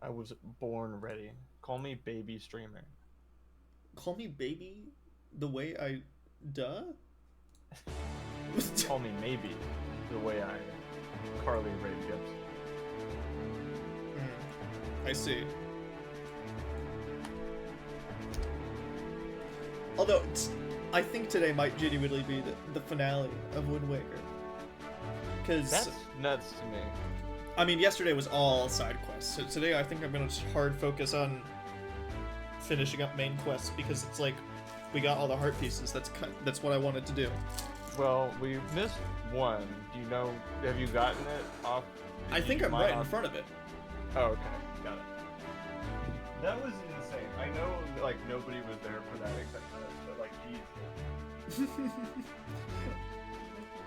I was born ready. Call me baby streamer. Call me baby the way I. Duh? Call me maybe the way I Carly Rae Jepsen. I see. Although, I think today might genuinely be the finale of Wind Waker. Because, That's nuts to me. I mean, yesterday was all side quests. So today I think I'm going to hard focus on finishing up main quests because it's like, we got all the heart pieces. That's what I wanted to do. Well, we missed one. Do you know? Have you gotten it off? I think I'm right in front of it. Oh, okay. Got it. That was insane. I know, like, nobody was there for that except us, but, like, geez.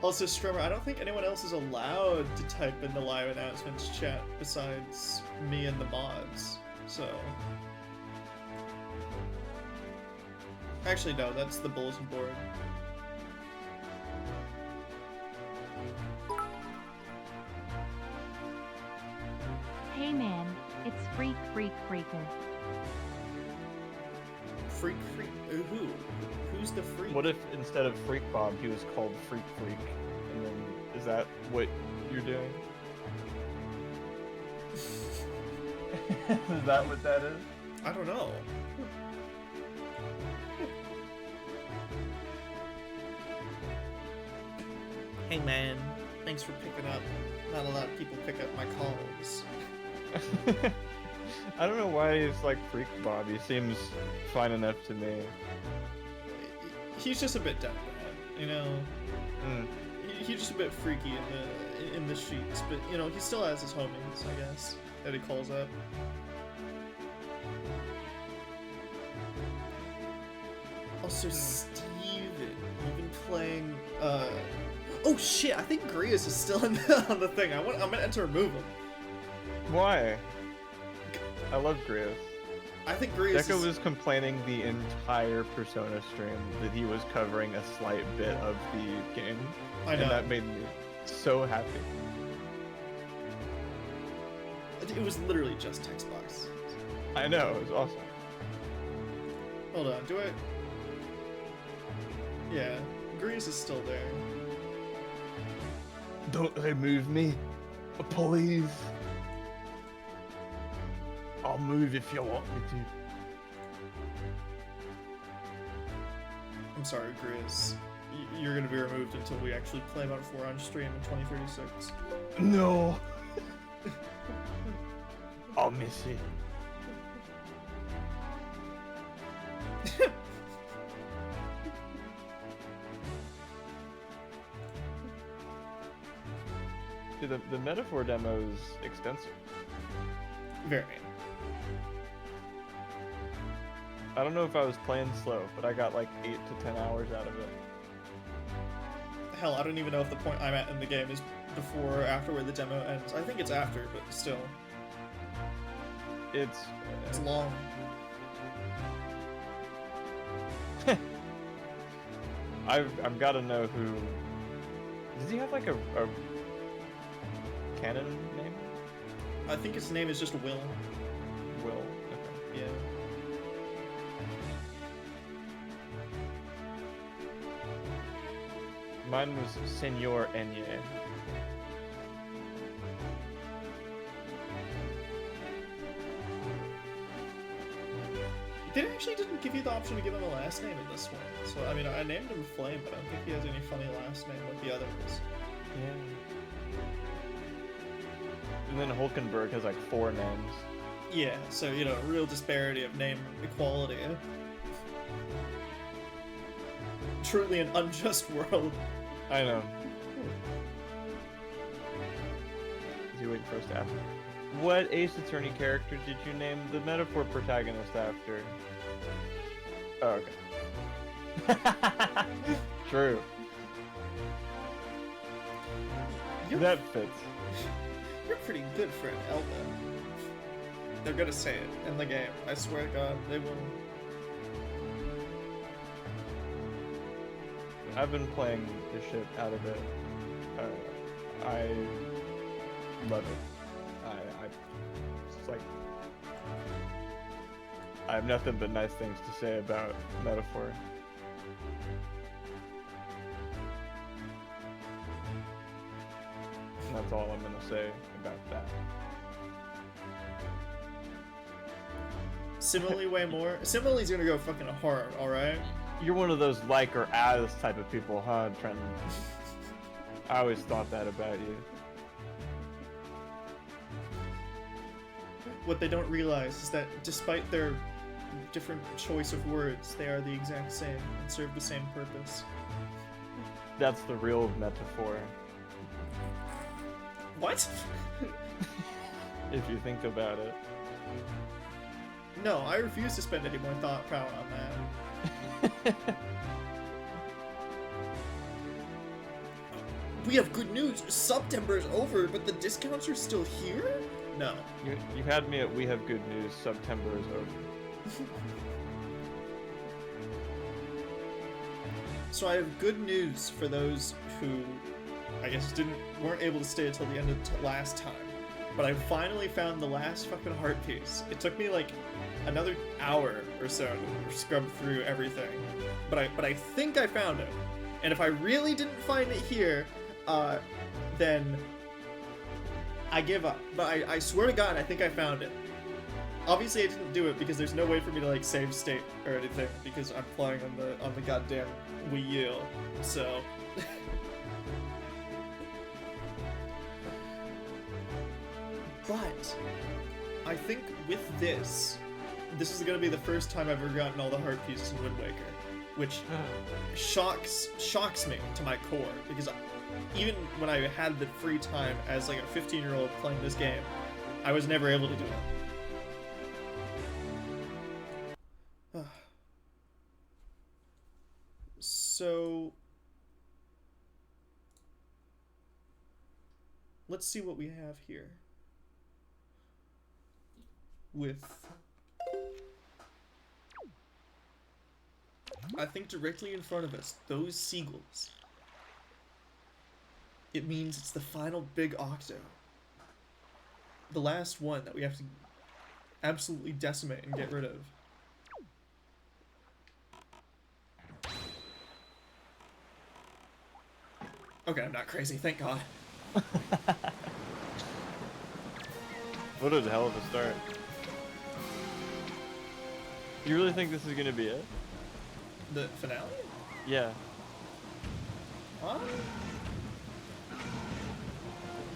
Also, Strummer, I don't think anyone else is allowed to type in the live announcements chat besides me and the mods, so... Actually, no, that's the bulletin board. Hey man, it's Freaker. Freak? Who? Who's the freak? What if instead of Freak Bob, he was called Freak? And then, is that what you're doing? Is that what that is? I don't know. Hey man, thanks for picking up. Not a lot of people pick up my calls. I don't know why he's like Freak Bob. He seems fine enough to me. He's just a bit dead bad, you know. He's just a bit freaky in the sheets, but you know he still has his homies, I guess, that he calls up. Also, Steven, you've been playing. Oh shit! I think Grius is still on the thing. I'm gonna enter remove him. Why? I love Grius. I think Grius Deca was complaining the entire Persona stream that he was covering a slight bit of the game. I know. And that made me so happy. It was literally just text box. I know, it was awesome. Hold on, do I... Yeah, Grius is still there. Don't remove me, please. I'll move if you want me to. I'm sorry, Grizz. You're gonna be removed until we actually play Modern 4 on stream in 2036. No. I'll miss it. Dude, the metaphor demo is extensive. Very. I don't know if I was playing slow, but I got like 8 to 10 hours out of it. Hell, I don't even know if the point I'm at in the game is before or after where the demo ends. I think it's after, but still. It's long. I've got to know who. Does he have like a canon name? I think his name is just Will. Will. Okay. Yeah. Mine was Senor Enye. It actually didn't give you the option to give him a last name in this one. So, I mean, I named him Flame, but I don't think he has any funny last name like the others. Yeah. And then Hulkenberg has like 4 names. Yeah, so, you know, real disparity of name equality. Truly an unjust world. I know. Is he waiting for us to ask? What Ace Attorney character did you name the metaphor protagonist after? Oh, okay. True. That fits. You're pretty good for an Elba. They're gonna say it in the game. I swear to God, they will. I've been playing the shit out of it. I love it. It's like I have nothing but nice things to say about Metaphor. And that's all I'm gonna say about that. Simile way more. Simile's gonna go fucking hard, alright? You're one of those like or as type of people, huh, Trenton? I always thought that about you. What they don't realize is that despite their different choice of words, they are the exact same and serve the same purpose. That's the real Metaphor, What? if you think about it. No, I refuse to spend any more thought power on that. We have good news. September is over, but the discounts are still here? No. You had me at we have good news, September is over. So I have good news for those who, I guess, weren't able to stay until the end of last time. But I finally found the last fucking heart piece. It took me like another hour or so to scrub through everything, but I think I found it. And if I really didn't find it here, then I give up. But I swear to God, I think I found it. Obviously, I didn't do it because there's no way for me to like save state or anything because I'm playing on the goddamn Wii U. So. But I think with this is gonna be the first time I've ever gotten all the heart pieces in Wind Waker, which shocks me to my core because even when I had the free time as like a 15-year-old playing this game, I was never able to do it. So let's see what we have here. With, I think directly in front of us, those seagulls. It means it's the final big octo. The last one that we have to absolutely decimate and get rid of. Okay, I'm not crazy, thank God. What a hell of a start. You really think this is gonna be it? The finale? Yeah.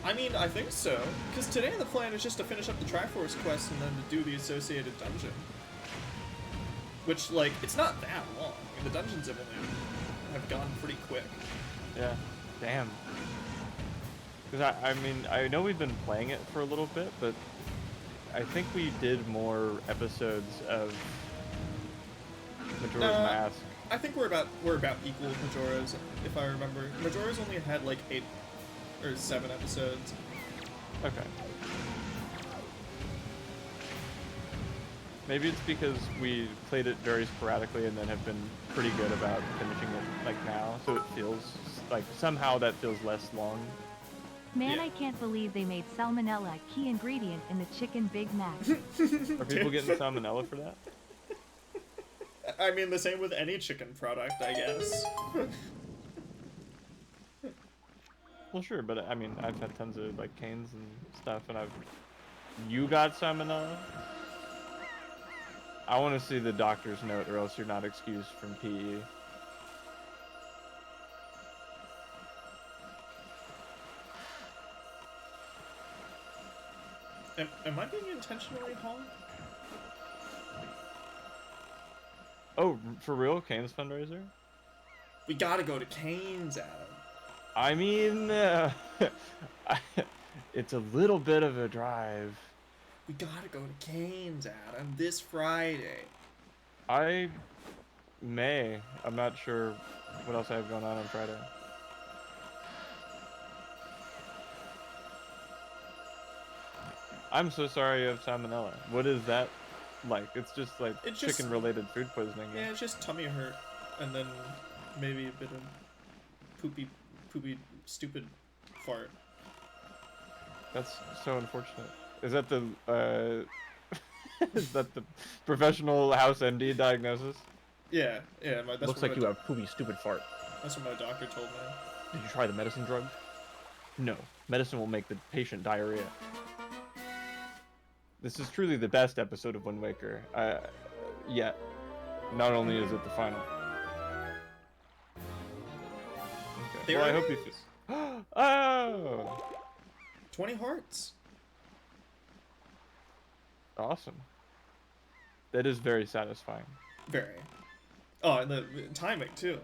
I mean, I think so. Because today the plan is just to finish up the Triforce quest and then to do the associated dungeon. Which, like, it's not that long. I mean, the dungeons have gone pretty quick. Yeah. Damn. Because I mean, I know we've been playing it for a little bit, but I think we did more episodes of Majora's Mask. I think we're about equal with Majora's, if I remember. Majora's only had like 8 or 7 episodes. Okay. Maybe it's because we played it very sporadically and then have been pretty good about finishing it like now, so it feels like somehow that feels less long. Man, Yeah. I can't believe they made salmonella a key ingredient in the chicken Big Mac. Are people getting salmonella for that? I mean, the same with any chicken product, I guess. Well, sure, but I mean, I've had tons of like canes and stuff, and you got salmonella? I want to see the doctor's note, or else you're not excused from PE. Am I being intentionally harmed? Oh, for real? Kane's fundraiser? We gotta go to Kane's, Adam. I mean, it's a little bit of a drive. We gotta go to Kane's, Adam, this Friday. I'm not sure what else I have going on Friday. I'm so sorry you have salmonella. What is that like? It's just like chicken-related food poisoning. Yeah, it's just tummy hurt, and then maybe a bit of poopy, stupid fart. That's so unfortunate. Is that the Is that the professional house MD diagnosis? Yeah, yeah. That's Looks what like my you have poopy stupid fart. That's what my doctor told me. Did you try the medicine drug? No. Medicine will make the patient diarrhea. This is truly the best episode of Wind Waker. Yet. Not only is it the final. Okay. There Well, I it hope you is. feel. Oh! 20 hearts. Awesome. That is very satisfying. Very. Oh, and the timing too.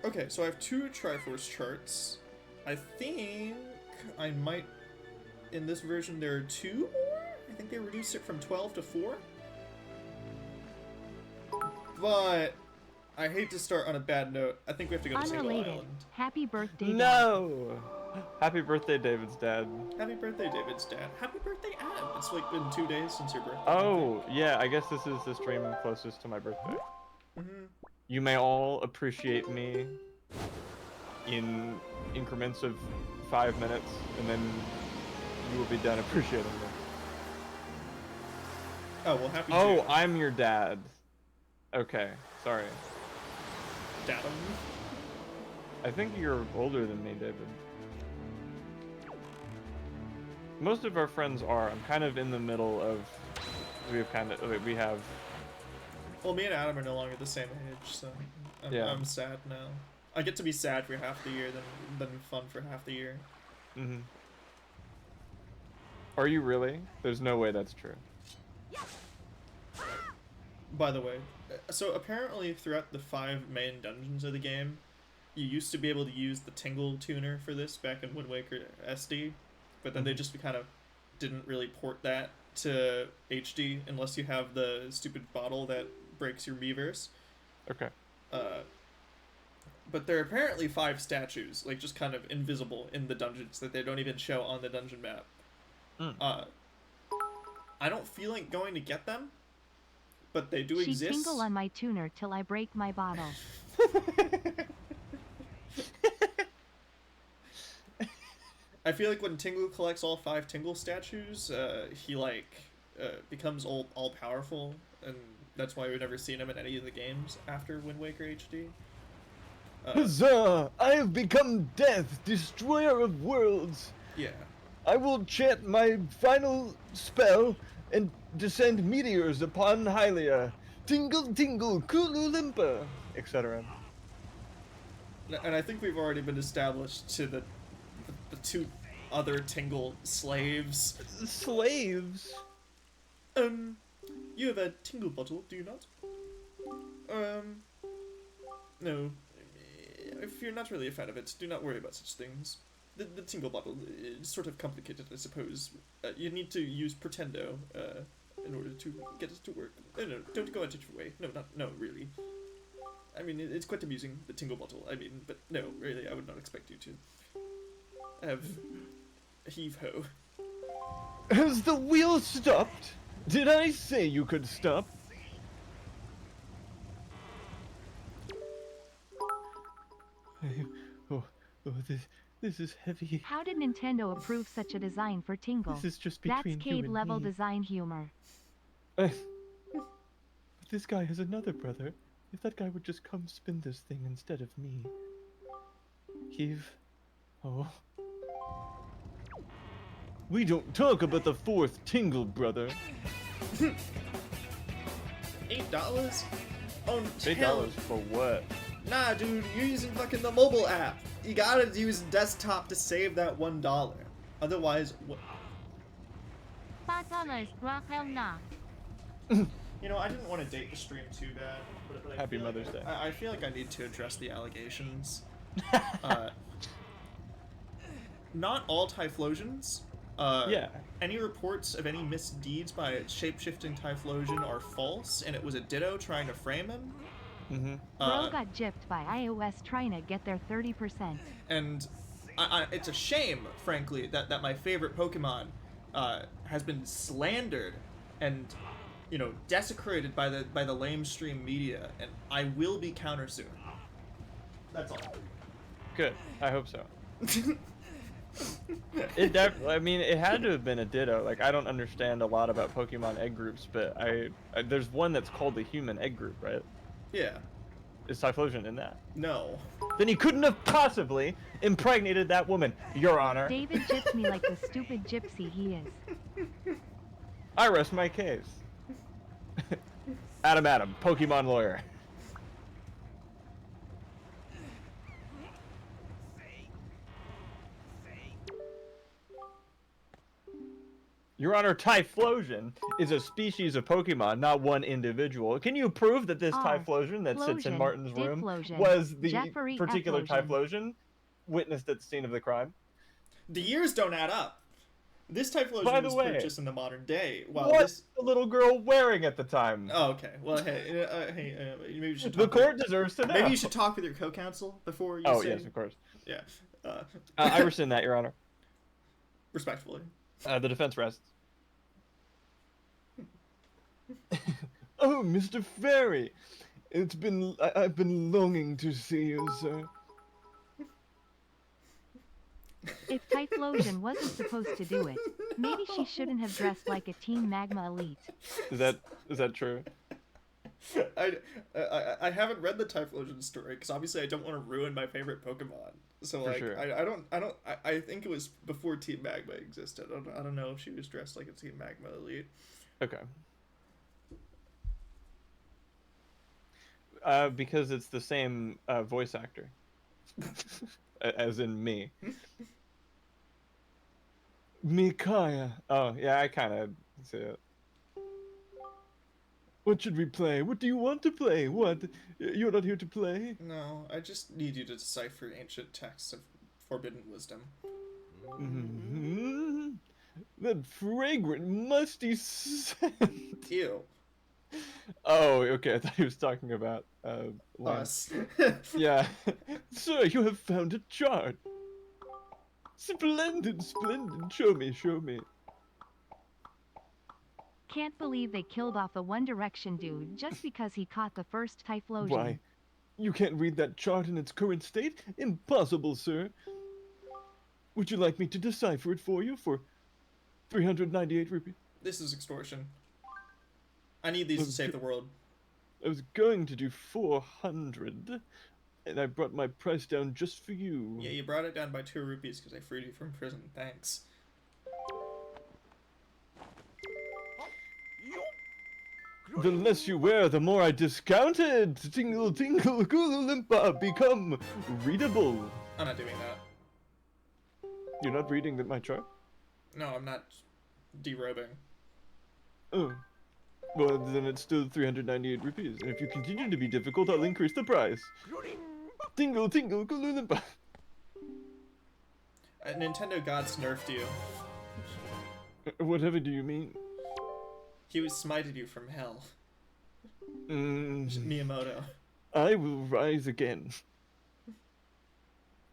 Okay, so I have 2 Triforce charts. I think I might. In this version, there are 2 more? I think they reduced it from 12 to 4. But I hate to start on a bad note. I think we have to go to Single Unrelated. Island. Happy birthday. Dad. No! Happy birthday, David's dad. Happy birthday, David's dad. Happy birthday, Adam. It's like been 2 days since your birthday. I Oh, think. yeah, I guess this is the stream closest to my birthday. Mhm. You may all appreciate me in increments of 5 minutes, and then you will be done appreciating me. Oh, well, happy Oh, June. I'm your dad. Okay, sorry. Datum. I think you're older than me, David. Most of our friends are. I'm kind of in the middle of. We have. Well, me and Adam are no longer the same age, so Yeah. I'm sad now. I get to be sad for half the year, then fun for half the year. Mm-hmm. Are you really? There's no way that's true. By the way, so apparently throughout the 5 main dungeons of the game, you used to be able to use the Tingle tuner for this back in Wind Waker SD, but then they just kind of didn't really port that to HD unless you have the stupid bottle that breaks your Miiverse. Okay. But there are apparently 5 statues, like just kind of invisible in the dungeons that they don't even show on the dungeon map. I don't feel like going to get them, but they do She exist. tingle on my tuner till I break my bottle. I feel like when Tingle collects all 5 Tingle statues, he becomes all powerful, and that's why we've never seen him in any of the games after Wind Waker HD. Huzzah! I have become Death, Destroyer of Worlds! Yeah. I will chant my final spell and descend meteors upon Hylia. Tingle, tingle, Kululimpa, etc. And I think we've already been established to the 2 other Tingle slaves. Slaves? You have a Tingle bottle, do you not? No. If you're not really a fan of it, do not worry about such things. The Tingle bottle is sort of complicated, I suppose. You need to use Pretendo, in order to get it to work. No, don't go out of your way. No, really. I mean, it's quite amusing, the Tingle bottle. I mean, but no, really, I would not expect you to have heave-ho. Has the wheel stopped? Did I say you could stop? This is heavy. How did Nintendo approve such a design for Tingle? This is just That's between you cave and level me. design humor. But this guy has another brother. If that guy would just come spin this thing instead of me. Heave. Oh. We don't talk about the 4th Tingle, brother. $8? Oh, hell. $8 for what? Nah, dude, you're using fucking the mobile app. You gotta use desktop to save that $1. Otherwise, what? You know, I didn't want to date the stream too bad. But I Happy feel Mother's Day. I feel like I need to address the allegations. Not all Typhlosions. Yeah. Any reports of any misdeeds by a shape-shifting Typhlosion are false, and it was a Ditto trying to frame him. Mm-hmm. Bro got gypped by iOS trying to get their 30%. And it's a shame, frankly, that my favorite Pokemon has been slandered and, you know, desecrated by the lamestream media, and I will be countersued. That's all. Good. I hope so. I mean, it had to have been a Ditto. Like, I don't understand a lot about Pokemon egg groups, but there's one that's called the human egg group, right? Yeah. Is Typhlosion in that? No. Then he couldn't have possibly impregnated that woman, Your Honor. David gyps me like the stupid gypsy he is. I rest my case. Adam, Pokemon lawyer. Your Honor, Typhlosion is a species of Pokemon, not one individual. Can you prove that this Typhlosion that sits in Martin's room was the Jeffrey particular Efflosion. Typhlosion witnessed at the scene of the crime? The years don't add up. This Typhlosion By the was way, purchased in the modern day, while What's the little girl wearing at the time? Oh, okay. Well, hey, maybe you should. The Talk court deserves to know. Maybe you should talk with your co-counsel before you say. Oh, yes, of course. Yeah. I rescind that, Your Honor. Respectfully. The defense rests. Oh, Mr. Fairy, I've been longing to see you, sir. If Typhlosion wasn't supposed to do it, maybe she shouldn't have dressed like a Team Magma elite. Is that true? I haven't read the Typhlosion story because obviously I don't want to ruin my favorite Pokemon. So like sure. I think it was before Team Magma existed. I don't know if she was dressed like a Team Magma elite. Okay. Because it's the same voice actor, as in me. Micaiah. Oh yeah, I kind of see it. What should we play? What do you want to play? What? You're not here to play? No, I just need you to decipher ancient texts of forbidden wisdom. Mm-hmm. That fragrant, musty scent. Ew. Oh, okay. I thought he was talking about Us. Yeah. Sir, you have found a chart. Splendid, splendid. Show me, show me. Can't believe they killed off a One Direction dude just because he caught the first Typhlosion. Why? You can't read that chart in its current state? Impossible, sir. Would you like me to decipher it for you for 398 rupees? This is extortion. I need these to save the world. I was going to do 400, and I brought my price down just for you. Yeah, you brought it down by 2 rupees because I freed you from prison. Thanks. The less you wear, the more I discounted. Tingle, tingle, Koolimpa, become readable. I'm not doing that. You're not reading my chart? No, I'm not derobing. Oh. Well, then it's still 398 rupees. And if you continue to be difficult, I'll increase the price. Tingle, tingle, Koolimpa. Nintendo gods nerfed you. Whatever do you mean? He was smited you from hell. Miyamoto. I will rise again.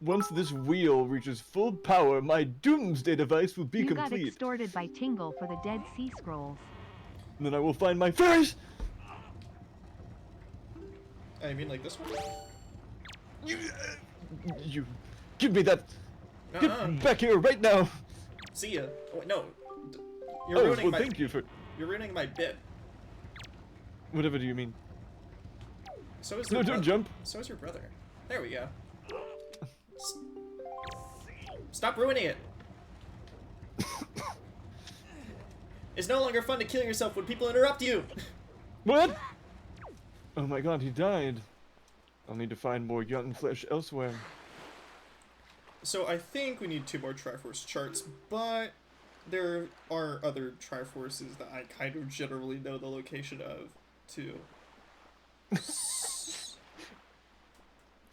Once this wheel reaches full power, my doomsday device will be complete. You got extorted by Tingle for the Dead Sea Scrolls. And then I will find my fairies! I mean like this one? You give me that! Get back here right now! See ya. Oh, no. You're Oh, ruining well, my... thank you for... You're ruining my bit. Whatever do you mean? So is No, don't jump. So is your brother. There we go. Stop ruining it. It's no longer fun to kill yourself when people interrupt you. What? Oh my god, he died. I'll need to find more young flesh elsewhere. So I think we need 2 more Triforce charts, but there are other Triforces that I kind of generally know the location of, too.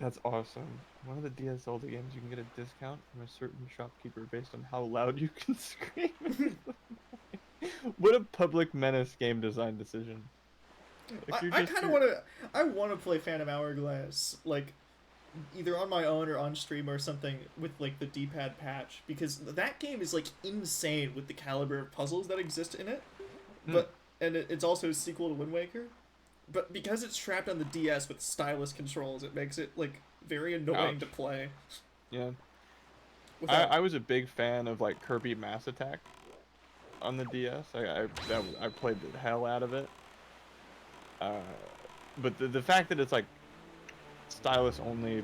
That's awesome. One of the DS Zelda games, you can get a discount from a certain shopkeeper based on how loud you can scream. What a public menace game design decision. Like, I kind of want to. I want to play Phantom Hourglass, like either on my own or on stream or something with like the D-pad patch, because that game is like insane with the caliber of puzzles that exist in it. But it's also a sequel to Wind Waker. But because it's trapped on the DS with stylus controls, it makes it like very annoying to play. Yeah. Without I was a big fan of like Kirby Mass Attack on the DS. I played the hell out of it. Uh, but the fact that it's like stylus only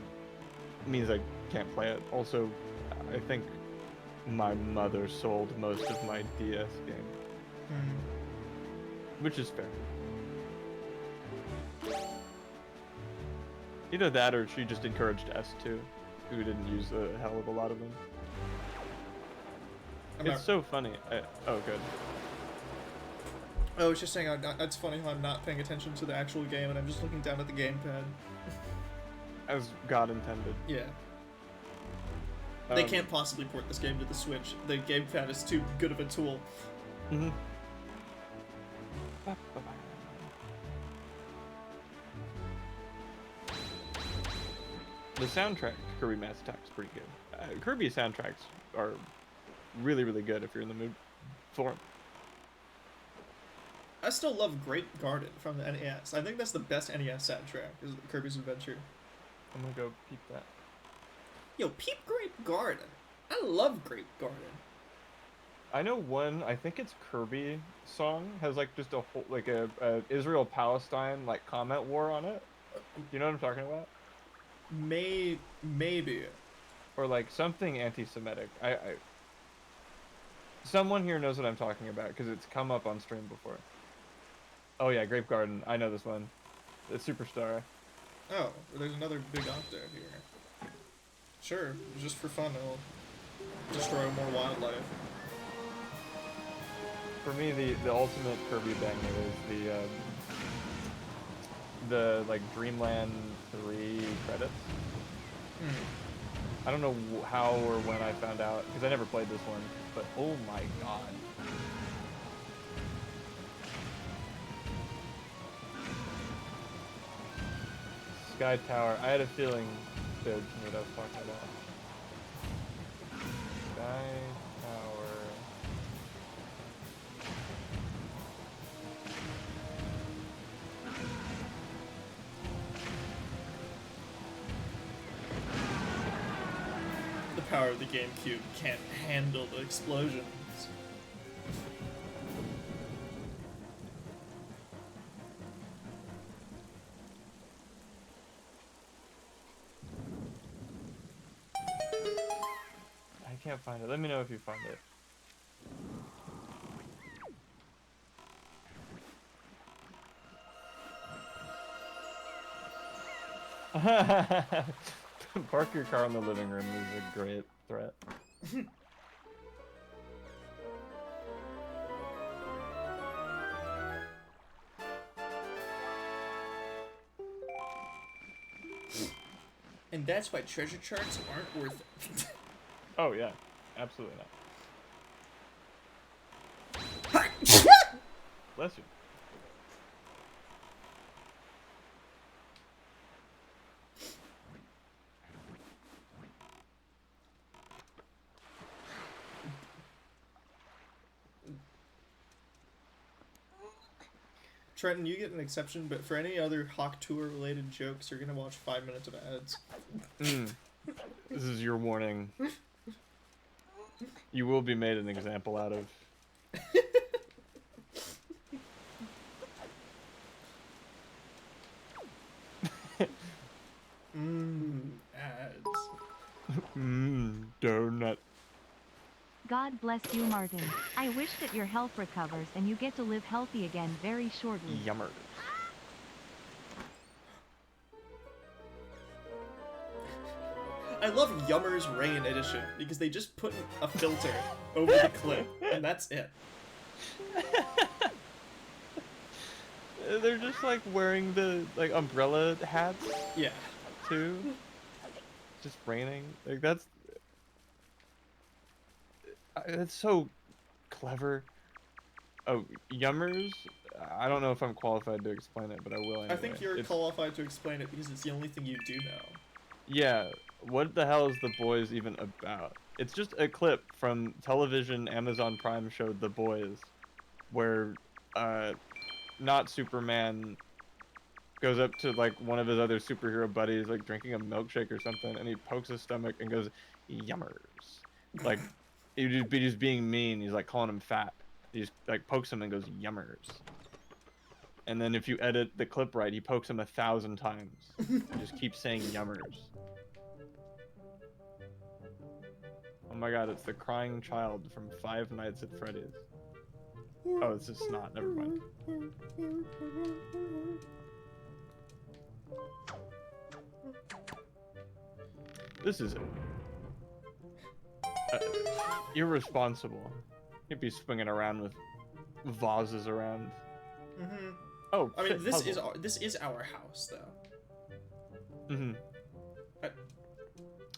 means I can't play it. Also, I think my mother sold most of my DS games, which is fair. Either that or she just encouraged S2, who didn't use a hell of a lot of them. It's so funny. Oh, good. I was just saying, it's funny how I'm not paying attention to the actual game and I'm just looking down at the gamepad. As God intended. Yeah. They can't possibly port this game to the Switch. The gamepad is too good of a tool. Mm-hmm. The soundtrack to Kirby Mass Attack is pretty good. Kirby soundtracks are really, really good if you're in the mood for them. I still love Great Garden from the NES. I think that's the best NES soundtrack, is Kirby's Adventure. I'm gonna go peep that. Yo, peep Great Garden. I love Great Garden. I know one, I think it's Kirby song, has like just a whole, like a Israel-Palestine like comment war on it. Do you know what I'm talking about? Maybe. Or like something anti-Semitic. Someone here knows what I'm talking about because it's come up on stream before. Oh yeah, Grape Garden. I know this one. It's Superstar. Oh, there's another big octave here. Sure, just for fun, I'll destroy more wildlife. For me, the ultimate Kirby banger is the like Dreamland 3 credits. I don't know how or when I found out because I never played this one, but oh my god. Sky Tower. I had a feeling they knew what I was talking about. Sky Tower. The power of the GameCube can't handle the explosions. I can't find it. Let me know if you find it. Park your car in the living room is a great threat. And that's why treasure charts aren't worth it. Oh yeah, absolutely not. Bless you. Trenton, you get an exception, but for any other Hawk Tour related jokes, you're gonna watch 5 minutes of ads. This is your warning. You will be made an example out of. Ads. Donut. God bless you, Martin. I wish that your health recovers and you get to live healthy again very shortly. Yummer. I love Yummer's Rain Edition because they just put a filter over the clip, and that's it. They're just like wearing the like umbrella hats Yeah. too. Just raining. Like that's so clever. Oh, Yummers. I don't know if I'm qualified to explain it, but I will anyway. I think you're qualified to explain it because it's the only thing you do know. Yeah. What the hell is The Boys even about? It's just a clip from television. Amazon Prime showed The Boys, where not Superman goes up to like one of his other superhero buddies, like drinking a milkshake or something, and he pokes his stomach and goes, yummers. Like, he'd just be just being mean. He's like calling him fat. He just like pokes him and goes yummers. And then if you edit the clip right, he pokes him 1,000 times. And just keeps saying yummers. Oh my god, it's the crying child from Five Nights at Freddy's. Oh, it's just snot. Never mind. This is irresponsible. He'd be swinging around with vases around. Mm-hmm. Oh, I mean, shit, this is our house, though. Mm-hmm. I-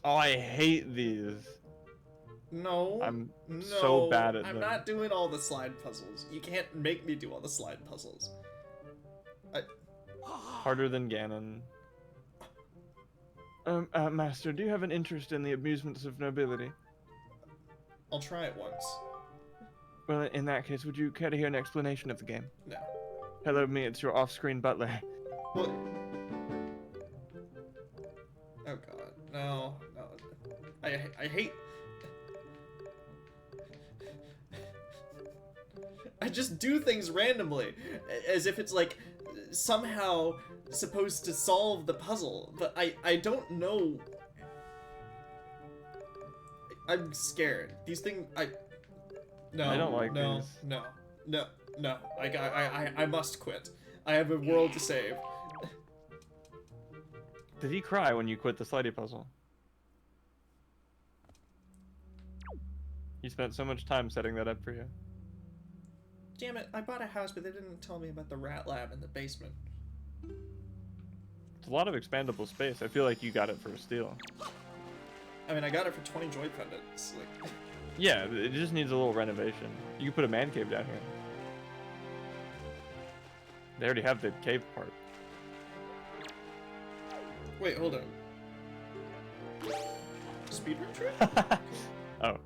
Oh, I hate these. No. I'm no, so bad at I'm them. not doing all the slide puzzles. You can't make me do all the slide puzzles. Harder than Ganon. Master, do you have an interest in the amusements of nobility? I'll try it once. Well, in that case, would you care to hear an explanation of the game? No. Hello, me, it's your off-screen butler. Well, oh god, no. I hate. I just do things randomly, as if it's like somehow supposed to solve the puzzle, but I don't know. I'm scared. These things, no. I don't like no, these. No. I must quit. I have a world to save. Did he cry when you quit the slidey puzzle? He spent so much time setting that up for you. Damn it, I bought a house, but they didn't tell me about the rat lab in the basement. It's a lot of expandable space. I feel like you got it for a steal. I mean, I got it for 20 joy pendants. Like, Yeah, it just needs a little renovation. You could put a man cave down here. They already have the cave part. wait, hold on. Speedrun trick? Oh.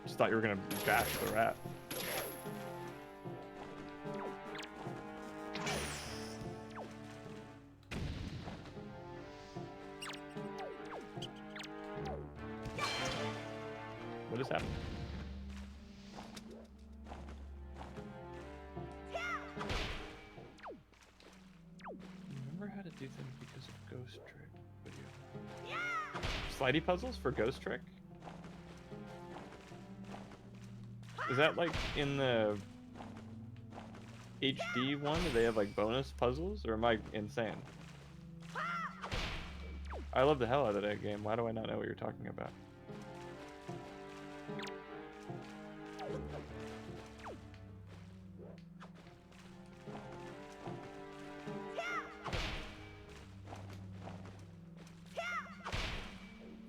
Just thought you were gonna bash the rat. What is happening? Remember how to do things because of Ghost Trick video. Slidey puzzles for Ghost Trick? Is that like in the HD one? Do they have like bonus puzzles? Or am I insane? I love the hell out of that game. Why do I not know what you're talking about?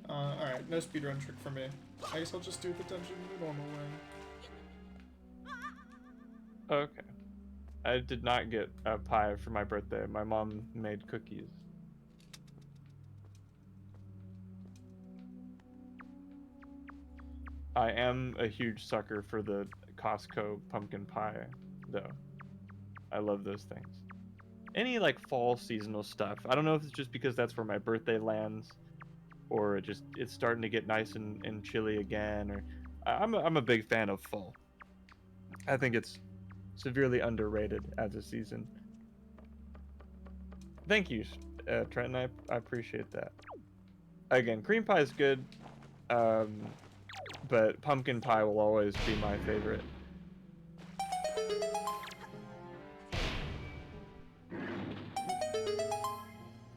Alright, no speedrun trick for me. I guess I'll just do the dungeon the normal way. Okay. I did not get a pie for my birthday. My mom made cookies. I am a huge sucker for the Costco pumpkin pie, though. I love those things. Any like fall seasonal stuff. I don't know if it's just because that's where my birthday lands, or it's starting to get nice and chilly again. Or I'm a big fan of fall. I think it's severely underrated as a season. Thank you, Trenton. I appreciate that. Again, cream pie is good, but pumpkin pie will always be my favorite.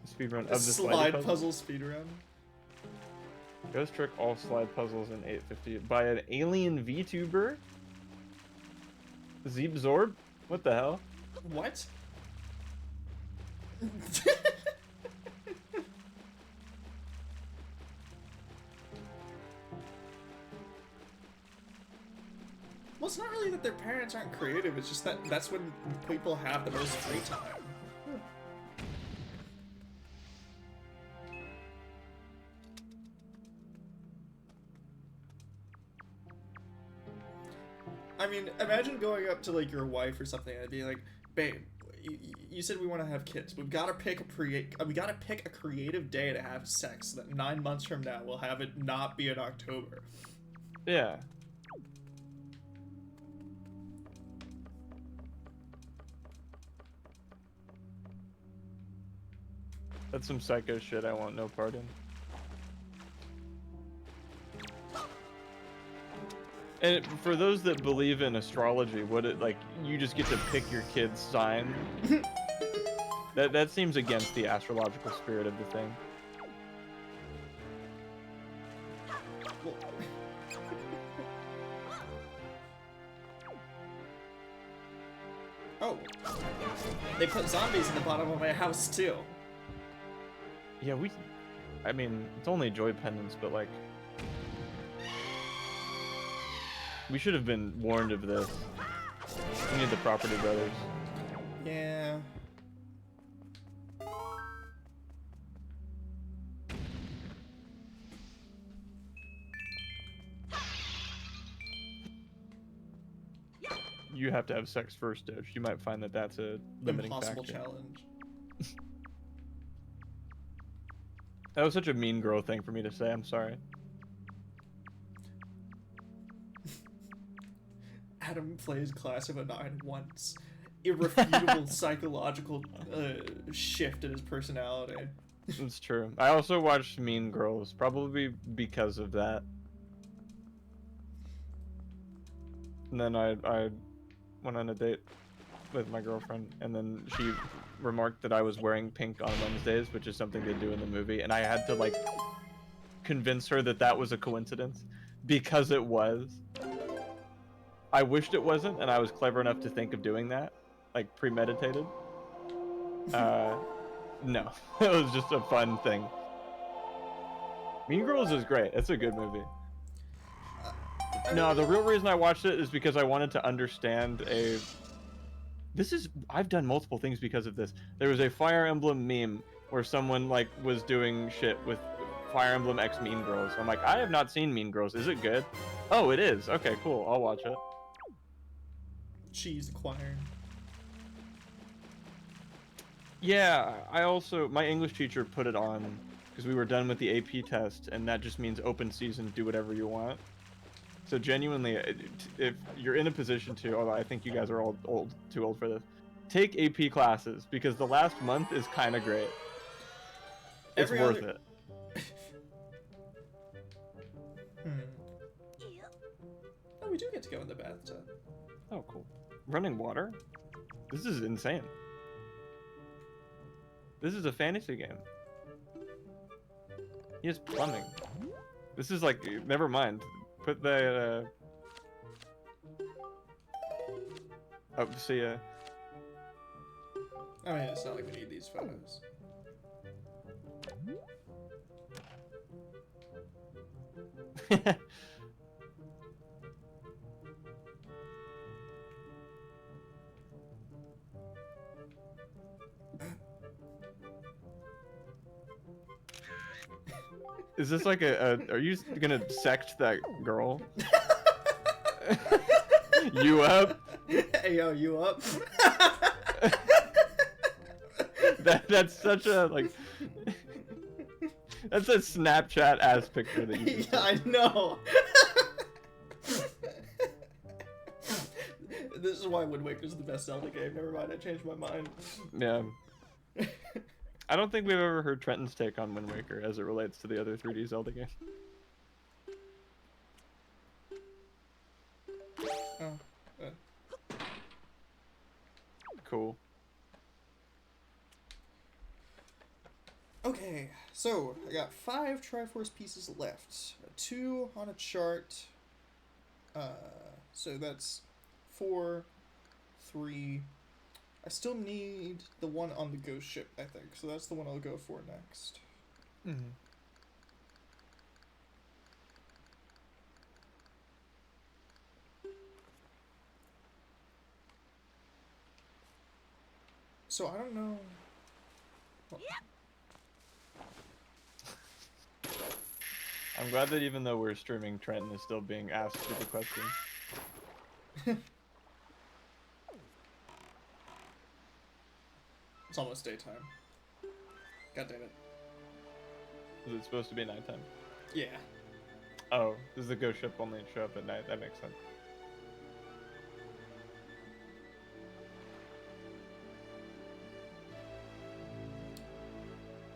Speedrun of the slide puzzle speedrun. Ghost Trick all slide puzzles in 850 by an alien VTuber? Zeebzorb? What the hell? What? Well, it's not really that their parents aren't creative, it's just that that's when people have the most free time. I mean, imagine going up to like your wife or something and being like, babe, you said we want to have kids. We've got to pick a creative day to have sex. So that 9 months from now we'll have it not be in October. Yeah. That's some psycho shit I want no part in. And for those that believe in astrology, would it like you just get to pick your kid's sign? That seems against the astrological spirit of the thing. Well, oh, they put zombies in the bottom of my house too. Yeah, I mean, it's only joy pendants, but like, we should have been warned of this. We need the Property Brothers. Yeah. You have to have sex first, Doge. You might find that that's a limiting Impossible factor. challenge. That was such a mean girl thing for me to say. I'm sorry. Adam plays Class of a 9 once. Irrefutable psychological shift in his personality. It's true. I also watched Mean Girls, probably because of that. And then I went on a date with my girlfriend, and then she remarked that I was wearing pink on Wednesdays, which is something they do in the movie, and I had to like convince her that that was a coincidence, because it was. I wished it wasn't, and I was clever enough to think of doing that, like premeditated. No, it was just a fun thing. Mean Girls is great. It's a good movie. No, the real reason I watched it is because I wanted to understand I've done multiple things because of this. There was a Fire Emblem meme where someone like was doing shit with Fire Emblem X Mean Girls. I'm like, I have not seen Mean Girls. Is it good? Oh, it is. Okay, cool. I'll watch it. Cheese acquired. Yeah, my English teacher put it on because we were done with the AP test, and that just means open season, do whatever you want. So genuinely, if you're in a position to, although I think you guys are all too old for this, take AP classes, because the last month is kind of great. It's worth it. Oh, we do get to go in the bathtub. Oh, cool. Running water? This is insane. This is a fantasy game. He has plumbing. This is like, never mind. Put the, oh, see ya. I mean, it's not like we need these photos. Is this like are you gonna sect that girl? You up? Hey, yo, you up? That's such a, like, that's a Snapchat ass picture that you just Yeah, I know. This is why Wind Waker's the best Zelda game. Never mind, I changed my mind. Yeah. I don't think we've ever heard Trenton's take on Wind Waker as it relates to the other 3D Zelda game. Oh. Cool. Okay, so I got 5 Triforce pieces left. 2 on a chart. So that's 4, 3. I still need the one on the ghost ship, I think. So that's the one I'll go for next. Mm-hmm. So I don't know. Well, I'm glad that even though we're streaming, Trenton is still being asked stupid questions. almost daytime. God damn it. Is it supposed to be nighttime? Yeah. Oh, does the ghost ship only show up at night? That makes sense.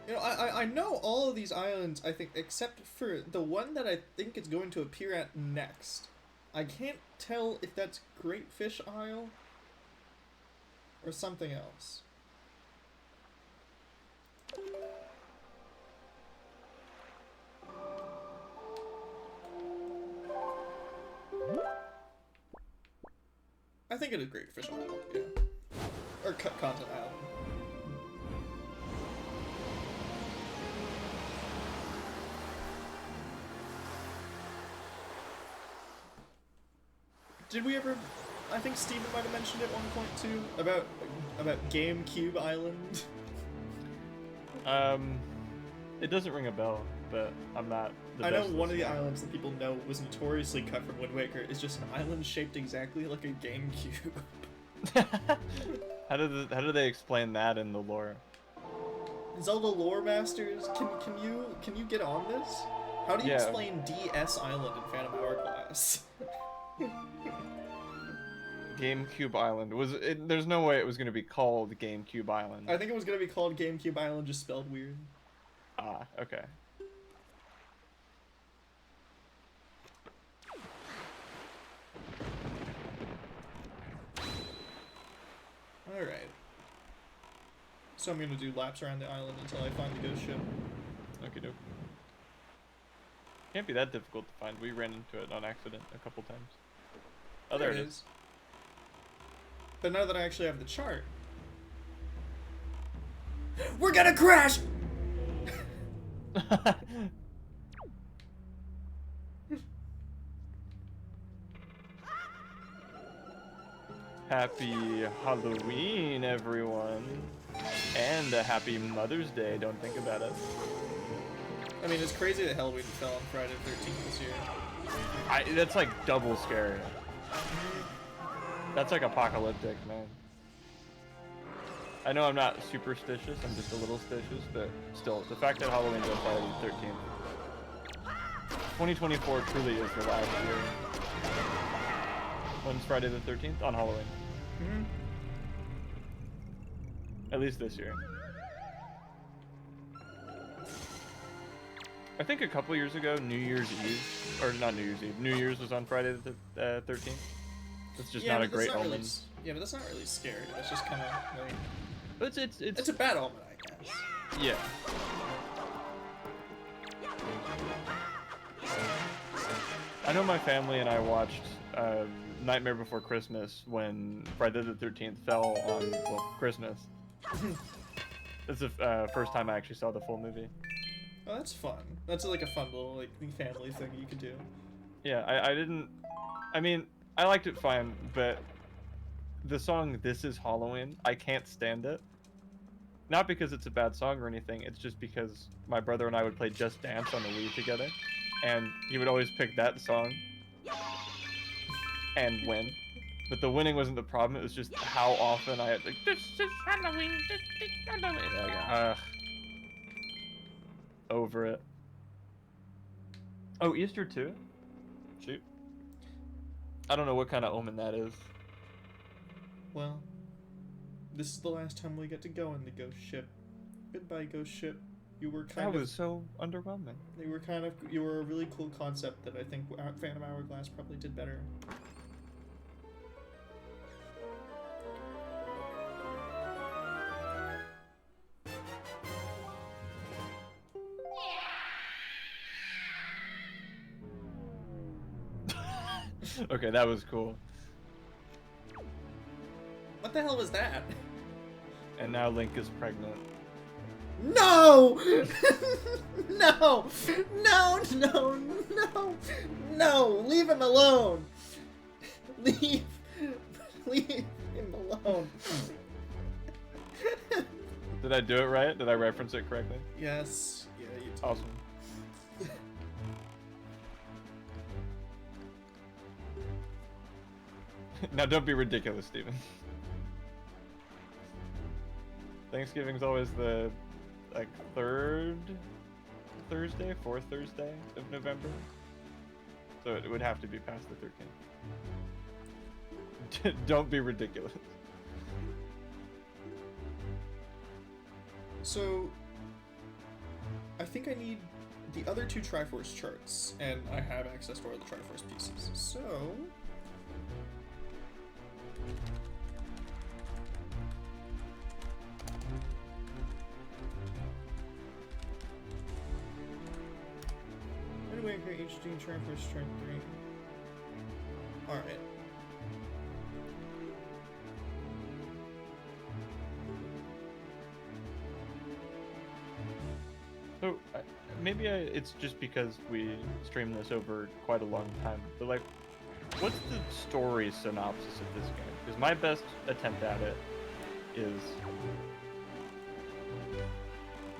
You know, I know all of these islands, I think, except for the one that I think is going to appear at next. I can't tell if that's Great Fish Isle or something else. I think it is Great Fish Isle, yeah. Or Content Island. Did we ever... I think Steven might have mentioned at one point too, about GameCube Island. It doesn't ring a bell, but I'm not the I know best at one of the this game. islands that people know was notoriously cut from Wind Waker is just an island shaped exactly like a GameCube. How do they explain that in the lore? Zelda lore masters, can you get on this? How do you Yeah. explain DS Island in Phantom Hourglass? GameCube Island there's no way it was going to be called GameCube Island. I think it was gonna be called GameCube Island, just spelled weird. Ah, okay. Alright. So I'm gonna do laps around the island until I find the ghost ship. Okie doke. Can't be that difficult to find. We ran into it on accident a couple times. Oh, there it is. But now that I actually have the chart... We're gonna crash! Happy Halloween, everyone. And a happy Mother's Day, don't think about it. I mean, it's crazy that Halloween fell on Friday the 13th this year. That's like double scary. That's like apocalyptic, man. I know I'm not superstitious, I'm just a little stitious, but still, the fact that Halloween's on Friday the 13th. 2024 truly is the last year. When's Friday the 13th? On Halloween. Mm-hmm. At least this year. I think a couple years ago, New Year's Eve, or not New Year's Eve, New Year's was on Friday the 13th. It's just not a great omen. Really, yeah, but that's not really scary. That's just kind of like... But It's a bad omen, I guess. Yeah. I know my family and I watched Nightmare Before Christmas when Friday the 13th fell on, well, Christmas. It's the first time I actually saw the full movie. Oh, that's fun. That's like a fun little like family thing you could do. Yeah, I mean, I liked it fine, but the song This Is Halloween, I can't stand it. Not because it's a bad song or anything, it's just because my brother and I would play Just Dance on the Wii together, and he would always pick that song and win. But the winning wasn't the problem, it was just how often I had like, This is Halloween, this is Halloween. Like, over it. Oh, Easter too? Shoot. I don't know what kind of omen that is. Well, this is the last time we get to go in the ghost ship. Goodbye, ghost ship. You were kind That of... was so underwhelming. You were a really cool concept that I think Phantom Hourglass probably did better. Okay, that was cool. What the hell was that? And now Link is pregnant. No! No! No, no, no! No! Leave him alone! Leave him alone. Did I do it right? Did I reference it correctly? Yes. Yeah, you did. Awesome. Now don't be ridiculous, Steven. Thanksgiving's always the like third Thursday, fourth Thursday of November. So it would have to be past the 13th. Don't be ridiculous. So, I think I need the other 2 Triforce charts, and I have access to all the Triforce pieces. So, anyway, HD Triforce chart 3. Alright. So maybe it's just because we streamed this over quite a long time, but like, what's the story synopsis of this game? Because my best attempt at it is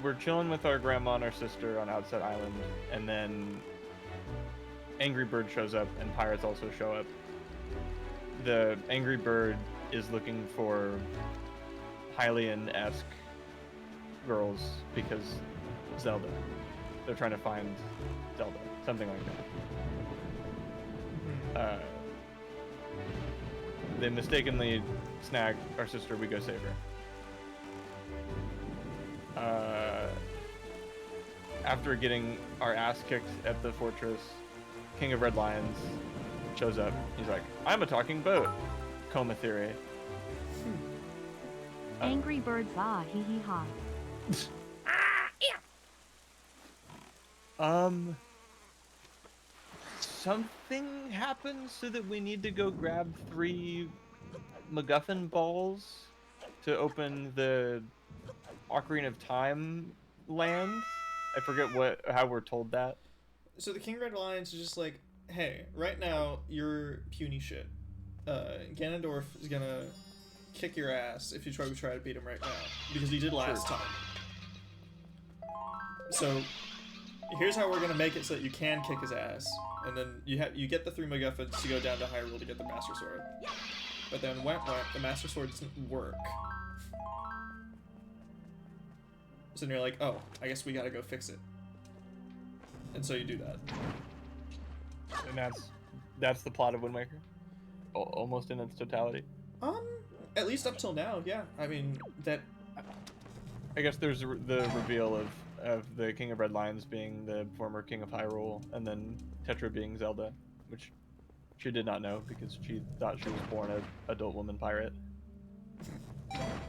we're chilling with our grandma and our sister on Outset Island, and then Angry Bird shows up and pirates also show up. The Angry Bird is looking for Hylian-esque girls because Zelda. They're trying to find Zelda, something like that. They mistakenly snag our sister. We go save her. After getting our ass kicked at the fortress, King of Red Lions shows up. He's like, "I'm a talking boat." Coma theory. Angry birds, ah, hee hee ha. Something happens so that we need to go grab 3 MacGuffin balls to open the Ocarina of Time land. I forget how we're told that. So the King Red Lions is just like, hey, right now you're puny shit. Ganondorf is gonna kick your ass if you try to beat him right now, because he did last time. So here's how we're gonna make it so that you can kick his ass, and then you get the 3 MacGuffins to go down to Hyrule to get the Master Sword. But then the Master Sword doesn't work. So then you're like, oh, I guess we gotta go fix it. And so you do that. And that's the plot of Wind Waker, almost in its totality. At least up till now, yeah. I mean that. I guess there's the reveal of the King of Red Lions being the former King of Hyrule, and then Tetra being Zelda, which she did not know because she thought she was born an adult woman pirate.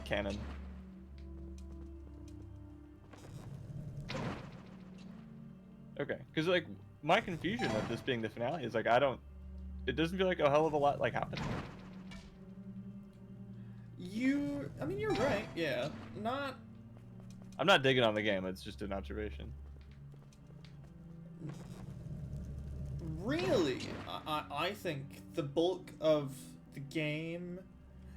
Canon. Okay, because like my confusion of this being the finale is like it doesn't feel like a hell of a lot like happened. I mean, you're right. Yeah, I'm not digging on the game. It's just an observation. really. I think the bulk of the game,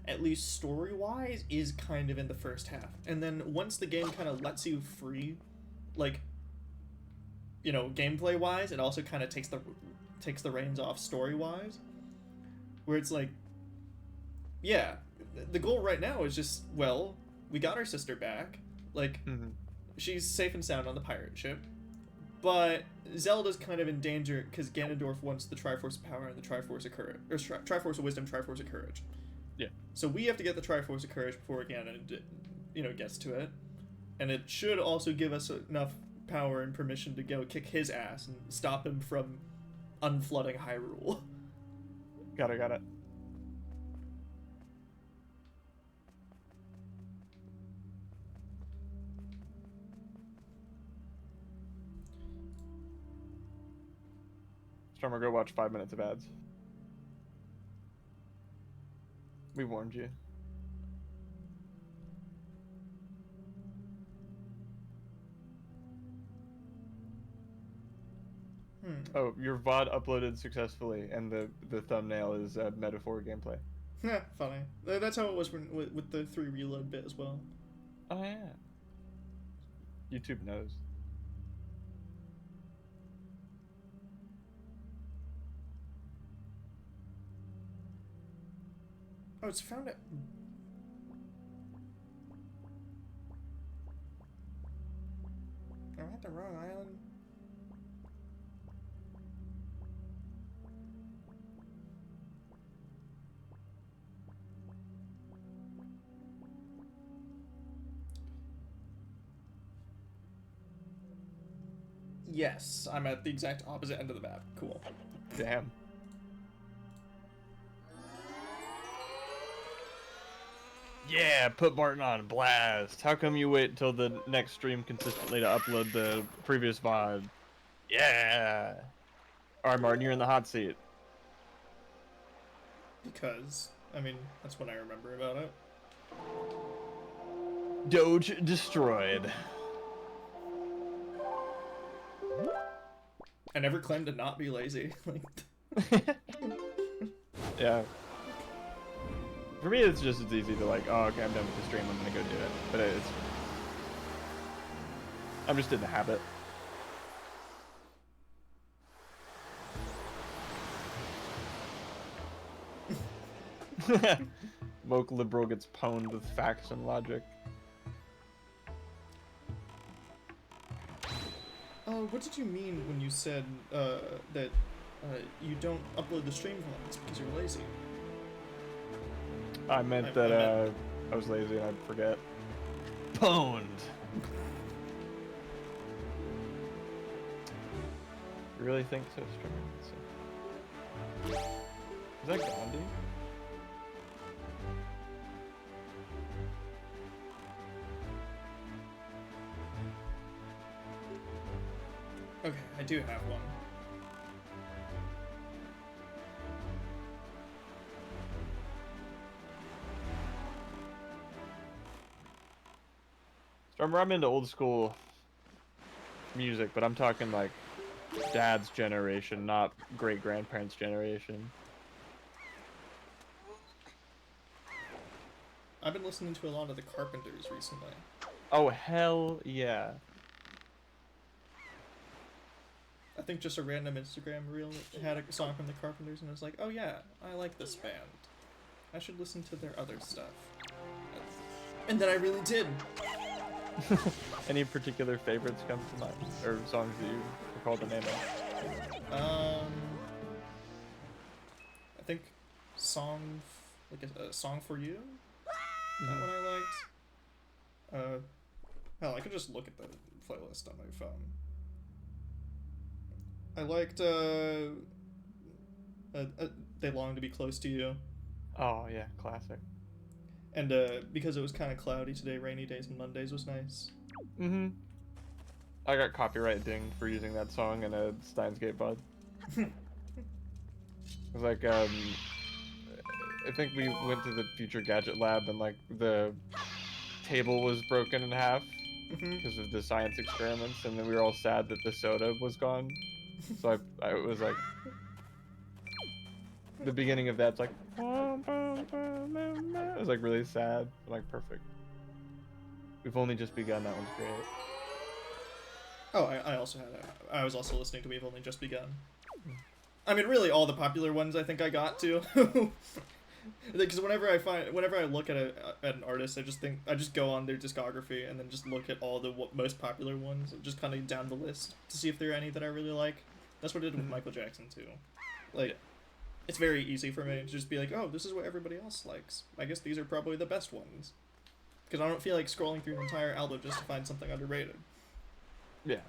at least story-wise, is kind of in the first half, and then once the game kind of lets you free, like, you know, gameplay-wise, it also kind of takes the reins off story-wise, where it's like, yeah, the goal right now is just, well, we got our sister back, like, she's safe and sound on the pirate ship, but Zelda's kind of in danger because Ganondorf wants the Triforce of Power and the Triforce of Courage, or Triforce of Wisdom, Triforce of Courage. Yeah. So we have to get the Triforce of Courage before Ganon, gets to it, and it should also give us enough power and permission to go kick his ass and stop him from unflooding Hyrule. Got it. Stormer, go watch 5 minutes of ads. We warned you. Oh, your VOD uploaded successfully, and the thumbnail is metaphor gameplay. Yeah, funny. That's how it was with the 3 reload bit as well. Oh yeah. YouTube knows. Oh, it's found it. Yes, I'm at the exact opposite end of the map. Cool. Damn. Yeah, put Martin on blast. How come you wait until the next stream consistently to upload the previous VOD? Yeah. All right, Martin, you're in the hot seat. Because, I mean, that's what I remember about it. Doge destroyed. I never claimed to not be lazy. Yeah. For me, it's just as easy to like, oh, okay, I'm done with the stream, I'm gonna go do it. But I'm just in the habit. Woke liberal gets pwned with facts and logic. What did you mean when you said that you don't upload the stream vlogs because you're lazy? I meant that I was lazy and I'd forget. Pwned. You really think so, streamer? Is that Gandhi? Okay, I do have one. Remember, I'm into old school music, but I'm talking like dad's generation, not great grandparents' generation. I've been listening to a lot of the Carpenters recently. Oh, hell yeah. I think just a random Instagram reel had a song from the Carpenters, and I was like, oh yeah, I like this band. I should listen to their other stuff. And then I really did. Any particular favorites come to mind, or songs that you recall the name of? I think a song for you. That one I liked. Hell, I can just look at the playlist on my phone. I liked They Long to Be Close to You. Oh yeah, classic. And because it was kind of cloudy today, Rainy Days and Mondays was nice. Mm-hmm. I got copyright dinged for using that song in a Steins Gate VOD. It was like, I think we went to the Future Gadget Lab and like the table was broken in half because of the science experiments, and then we were all sad that the soda was gone. So I was like, the beginning of that's like, it was like really sad. I'm like, perfect. We've only just begun. That one's great. Oh, I also had I was also listening to We've Only Just Begun. I mean, really, all the popular ones I think I got to. Because whenever I look at an artist, I just go on their discography and then just look at all the most popular ones, just kind of down the list to see if there are any that I really like. That's what I did with Michael Jackson too. Like, it's very easy for me to just be like, oh, this is what everybody else likes. I guess these are probably the best ones. Because I don't feel like scrolling through an entire album just to find something underrated. Yeah.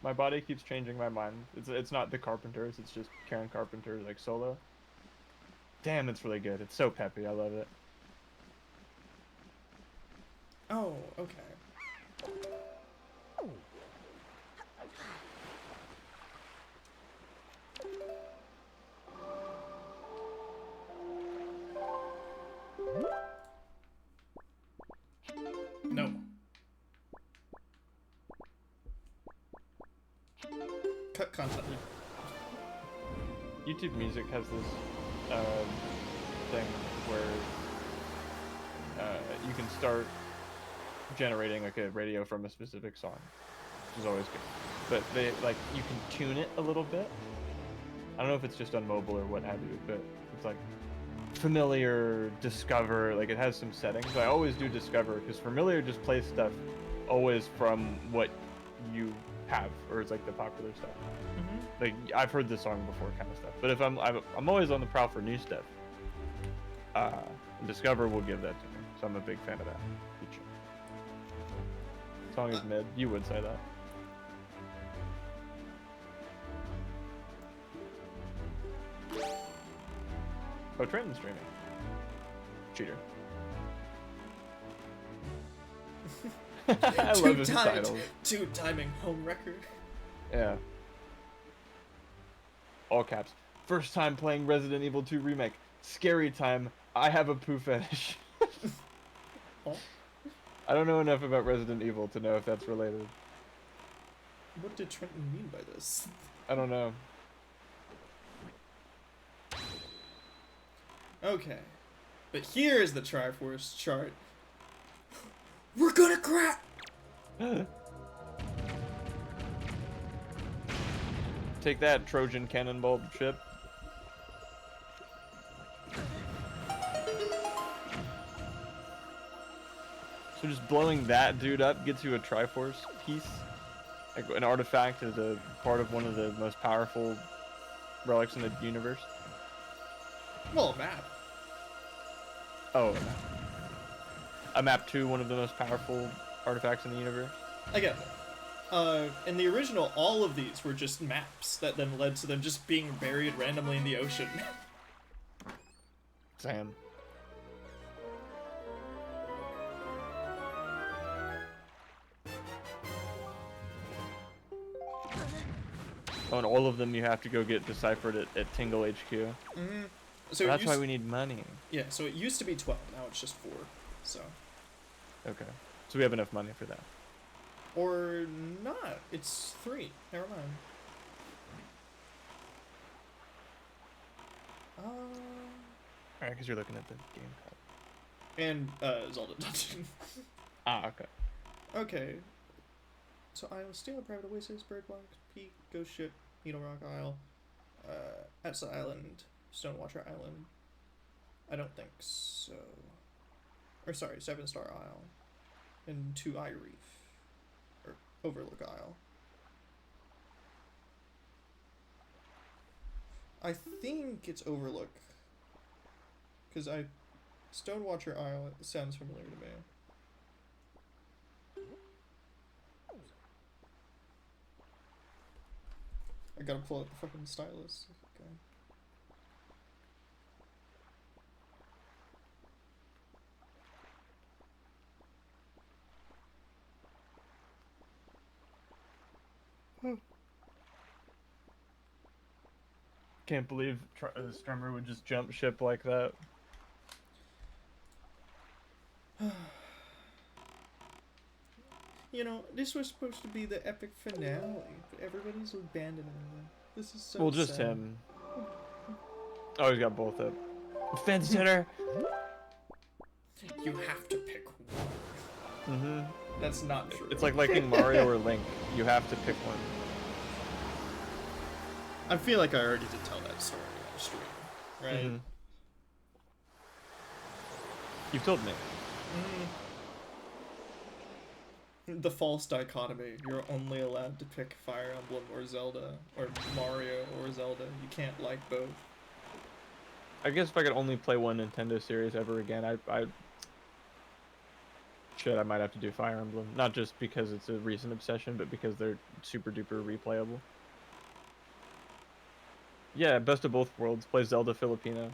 My body keeps changing my mind. It's not the Carpenters, it's just Karen Carpenter's like solo. Damn, it's really good. It's so peppy. I love it. Oh, okay. No. Cut content. YouTube Music has this thing where you can start generating like a radio from a specific song, which is always good. But they like you can tune it a little bit. I don't know if it's just on mobile or what have you, but it's like familiar, discover, like it has some settings. I always do discover because familiar just plays stuff always from what you have, or it's like the popular stuff. Like I've heard this song before kind of stuff. But if I'm always on the prowl for new stuff. Discover will give that to me, so I'm a big fan of that feature. Song is mid. You would say that. Oh, Trenton's streaming. Cheater. I love his titles. Two timing home record. Yeah. All caps. First time playing Resident Evil 2 Remake. Scary time. I have a poo fetish. Oh. I don't know enough about Resident Evil to know if that's related. What did Trenton mean by this? I don't know. Okay. But here is the Triforce chart. We're gonna crack! Take that, Trojan cannonball ship. So just blowing that dude up gets you a Triforce piece. Like an artifact is a part of one of the most powerful relics in the universe. Well, a map. Oh, a map. A map to one of the most powerful artifacts in the universe. Again, in the original, all of these were just maps that then led to them just being buried randomly in the ocean. Sam. Oh, and all of them you have to go get deciphered at Tingle HQ. Mm-hmm. So that's why we need money. Yeah, so it used to be 12, now it's just 4, so. Okay. So we have enough money for that. Or not, it's 3, never mind. Alright, because you're looking at the game card. And, Zelda Dungeon. Ah, okay. Okay. So Isle Steel, Private Oasis, Birdblock, Peak, Ghost Ship, Needle Rock Isle, Atsa Island, Stonewatcher Island. I don't think so. Or sorry, 7 Star Isle. And 2 Eye Reef. Or Overlook Isle. I think it's Overlook. Because Stonewatcher Isle sounds familiar to me. I gotta pull out the fucking stylus. Okay. Can't believe Strummer would just jump ship like that. You know, this was supposed to be the epic finale, but everybody's abandoning them. This is so Well, just sad. him. Oh, he's got both up. Fence sitter! You have to pick one. Mm-hmm. That's not true. It's like liking Mario or Link. You have to pick one. I feel like I already did tell that story on the stream, right? Mm-hmm. You've told me. The false dichotomy. You're only allowed to pick Fire Emblem or Zelda, or Mario or Zelda. You can't like both. I guess if I could only play one Nintendo series ever again, I might have to do Fire Emblem. Not just because it's a recent obsession, but because they're super duper replayable. Yeah, best of both worlds. Play Zelda Filipino.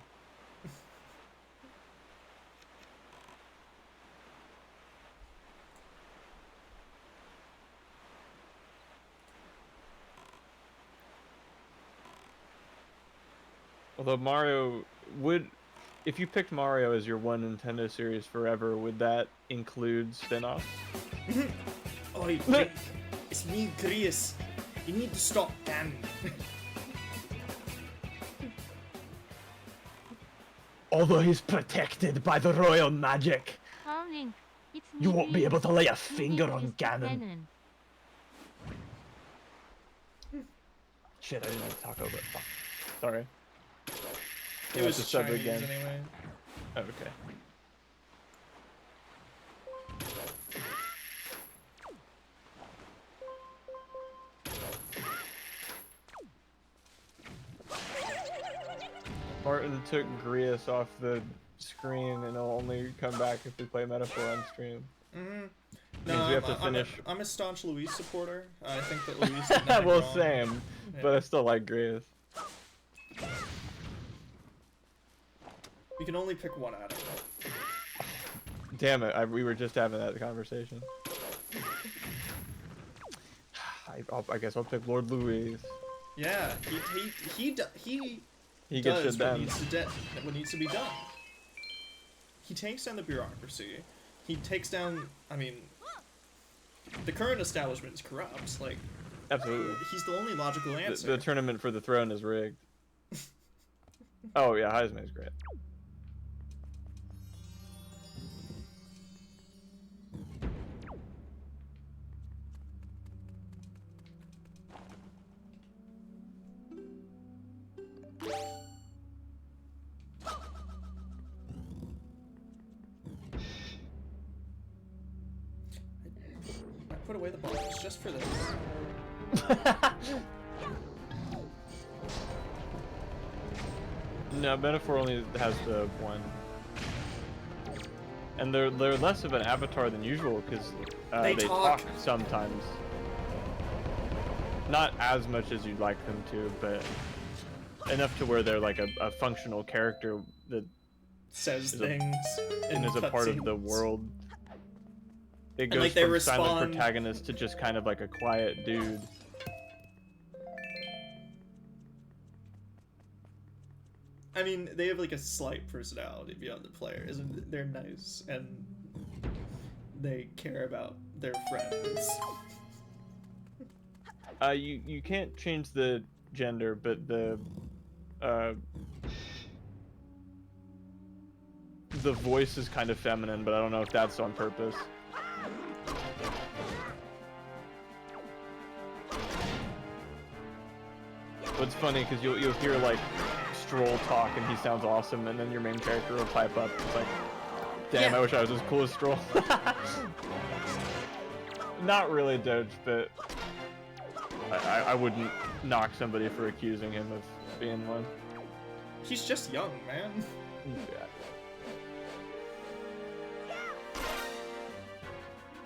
Although Mario would, if you picked Mario as your one Nintendo series forever, would that include spin-offs? Oi, it's me, Chris. You need to stop camming. Although he's protected by the royal magic, Oh, Link, it's me, you won't be able to lay a Link. finger Link on is Ganon. canon. Shit, I didn't want to talk over it. Fuck. Sorry. It was just sub Chinese again. anyway. Oh, okay. Martin took Grius off the screen, and it'll only come back if we play Metaphor on stream. Mm-hmm. Means we have to finish. I'm a staunch Luis supporter. I think that Luis did nothing Well, wrong. same, Yeah. but I still like Grace. You can only pick one out of it. Damn it! We were just having that conversation. I guess I'll pick Lord Louise. Yeah, he He gets does it done. what needs to be done. He takes down the bureaucracy. He takes down. I mean, the current establishment is corrupt. Like, Absolutely. he's the only logical answer. The tournament for the throne is rigged. Oh yeah, Heisman's great. I put away the bottles just for this. No, Metaphor only has the one. And they're less of an avatar than usual because They they talk. talk sometimes. Not as much as you'd like them to, but enough to where they're like a functional character that Says Is a- things and is a part of the cutscenes. world. It And, goes like, they from silent respond- protagonist to just kind of like a quiet dude. I mean, they have like a slight personality beyond the player, isn't it? They're nice and they care about their friends. You can't change the gender, but the voice is kind of feminine, but I don't know if that's on purpose. What's funny because you'll hear like Stroll talk and he sounds awesome, and then your main character will pipe up. It's like, damn, Yeah. I wish I was as cool as Stroll. Not really, Doge, but I wouldn't knock somebody for accusing him of being one. He's just young, man. Yeah.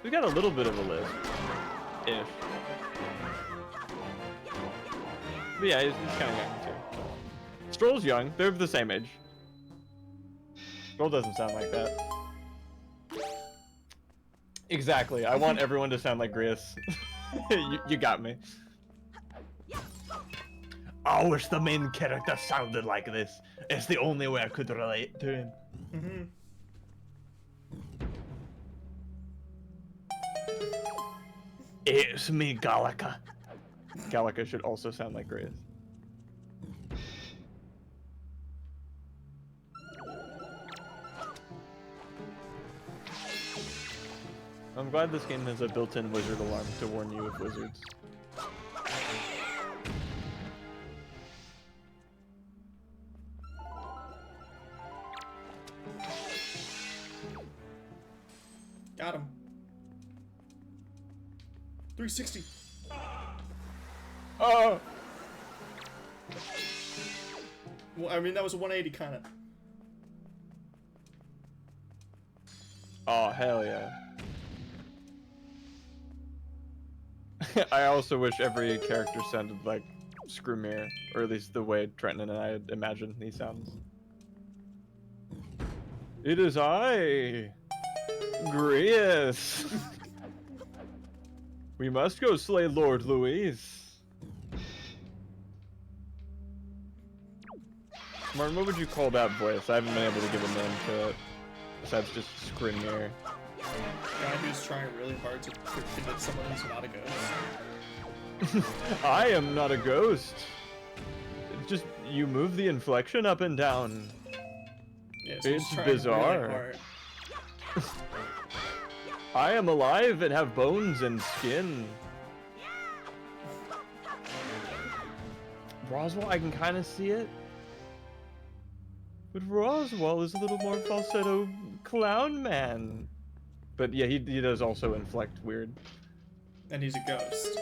We got a little bit of a list, ish. But yeah, he's kind of young too. Stroll's young. They're the same age. Stroll doesn't sound like that. Exactly. I want everyone to sound like Gris. You got me. I wish the main character sounded like this. It's the only way I could relate to him. Mm-hmm. It's me, Galaka. Galaka should also sound like Grace. I'm glad this game has a built-in wizard alarm to warn you of wizards. Got him. 360. Oh! Well, I mean, that was a 180 kind of. Oh, hell yeah. I also wish every character sounded like Screwmere, or at least the way Trenton and I imagine he sounds. It is I, Grius. We must go slay Lord Louise. Martin, what would you call that voice? I haven't been able to give a name to it, besides just Screwmere. Guy who's trying really hard to convince someone he's not a ghost. I am not a ghost. It's just you move the inflection up and down. Yeah, so he's It's trying really bizarre. hard. I am alive and have bones and skin. Roswell, I can kind of see it. But Roswell is a little more falsetto clown man. But yeah, he does also inflect weird. And he's a ghost.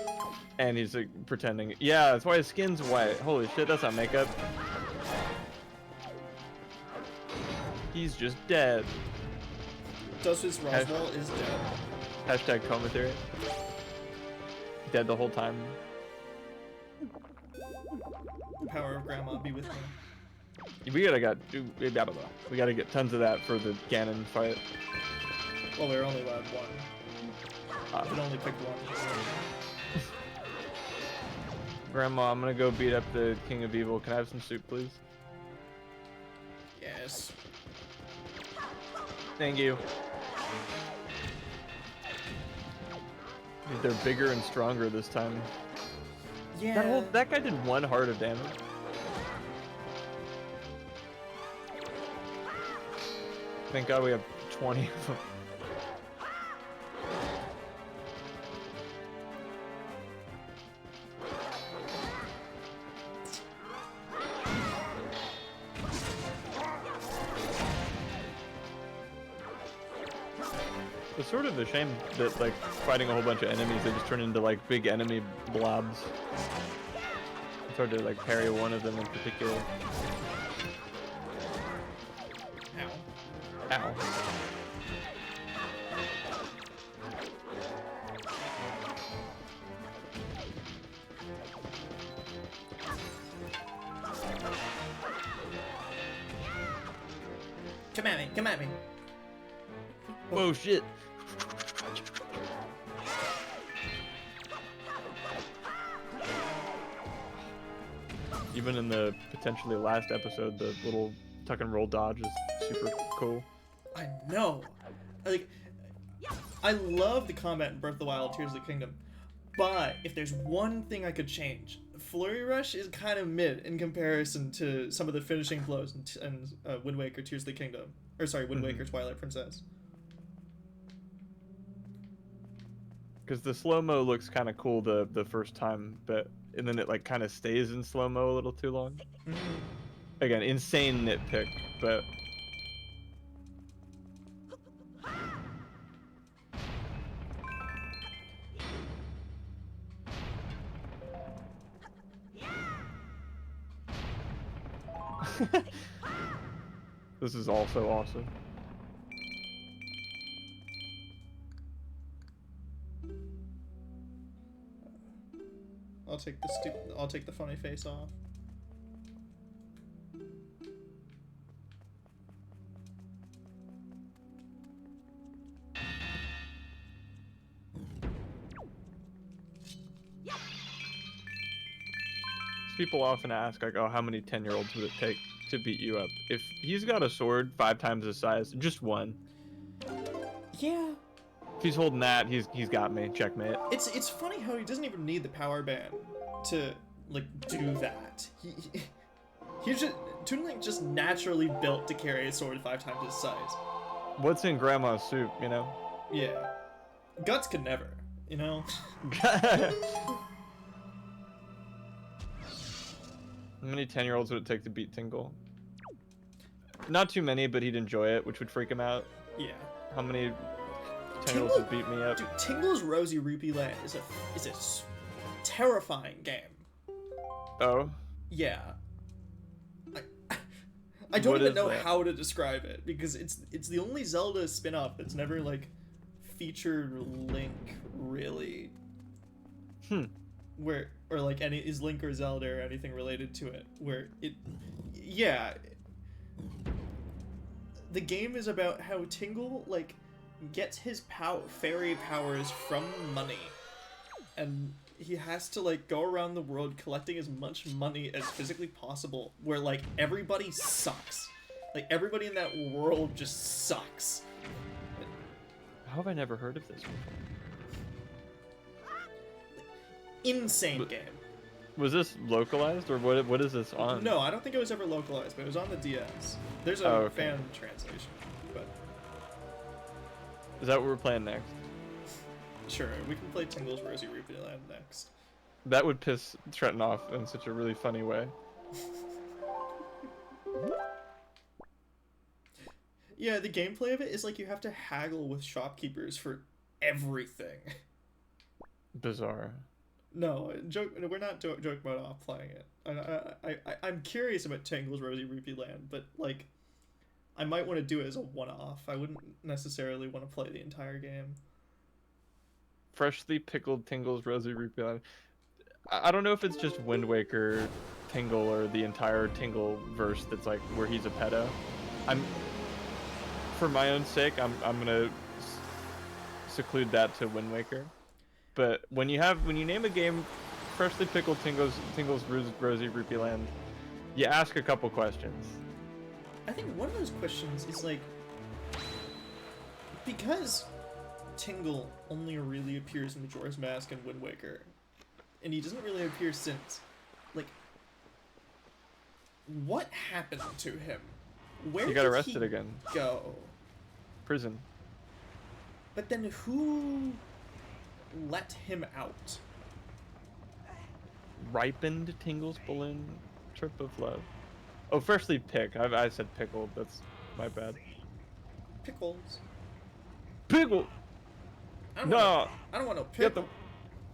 And he's pretending. Yeah, that's why his skin's white. Holy shit, that's not makeup. He's just dead. Douglas Roswell is dead. Hashtag commentary. Dead the whole time. The power of grandma be with me. We gotta get tons of that for the Ganon fight. Well, we're only allowed one. We can only pick one. Grandma, I'm gonna go beat up the King of Evil. Can I have some soup, please? Yes. Thank you. Dude, they're bigger and stronger this time. Yeah. That guy did 1 heart of damage. Thank God we have 20 of them. It's sort of a shame that, like, fighting a whole bunch of enemies, they just turn into, like, big enemy blobs. It's hard to, like, parry one of them in particular. Ow. Ow. Come at me, come at me. Whoa, shit. Even in the potentially last episode, the little tuck and roll dodge is super cool. I know. Like, I love the combat in Breath of the Wild, Tears of the Kingdom, but if there's one thing I could change, Flurry Rush is kind of mid in comparison to some of the finishing blows in Wind Waker, Tears of the Kingdom. Or sorry, Wind Waker, Twilight Princess. Because the slow-mo looks kind of cool the first time, and then it like kind of stays in slow-mo a little too long. Again, insane nitpick, but this is also awesome. I'll take the funny face off. People often ask, like, oh, how many 10-year-olds would it take to beat you up? If he's got a sword 5 times his size, just one. Yeah. If he's holding that, he's got me. Checkmate. It's funny how he doesn't even need the power band to like do that. He's just Toon Link just naturally built to carry a sword 5 times his size. What's in Grandma's soup, you know? Yeah. Guts could never, you know? How many 10-year-olds would it take to beat Tingle? Not too many, but he'd enjoy it, which would freak him out. Yeah. How many 10-year-olds would beat me up? Dude, Tingle's Rosy Rupee Land is a terrifying game. Oh? Yeah. I don't What even is know that? how to describe it because it's the only Zelda spin-off that's never like featured Link really. Where or like is Link or Zelda or anything related to it where the game is about how Tingle like gets his fairy powers from money, and he has to like go around the world collecting as much money as physically possible, where like everybody sucks, like everybody in that world just sucks. How have I never heard of this before? Insane game. Was this localized, or what is this on? No, I don't think it was ever localized, but it was on the DS. There's a Oh, okay. fan translation, but Is that what we're playing next? sure, we can play Tingle's Rosy Rupee Land next. That would piss Trenton off in such a really funny way. Yeah, the gameplay of it is like you have to haggle with shopkeepers for everything. Bizarre. No, we're not joke about off playing it. I'm curious about Tingle's Rosy Rupee Land, but like, I might want to do it as a one-off. I wouldn't necessarily want to play the entire game. Freshly pickled Tingle's Rosy Rupee Land. I don't know if it's just Wind Waker Tingle or the entire Tingle verse that's like where he's a pedo. For my own sake, I'm gonna seclude that to Wind Waker. But when you name a game Freshly Pickled Tingle's Rosy Rupee Land, you ask a couple questions. I think one of those questions is like, because Tingle only really appears in Majora's Mask and Wind Waker, and he doesn't really appear since, like, what happened to him? Where He got did arrested he again. go? Prison. But then who let him out? Ripened Tingle's Balloon Trip of Love. Oh, freshly pick. I said pickled. That's my bad. Pickles. Pickle. I don't No. Want I don't want no You want pickle.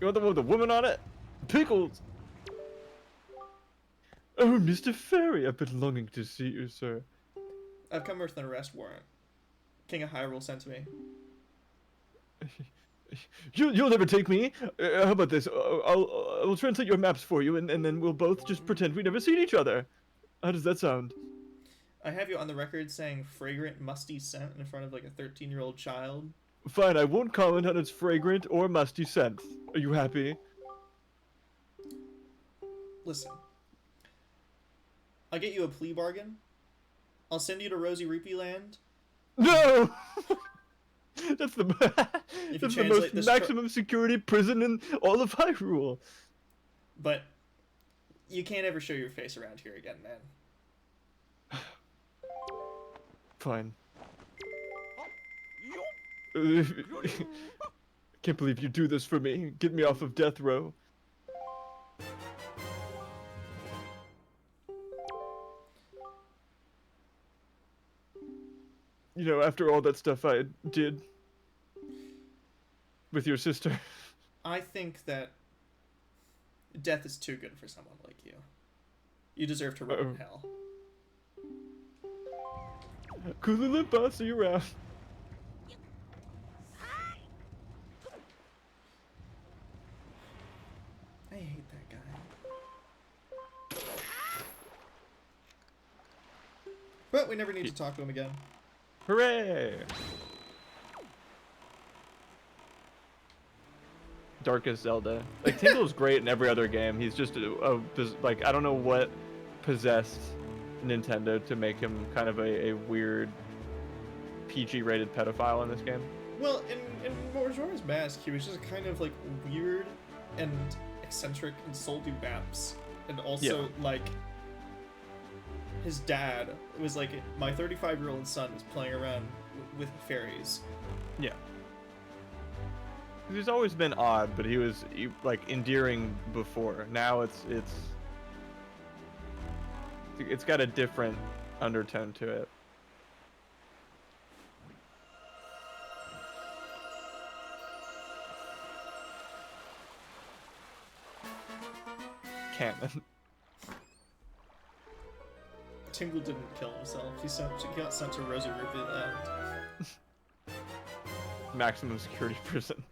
you want the one with the woman on it? Pickles. Oh, Mr. Fairy, I've been longing to see you, sir. I've come with an arrest warrant. King of Hyrule sent me. You'll never take me. How about this? I'll translate your maps for you, and then we'll both just pretend we never seen each other. How does that sound? I have you on the record saying fragrant, musty scent in front of like a 13-year-old child. Fine, I won't comment on its fragrant or musty scent. Are you happy? Listen. I'll get you a plea bargain. I'll send you to Rosy Rupee Land. No! That's the If you that's the translate most this maximum security prison in all of Hyrule. But you can't ever show your face around here again, man. Fine. Can't believe you do this for me. Get me off of death row. You know, after all that stuff I did with your sister. I think that death is too good for someone like you. You deserve to rot in hell. Coolula, boss, see you around. I hate that guy. But we never need to talk to him again. Hooray! Darkest Zelda. Like, Tingle's great in every other game. He's just like, I don't know what possessed Nintendo to make him kind of a weird PG-rated pedophile in this game. Well, in Majora's Mask, he was just kind of like weird and eccentric and sold you maps. And also, like, his dad was like, my 35-year-old son is playing around with fairies. Yeah. He's always been odd, but he was like endearing before. Now it's got a different undertone to it. Canon. Tingle didn't kill himself. He got sent to Rosy Rupee Land. Maximum security prison.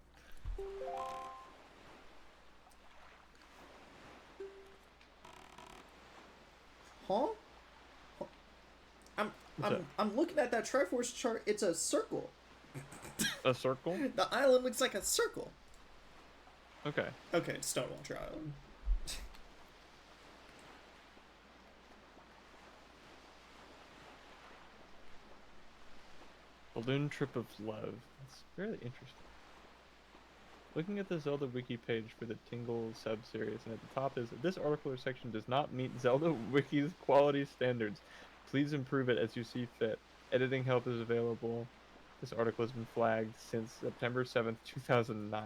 Huh? I'm looking at that Triforce chart. It's a circle. A circle? The island looks like a circle. Okay. Okay, it's Stonewater Island. Balloon Trip of Love. It's really interesting. Looking at the Zelda wiki page for the Tingle sub-series, and at the top is, this article or section does not meet Zelda wiki's quality standards. Please improve it as you see fit. Editing help is available. This article has been flagged since September 7th, 2009.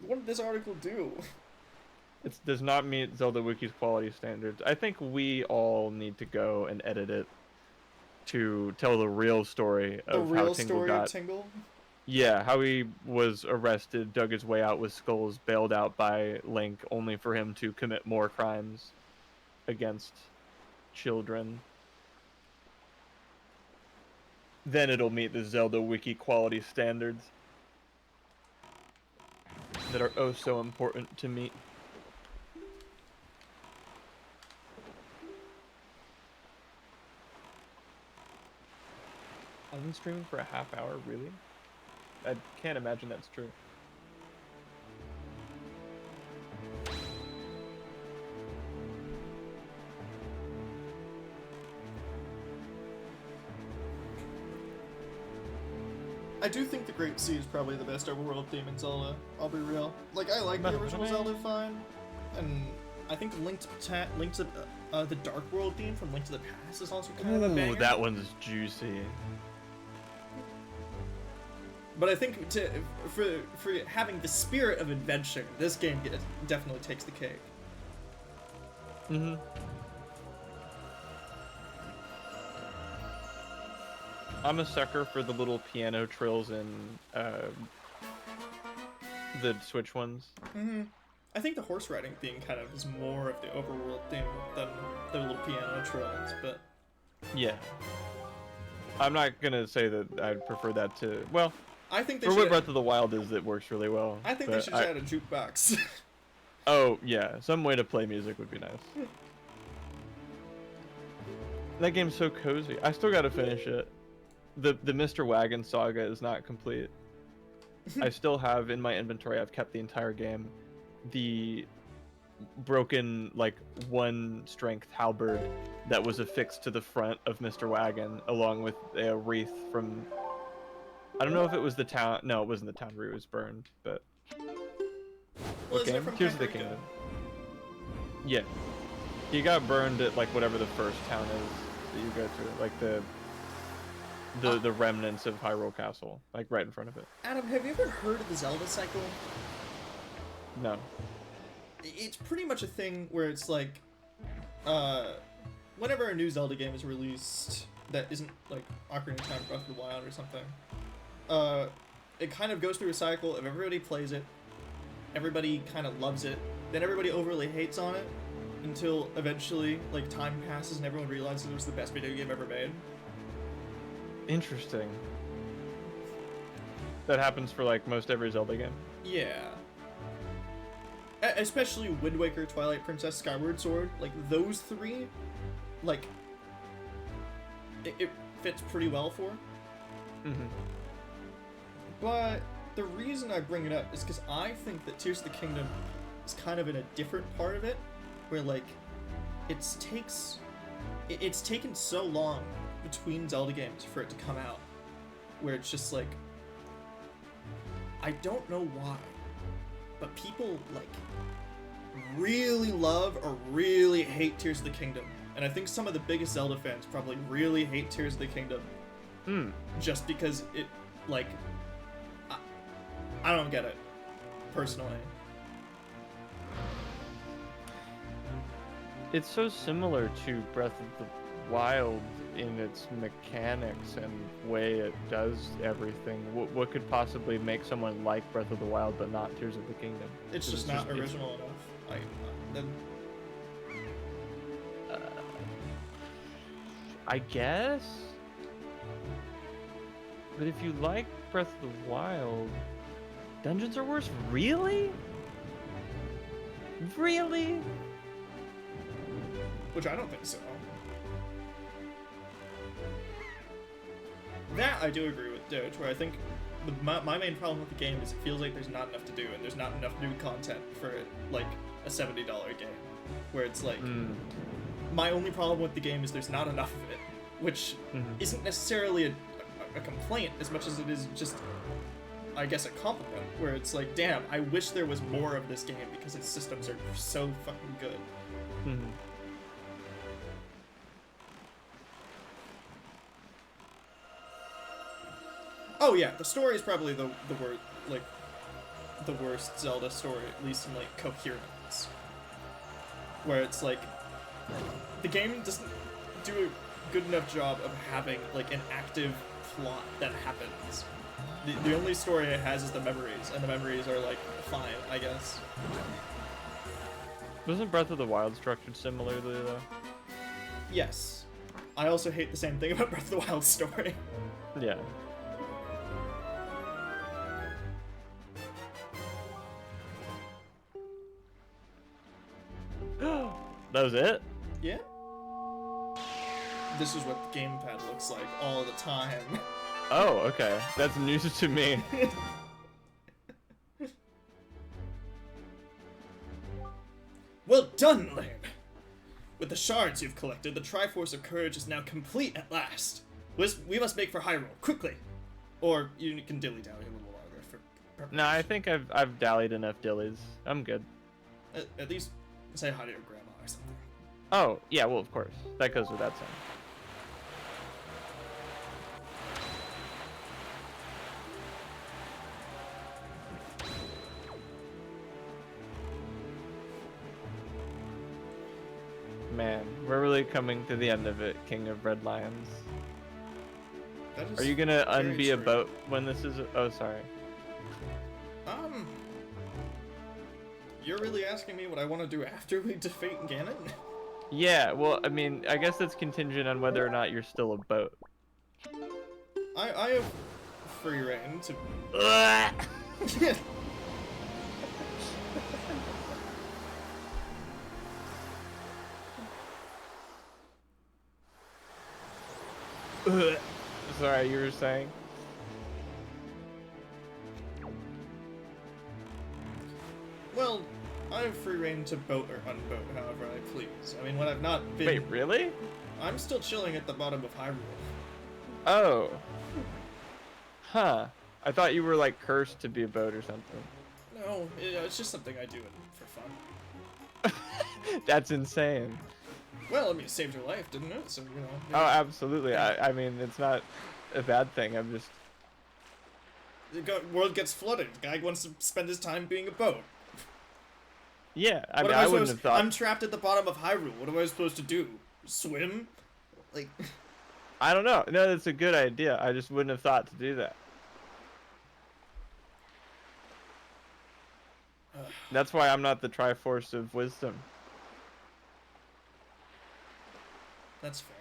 What did this article do? It does not meet Zelda wiki's quality standards. I think we all need to go and edit it to tell the real story of how Tingle got. Of Tingle? Yeah, how he was arrested, dug his way out with skulls, bailed out by Link, only for him to commit more crimes against children, then it'll meet the Zelda wiki quality standards that are oh so important to meet. I've been streaming for a half hour, really? I can't imagine that's true. I do think the Great Sea is probably the best overworld theme in Zelda. I'll be real. Like, I like the original Zelda fine, and I think Link to the Dark World theme from Link to the Past is also kind of a banger. Ooh, that one's juicy. But I think for having the spirit of adventure, this game definitely takes the cake. Mm-hmm. I'm a sucker for the little piano trills in the Switch ones. Mm-hmm. I think the horse riding theme kind of is more of the overworld theme than the little piano trills, but... Yeah. I'm not gonna say that I'd prefer that to... Well, I think they for should... what Breath of the Wild is, it works really well. I think they should add a jukebox. Oh, yeah. Some way to play music would be nice. That game's so cozy. I still gotta finish it. The Mr. Wagon saga is not complete. I still have in my inventory, I've kept the entire game, the broken, like, 1 strength halberd that was affixed to the front of Mr. Wagon, along with a wreath from... I don't know if it was the town... No, it wasn't the town where it was burned, but... Well, Okay, isn't it from Tears of the Kakariko? Kingdom. Yeah. He got burned at, like, whatever the first town is that you go to. Like, the remnants of Hyrule Castle. Like, right in front of it. Adam, have you ever heard of the Zelda cycle? No. It's pretty much a thing where it's like, whenever a new Zelda game is released that isn't like Ocarina of Time, Breath of the Wild or something, it kind of goes through a cycle of everybody plays it, everybody kind of loves it, then everybody overly hates on it, until eventually, like, time passes and everyone realizes it was the best video game ever made. Interesting. That happens for, like, most every Zelda game. Yeah. Especially Wind Waker, Twilight Princess, Skyward Sword, like, those 3, like, it fits pretty well for. Mm-hmm. But the reason I bring it up is because I think that Tears of the Kingdom is kind of in a different part of it, where, like, it's taken so long between Zelda games for it to come out, where it's just like, I don't know why, but people, like, really love or really hate Tears of the Kingdom. And I think some of the biggest Zelda fans probably really hate Tears of the Kingdom. Just because it, like, I don't get it, personally. It's so similar to Breath of the Wild in its mechanics and way it does everything. What could possibly make someone like Breath of the Wild but not Tears of the Kingdom? It's just not original enough. I guess. But if you like Breath of the Wild, dungeons are worse. Really? Really? Which I don't think so. That I do agree with Doge, where I think my main problem with the game is it feels like there's not enough to do, and there's not enough new content for, like, a $70 game. Where it's like, my only problem with the game is there's not enough of it, which isn't necessarily a complaint as much as it is just, I guess, a compliment, where it's like, damn, I wish there was more of this game because its systems are so fucking good. Oh yeah, the story is probably the worst, like, the worst Zelda story, at least in, like, coherence. Where it's like, the game doesn't do a good enough job of having, like, an active plot that happens. The only story it has is the memories, and the memories are, like, fine, I guess. Wasn't Breath of the Wild structured similarly, though? Yes. I also hate the same thing about Breath of the Wild story. Yeah. That was it? Yeah? This is what the gamepad looks like all the time. Oh, okay. That's news to me. Well done, Lane! With the shards you've collected, the Triforce of Courage is now complete at last. We must make for Hyrule, quickly! Or you can dilly-dally a little longer for preparation. No, I think I've dallied enough dillies. I'm good. At least say hi to your grandma or something. Oh, yeah, well, of course. That goes without saying. Man, we're really coming to the end of it, King of Red Lions. That is Are you gonna very unbe a true. boat when this is? Oh, sorry. You're really asking me what I want to do after we defeat Ganon? Yeah, well, I mean, I guess that's contingent on whether or not you're still a boat. I have free reign to... Sorry, you were saying? Well, I have free reign to boat or unboat however I please. I mean, when I've not been... Wait, really? I'm still chilling at the bottom of Hyrule. Oh. Huh. I thought you were, like, cursed to be a boat or something. No, it's just something I do for fun. That's insane. Well, I mean, it saved your life, didn't it? So, you know... Oh, absolutely. I mean, it's not a bad thing. I'm just... The world gets flooded. The guy wants to spend his time being a boat. Yeah, I What mean, am I wouldn't have thought... I'm trapped at the bottom of Hyrule. What am I supposed to do? Swim? Like... I don't know. No, that's a good idea. I just wouldn't have thought to do that. That's why I'm not the Triforce of Wisdom. That's fair.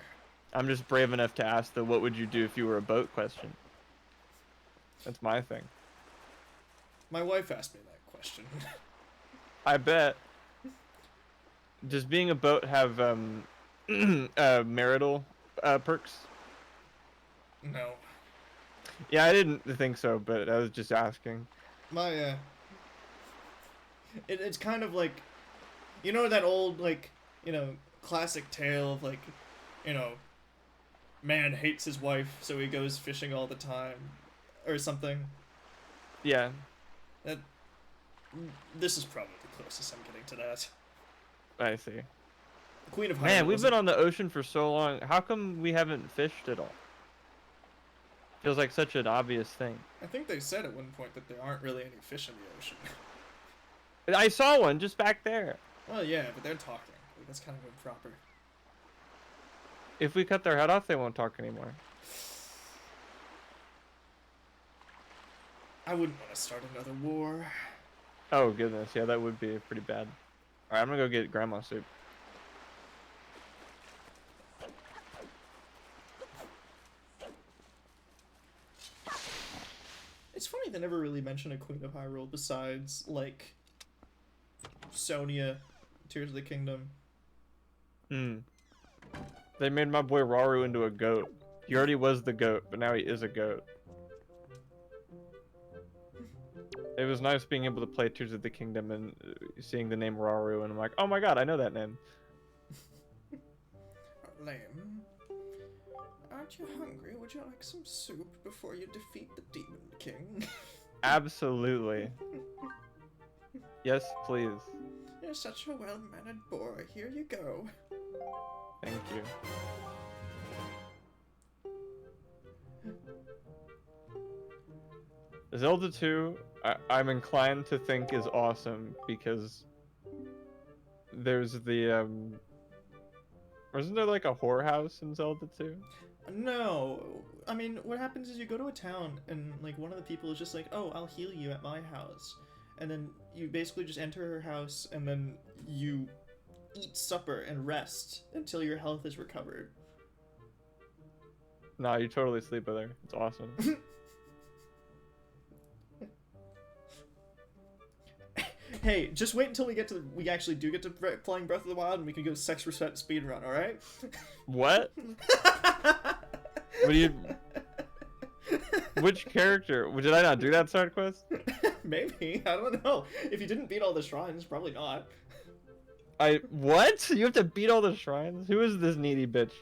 I'm just brave enough to ask the what would you do if you were a boat question. That's my thing. My wife asked me that question. I bet. Does being a boat have marital perks? No. Yeah, I didn't think so, but I was just asking. My, it's kind of like, you know that old, like, you know, classic tale of, like, you know, man hates his wife, so he goes fishing all the time, or something. Yeah. That, this is probably the closest I'm getting to that. I see. The Queen of Hyrule. Man, we've been on the ocean for so long. How come we haven't fished at all? Feels like such an obvious thing. I think they said at one point that there aren't really any fish in the ocean. I saw one just back there. Well, yeah, but they're talking. Like, that's kind of improper. If we cut their head off, they won't talk anymore. I wouldn't want to start another war. Oh, goodness. Yeah, that would be pretty bad. Alright, I'm gonna go get grandma soup. It's funny they never really mention a Queen of Hyrule besides, like, Sonia, Tears of the Kingdom. Hmm. They made my boy Rauru into a goat. He already was the goat, but now he is a goat. It was nice being able to play Tears of the Kingdom and seeing the name Rauru, and I'm like, oh my god, I know that name. Lame. Aren't you hungry? Would you like some soup before you defeat the Demon King? Absolutely. Yes, please. You're such a well-mannered boy. Here you go. Thank you. Zelda 2, I'm inclined to think is awesome because there's the, wasn't there like a whorehouse in Zelda 2? No. I mean, what happens is you go to a town and, like, one of the people is just like, oh, I'll heal you at my house. And then you basically just enter her house and then you eat supper and rest until your health is recovered. Nah, you totally sleep with her. It's awesome. Hey, just wait until we actually do get to playing Breath of the Wild and we can go 6% speedrun, alright? What? What do you... Which character? Did I not do that side quest? Maybe, I don't know. If you didn't beat all the shrines, probably not. What? You have to beat all the shrines? Who is this needy bitch?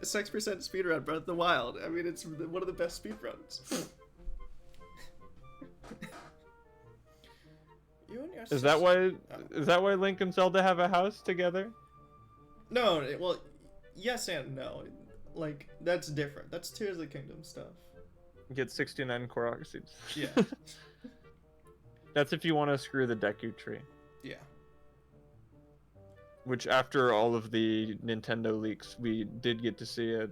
6% speedrun, Breath of the Wild. I mean, it's one of the best speedruns. You and your Is that why? Oh. Is that why Link and Zelda have a house together? No, well, yes and no. Like, that's different. That's Tears of the Kingdom stuff. Get 69 Korok seeds. Yeah. That's if you want to screw the Deku tree. Yeah. Which, after all of the Nintendo leaks, we did get to see a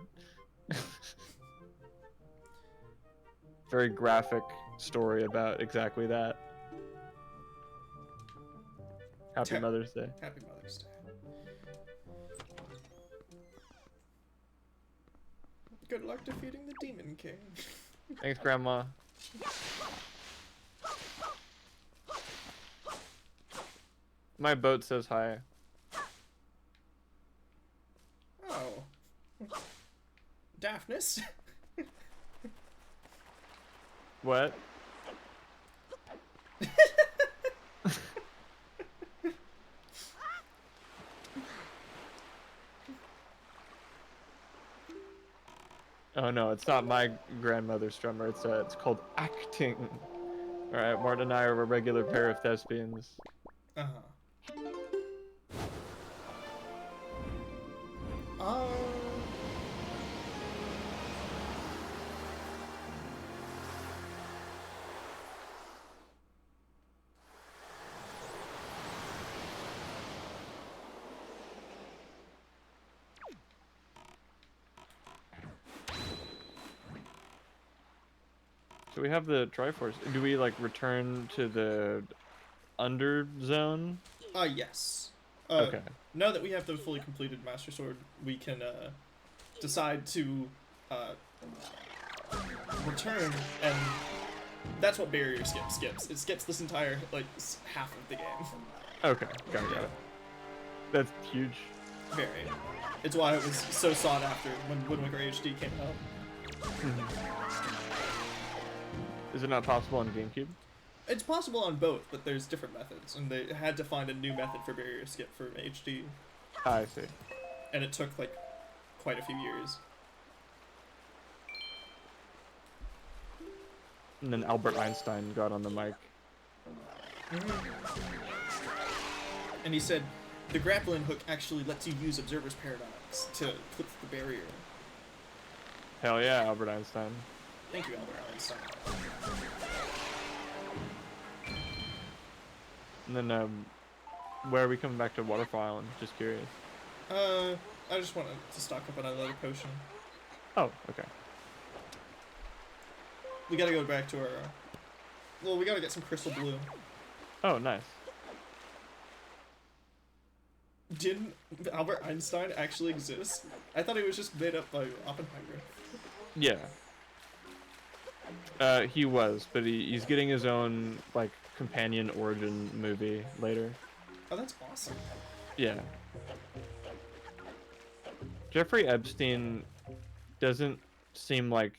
very graphic story about exactly that. Happy Mother's Day. Happy Mother's Day. Good luck defeating the Demon King. Thanks, Grandma. My boat says hi. Oh. Daphnis? What? Oh no, it's not my grandmother's drummer. It's called acting. All right, Martin and I are a regular pair of thespians. Uh-huh. So we have the Triforce. Do we like return to the under zone? Yes. Okay. Now that we have the fully completed Master Sword, we can decide to return, and that's what barrier skips. It skips this entire like half of the game. Okay, got it. That's huge. Very. It's why it was so sought after when Wind Waker HD came out. Is it not possible on GameCube? It's possible on both, but there's different methods, and they had to find a new method for barrier skip for HD. I see. And it took like quite a few years. And then Albert Einstein got on the mic. And he said, the grappling hook actually lets you use Observer's Paradox to clip the barrier. Hell yeah, Albert Einstein. Thank you, Albert Einstein. And then, where are we coming back to Waterfall Island? Just curious. I just wanted to stock up on another potion. Oh, okay. We gotta go back to our... well, we gotta get some Crystal Blue. Oh, nice. Didn't Albert Einstein actually exist? I thought he was just made up by Oppenheimer. Yeah. He was, but he's getting his own, like, companion origin movie later. Oh, that's awesome. Yeah. Jeffrey Epstein doesn't seem like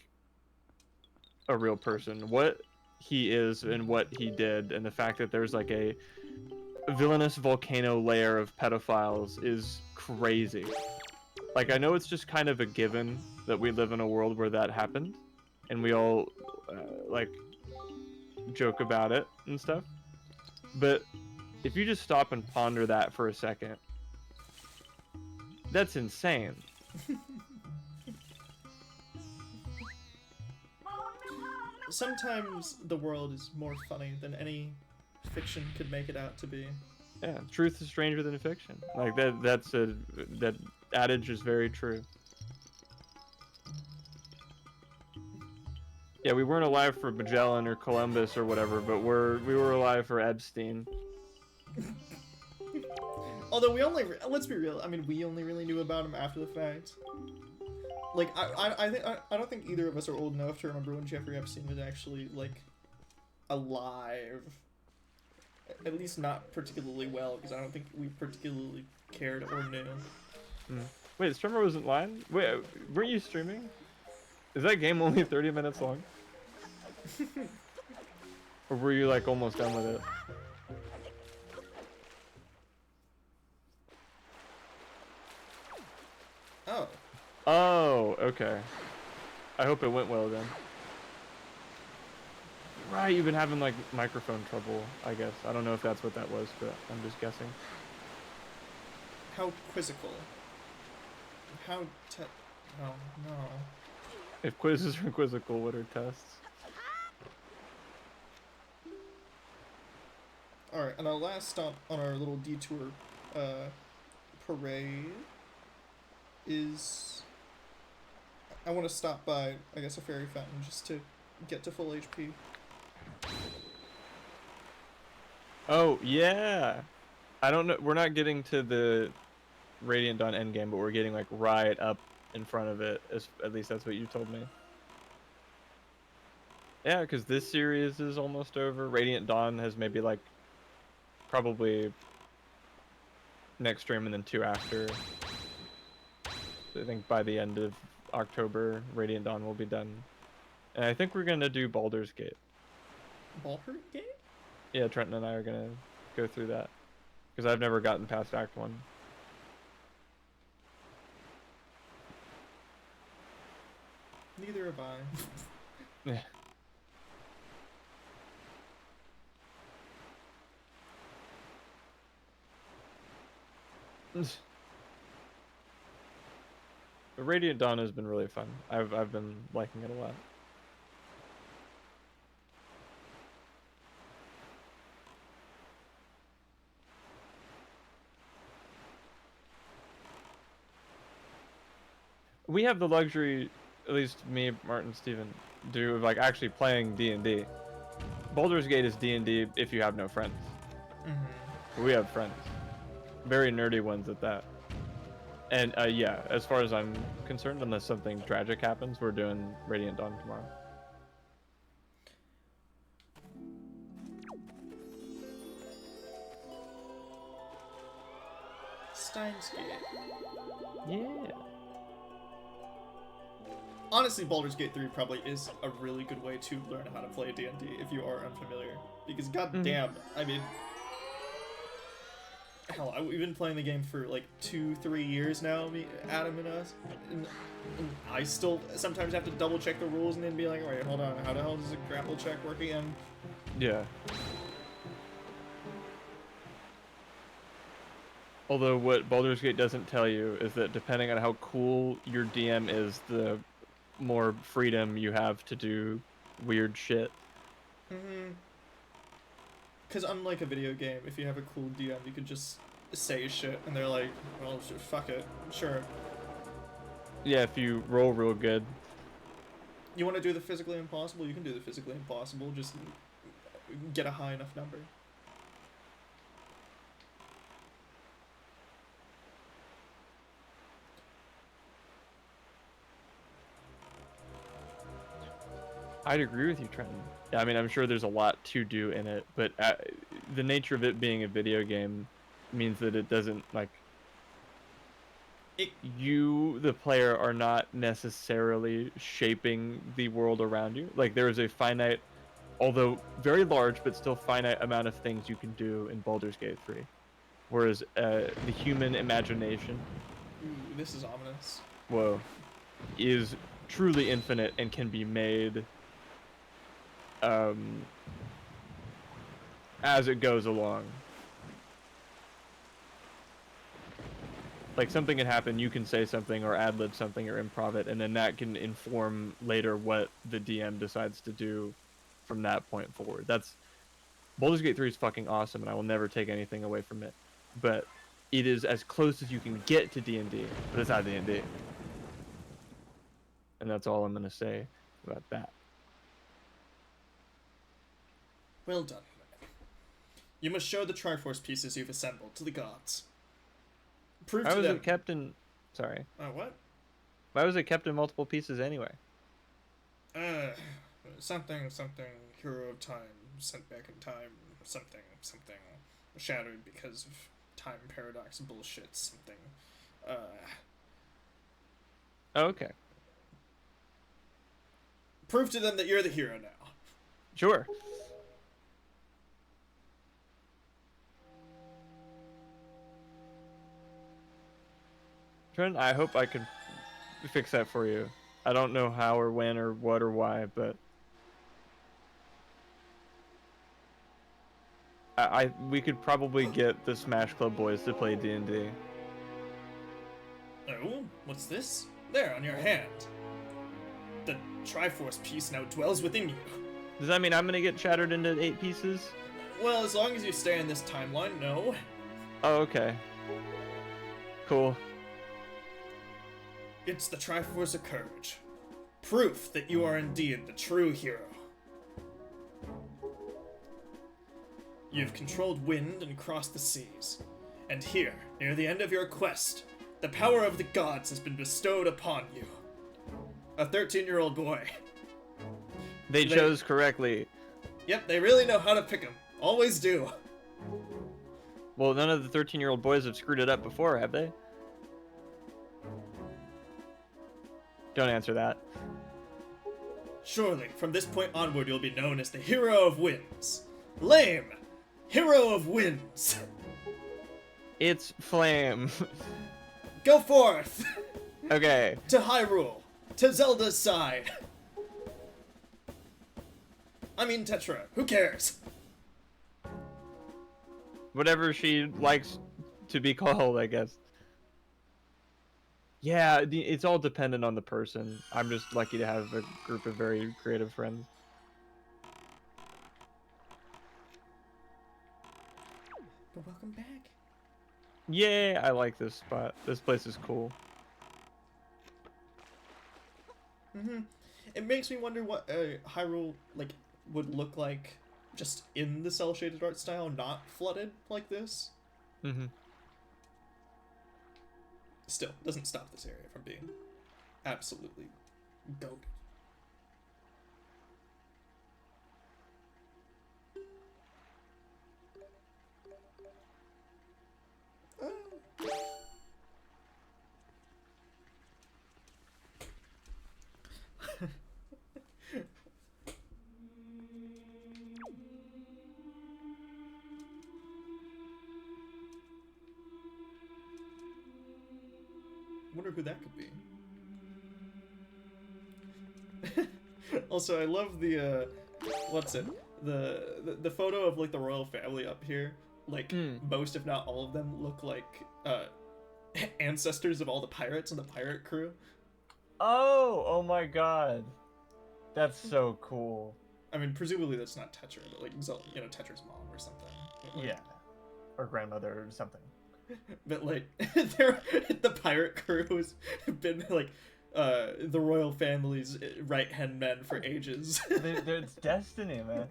a real person. What he is and what he did, and the fact that there's like a villainous volcano layer of pedophiles is crazy. Like, I know it's just kind of a given that we live in a world where that happened, and we all like joke about it and stuff. But if you just stop and ponder that for a second, that's insane. Sometimes the world is more funny than any fiction could make it out to be. Yeah, truth is stranger than fiction. Like that adage is very true. Yeah, we weren't alive for Magellan or Columbus or whatever, but we were alive for Epstein. Although let's be real, I mean, we only really knew about him after the fact. Like, I don't think either of us are old enough to remember when Jeffrey Epstein was actually, like, alive. At least not particularly well, because I don't think we particularly cared or knew. Wait, the streamer wasn't lying? Wait, weren't you streaming? Is that game only 30 minutes long? Or were you like almost done with it? Oh. Oh, okay. I hope it went well then. Right, you've been having like microphone trouble, I guess. I don't know if that's what that was, but I'm just guessing. How quizzical. How oh, no. If quizzes are quizzical, what are tests? Alright, and our last stop on our little detour parade is... I want to stop by, I guess, a fairy fountain just to get to full HP. Oh, yeah! I don't know, we're not getting to the Radiant Dawn endgame, but we're getting like right up in front of it, at least that's what you told me. Yeah, because this series is almost over. Radiant Dawn has maybe like probably next stream and then 2 after. So I think by the end of October, Radiant Dawn will be done. And I think we're gonna do Baldur's Gate. Baldur's Gate? Yeah, Trenton and I are gonna go through that. Because I've never gotten past Act 1. Neither have I. Yeah. But Radiant Dawn has been really fun. I've been liking it a lot. We have the luxury, at least me, Martin, Steven, do of like actually playing D&D. Baldur's Gate is D&D if you have no friends. Mm-hmm. We have friends. Very nerdy ones at that. And yeah, as far as I'm concerned, unless something tragic happens, we're doing Radiant Dawn tomorrow. Steins Gate. Yeah. Honestly, Baldur's Gate 3 probably is a really good way to learn how to play D&D if you are unfamiliar. Because goddamn, I mean... Hell, we've been playing the game for like 2-3 years now, Adam and us. And I still sometimes have to double check the rules and then be like, alright, hold on, how the hell does a grapple check work again? Yeah. Although what Baldur's Gate doesn't tell you is that depending on how cool your DM is, the more freedom you have to do weird shit. Mm-hmm. Because unlike a video game, if you have a cool DM, you can just say shit, and they're like, well, fuck it, sure. Yeah, if you roll real good. You want to do the physically impossible? You can do the physically impossible, just get a high enough number. I'd agree with you, Trenton. I mean, I'm sure there's a lot to do in it, but the nature of it being a video game means that it doesn't, like... You, the player, are not necessarily shaping the world around you. Like, there is a finite, although very large, but still finite amount of things you can do in Baldur's Gate 3. Whereas the human imagination... Ooh, this is ominous. Whoa. Is truly infinite and can be made... as it goes along. Like, something can happen, you can say something or ad-lib something or improv it, and then that can inform later what the DM decides to do from that point forward. That's... Baldur's Gate 3 is fucking awesome, and I will never take anything away from it. But it is as close as you can get to D&D, but it's not D&D. And that's all I'm gonna say about that. Well done. You must show the Triforce pieces you've assembled to the gods. Prove Why to was them. it kept in... Sorry. What? Why was it kept in multiple pieces anyway? Something, hero of time, sent back in time, something, shattered because of time paradox bullshit, something. Oh, okay. Prove to them that you're the hero now. Sure. Trent, I hope I can fix that for you. I don't know how or when or what or why, but we could probably get the Smash Club boys to play D&D. Oh, what's this? There, on your hand. The Triforce piece now dwells within you. Does that mean I'm gonna get shattered into 8 pieces? Well, as long as you stay in this timeline, no. Oh, okay. Cool. It's the Triforce of Courage. Proof that you are indeed the true hero. You've controlled wind and crossed the seas. And here, near the end of your quest, the power of the gods has been bestowed upon you. A 13-year-old boy. They chose correctly. Yep, they really know how to pick 'em. Always do. Well, none of the 13-year-old boys have screwed it up before, have they? Don't answer that. Surely, from this point onward, you'll be known as the Hero of Winds. Lame! Hero of Winds! It's Flame. Go forth! Okay. To Hyrule! To Zelda's side! I mean Tetra, who cares? Whatever she likes to be called, I guess. Yeah, it's all dependent on the person. I'm just lucky to have a group of very creative friends. But welcome back. Yay, I like this spot. This place is cool. It makes me wonder what Hyrule would look like just in the cel shaded art style, not flooded like this. Mm-hmm. Still, doesn't stop this area from being absolutely goated. Wonder who that could be. Also, I love the what's it? The photo of like the royal family up here. Like most, if not all of them, look like ancestors of all the pirates and the pirate crew. Oh my god. That's so cool. I mean, presumably that's not Tetra, but like Tetra's mom or something. But, like, Yeah. Or grandmother or something. But like, the pirate crew has been like the royal family's right hand men for ages. It's destiny, man.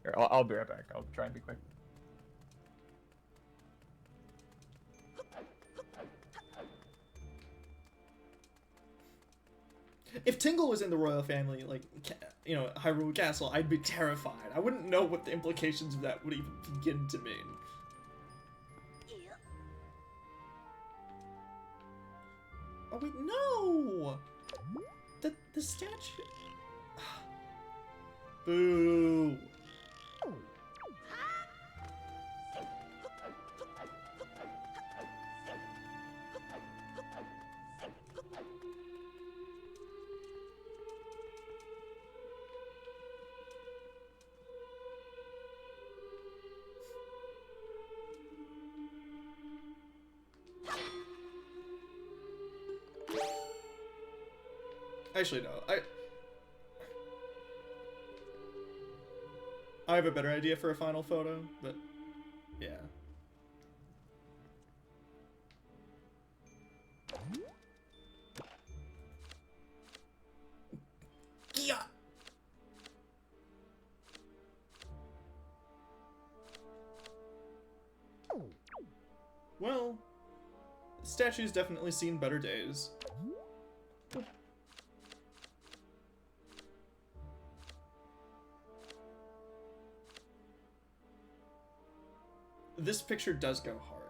Here, I'll be right back. I'll try and be quick. If Tingle was in the royal family, like, Hyrule Castle, I'd be terrified. I wouldn't know what the implications of that would even begin to mean. Oh wait, no! The statue. Boo. Actually, no. I have a better idea for a final photo, but yeah. Yeah. statue's definitely seen better days. This picture does go hard.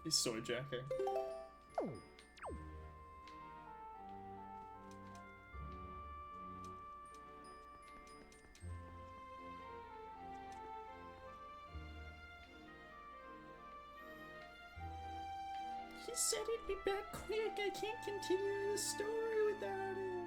He's soy jacking. He said he'd be back quick. I can't continue the story without him.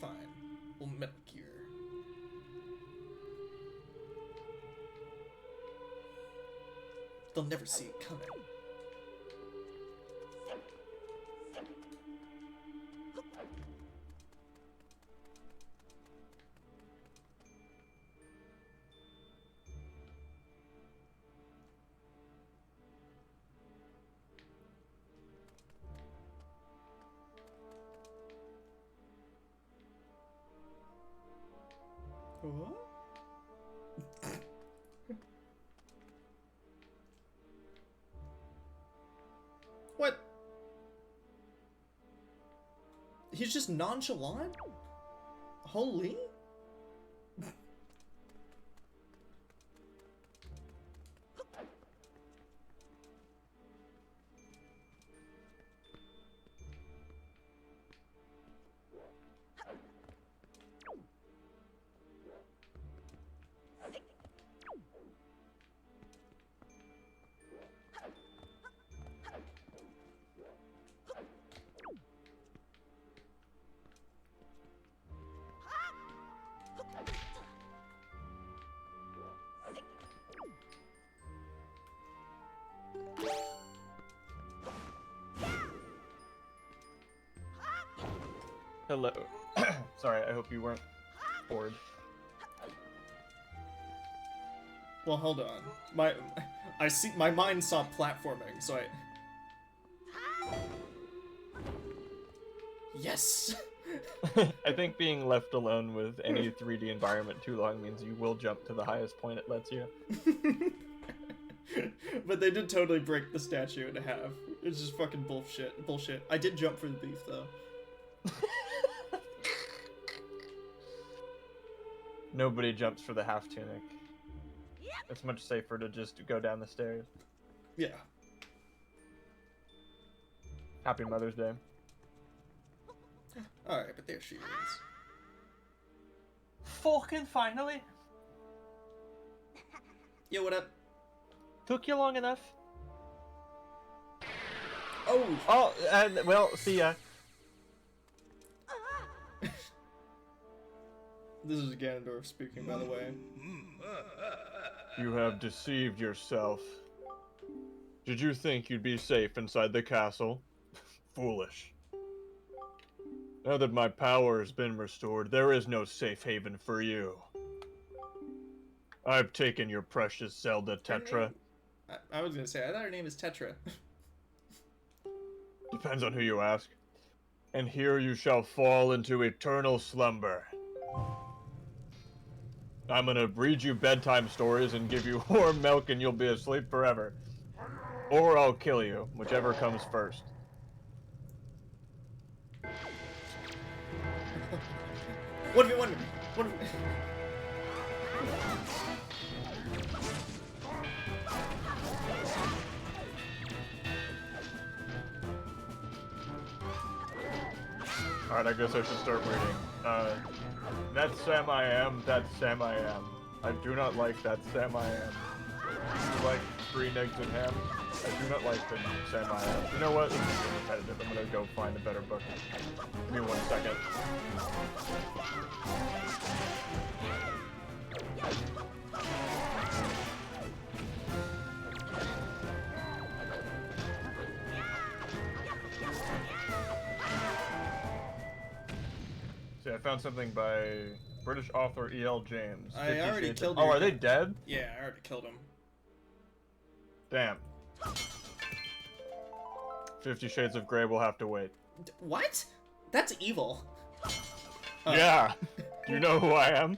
Fine. We'll Metal Gear. They'll never see it coming. What? What? He's just nonchalant? Holy? Hello. Sorry, I hope you weren't bored. Well, hold on. My mind saw platforming, so I... Yes! I think being left alone with any 3D environment too long means you will jump to the highest point it lets you. But they did totally break the statue in half. It's just fucking bullshit. I did jump for the beef, though. Nobody jumps for the half tunic. It's much safer to just go down the stairs. Yeah. Happy Mother's Day. Alright, but there she is. Fucking finally! Yo, what up? Took you long enough. Oh! Oh, and well, see ya. This is Ganondorf speaking, by the way. You have deceived yourself. Did you think you'd be safe inside the castle? Foolish. Now that my power has been restored, there is no safe haven for you. I've taken your precious Zelda Tetra. I was gonna say, I thought her name is Tetra. Depends on who you ask. And here you shall fall into eternal slumber. I'm gonna read you bedtime stories and give you warm milk and you'll be asleep forever. Or I'll kill you, whichever comes first. 1v1! Alright, I guess I should start reading. That's Sam I am, that's Sam I am. I do not like that Sam I am. You like green eggs and ham? I do not like the samurai. You know what? This is repetitive. I'm gonna go find a better book. Give me 1 second. See, I found something by British author E.L. James. I 50 already Shades killed of... Oh, your are they guy. dead? Yeah, I already killed him. Damn. 50 Shades of Grey will have to wait. What? That's evil. Yeah! Do you know who I am?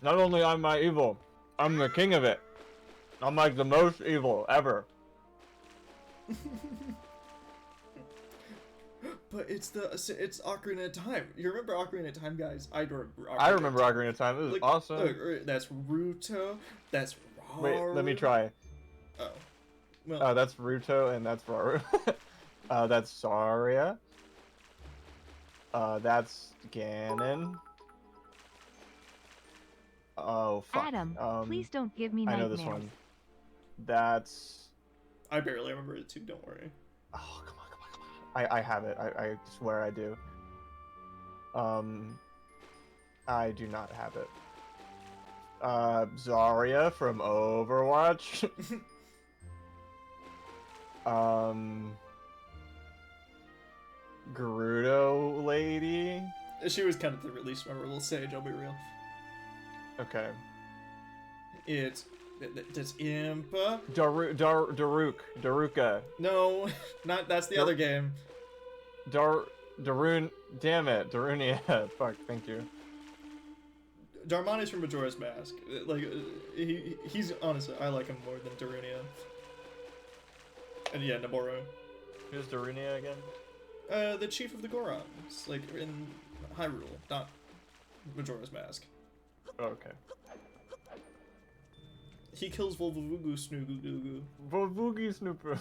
Not only am I evil, I'm the king of it. I'm like the most evil ever. But it's Ocarina of Time. You remember Ocarina of Time, guys? I remember Ocarina of Time. It was awesome. Look, that's Ruto. That's Raru. Wait, let me try. Oh. Well, That's Ruto and that's Raru. That's Saria. That's Ganon. Oh, fuck. Adam, please don't give me I know nightmares. this one. That's... I barely remember it too, don't worry. Oh, come on. I have it. I swear I do. I do not have it. Zarya from Overwatch. Gerudo lady. She was kind of the least memorable sage, I'll be real. Okay. It's Impa. Daruka. No, not that's the other game. Darun. Damn it, Darunia. Fuck. Thank you. Darmani's from Majora's Mask. Like, he's honestly, I like him more than Darunia. And yeah, Naboru. Who's Darunia again? The chief of the Gorons, like in Hyrule, not Majora's Mask. Okay. He kills Volvugu Snoogugugu. Volvugi Snooper.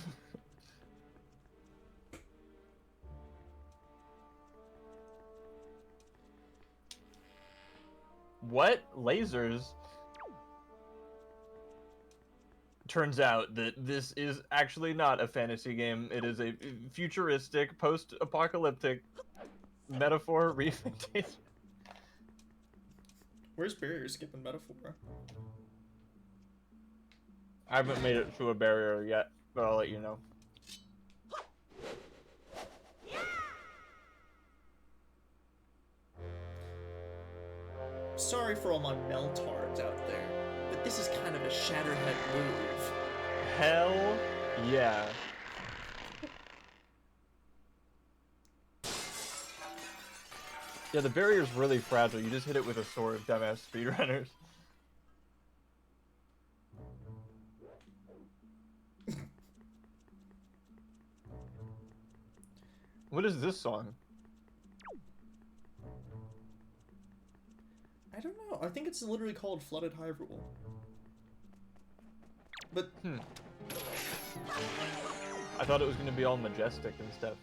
What? Lasers? Turns out that this is actually not a fantasy game. It is a futuristic, post-apocalyptic metaphor reinventation. Where's barrier skipping metaphor? I haven't made it to a barrier yet, but I'll let you know. Sorry for all my Meltards out there, but this is kind of a Shatterhead move. Hell yeah. Yeah, the barrier's really fragile. You just hit it with a sword, dumbass speedrunners. What is this song? I don't know. I think it's literally called Flooded Hyrule. But I thought it was gonna be all majestic and stuff.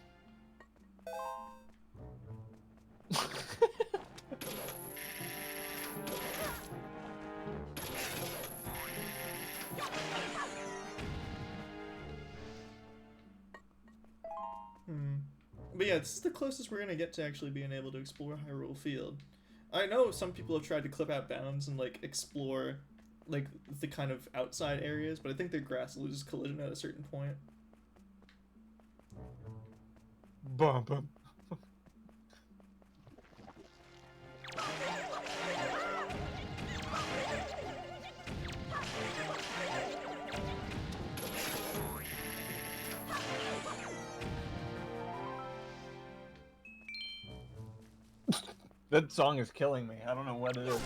But yeah, this is the closest we're gonna get to actually being able to explore Hyrule Field. I know some people have tried to clip out bounds and like explore like the kind of outside areas, but I think the grass loses collision at a certain point. Bum bum. That song is killing me. I don't know what it is.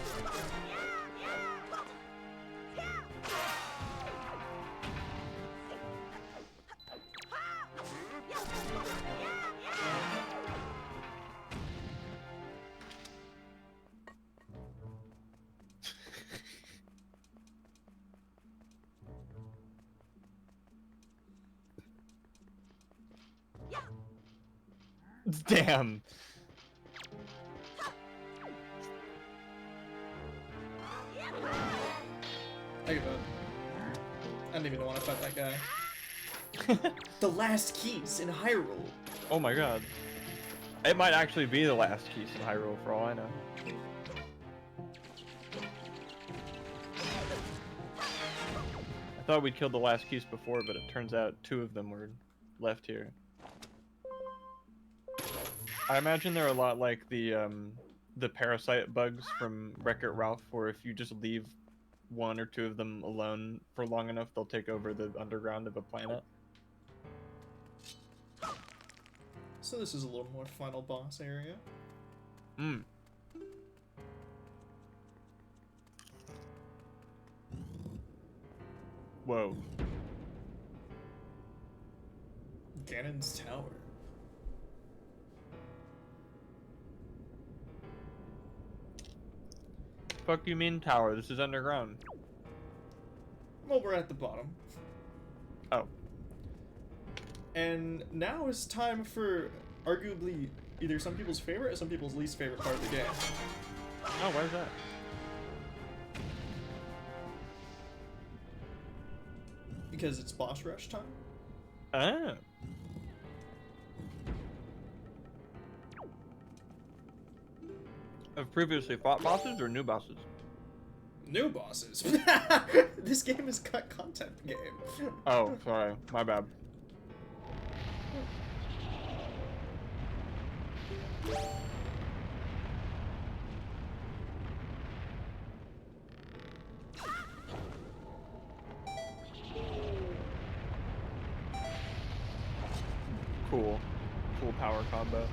Damn. I give up. I didn't even want to fight that guy. The last keys in Hyrule. Oh my god. It might actually be the last keys in Hyrule for all I know. I thought we'd killed the last keys before, but it turns out 2 of them were left here. I imagine they're a lot like the parasite bugs from Wreck-It Ralph, where if you just leave 1 or 2 of them alone for long enough, they'll take over the underground of a planet. So this is a little more final boss area. Hmm. Whoa. Ganon's Tower. Fuck you mean tower? This is underground. Well, we're at the bottom. Oh. And now is time for arguably either some people's favorite or some people's least favorite part of the game. Oh, why is that? Because it's boss rush time. Ah. Have previously fought bosses or new bosses? New bosses. This game is cut content game. Oh, sorry. My bad. Cool. Cool power combo.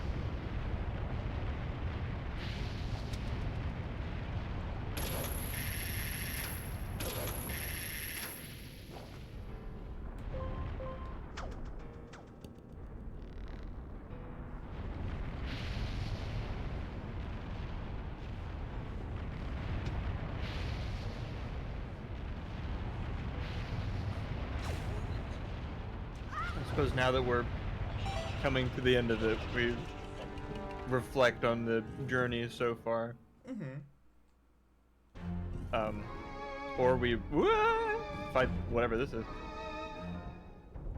I suppose now that we're coming to the end of it, we reflect on the journey so far. Mm-hmm. Or we fight whatever this is.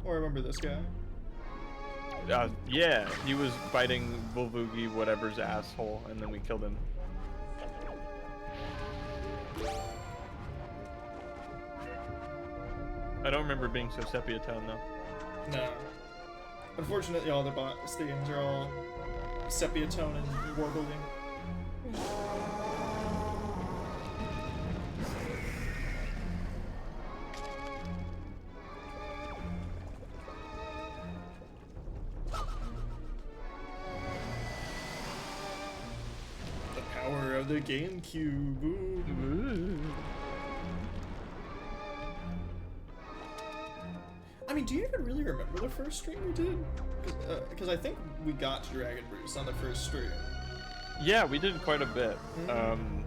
Or remember this guy. Yeah, he was biting Volvugi whatever's asshole, and then we killed him. I don't remember being so sepia tone though. No. Unfortunately, all the boss themes are all sepia tone and warbling. The power of the GameCube. Ooh. I mean, do you even really remember the first stream we did? Because I think we got to Dragon Bruce on the first stream. Yeah, we did quite a bit. Mm-hmm.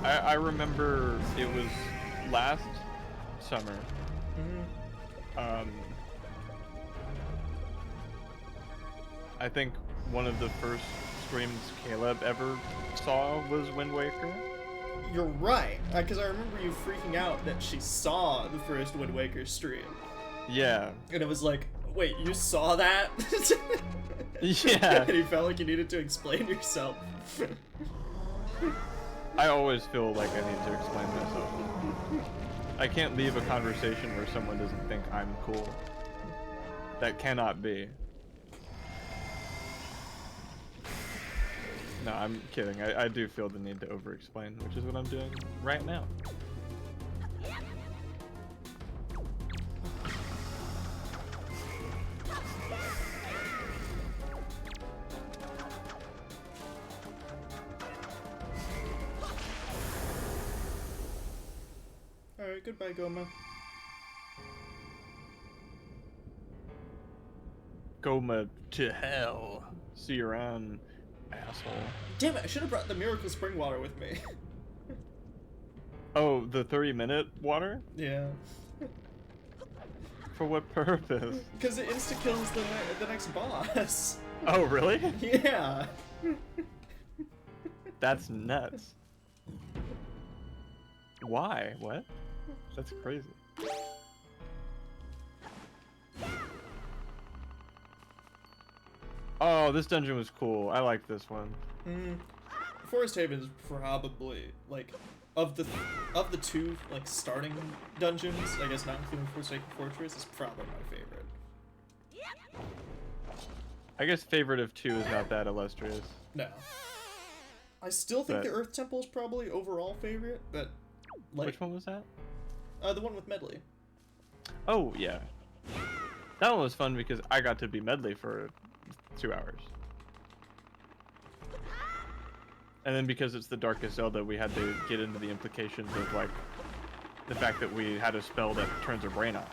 I remember it was last summer. Mm-hmm. I think one of the first streams Caleb ever saw was Wind Waker. You're right, because I remember you freaking out that she saw the first Wind Waker stream. Yeah. And it was like, wait, you saw that? Yeah. And you felt like you needed to explain yourself. I always feel like I need to explain myself. I can't leave a conversation where someone doesn't think I'm cool. That cannot be. No, I'm kidding. I do feel the need to over-explain, which is what I'm doing right now. Alright, goodbye, Goma. Goma to hell. See you around, asshole. Damn it, I should have brought the Miracle Spring Water with me. Oh, the 30-minute water? Yeah. For what purpose? Because it insta-kills the next boss. Oh, really? Yeah. That's nuts. Why? What? That's crazy. Oh, this dungeon was cool. I like this one. Forest Haven is probably like of the two like starting dungeons. I guess not including Forsaken Fortress is probably my favorite. I guess favorite of two is not that illustrious. No. I still think But- the Earth Temple is probably overall favorite, but like Which one was that? the one with Medley. Oh, yeah. That one was fun because I got to be Medley for 2 hours. And then because it's the darkest Zelda, we had to get into the implications of, like, the fact that we had a spell that turns her brain off.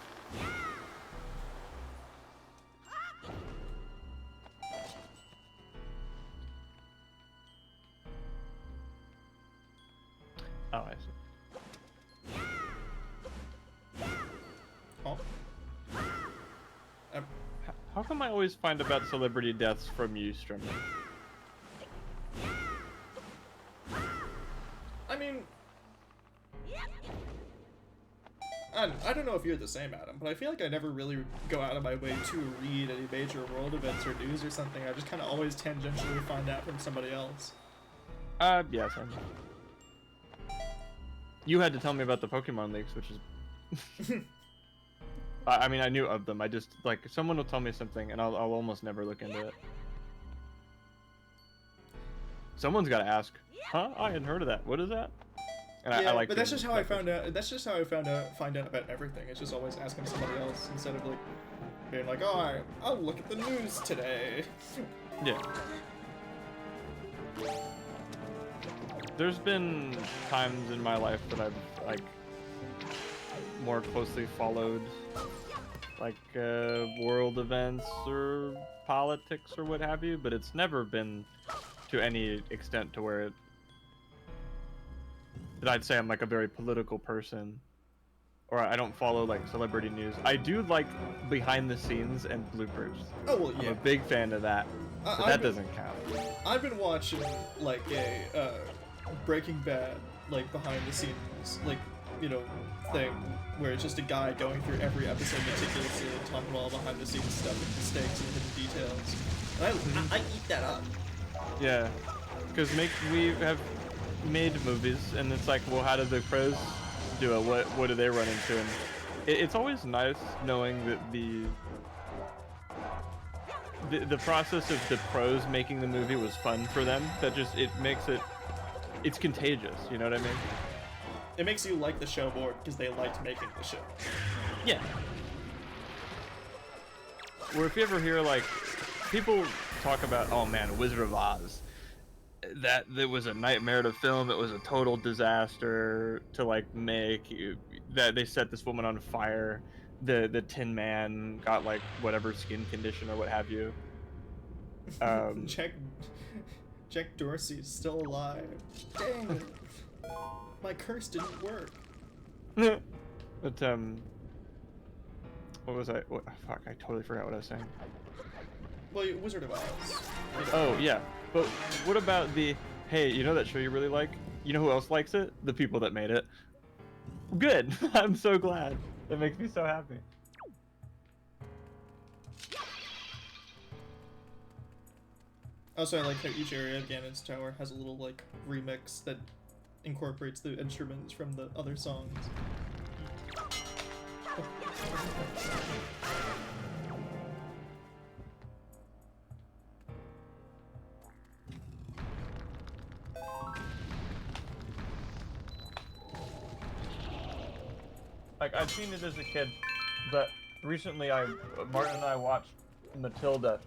Oh, I see. Oh. How come I always find about celebrity deaths from you, streaming? I mean, I don't know if you're the same, Adam, but I feel like I never really go out of my way to read any major world events or news or something. I just kind of always tangentially find out from somebody else. Yes, I know. You had to tell me about the Pokemon leaks, which is... I mean, I knew of them. I just, like, someone will tell me something, and I'll almost never look into it. Someone's got to ask, huh? I hadn't heard of that. What is that? And Yeah, I like but that's being just how I that found person. out. That's just how I find out about everything. It's just always asking somebody else instead of like being like, oh, I'll look at the news today. Yeah. There's been times in my life that I've, like, more closely followed, like, world events or politics or what have you, but it's never been to any extent to where that I'd say I'm, like, a very political person, or I don't follow, like, celebrity news. I do like behind the scenes and bloopers. Oh well, I'm yeah. a big fan of that, but I've that been- doesn't count. I've been watching like a Breaking Bad like behind the scenes like thing where it's just a guy going through every episode meticulously and talking about all behind the scenes stuff and mistakes and hidden details. And I eat that up. Yeah, because we have made movies, and it's like, well, how did the pros do it? What do they run into? And it's always nice knowing that the process of the pros making the movie was fun for them. That just it makes it's contagious. You know what I mean? It makes you like the show more because they liked making the show. Yeah. Or if you ever hear, like, people talk about, oh man, Wizard of Oz, that was a nightmare to film, it was a total disaster to, like, make, that they set this woman on fire, the Tin Man got, like, whatever skin condition or what have you. Jack Dorsey's still alive. Dang it. My curse didn't work. But, what was fuck, I totally forgot what I was saying. Well, Wizard of Oz. Oh, yeah. But what about hey, you know that show you really like? You know who else likes it? The people that made it. Good. I'm so glad. That makes me so happy. Also, I like how each area of Ganon's Tower has a little, like, remix that incorporates the instruments from the other songs. Like, I've seen it as a kid, but recently Martin and I watched Matilda,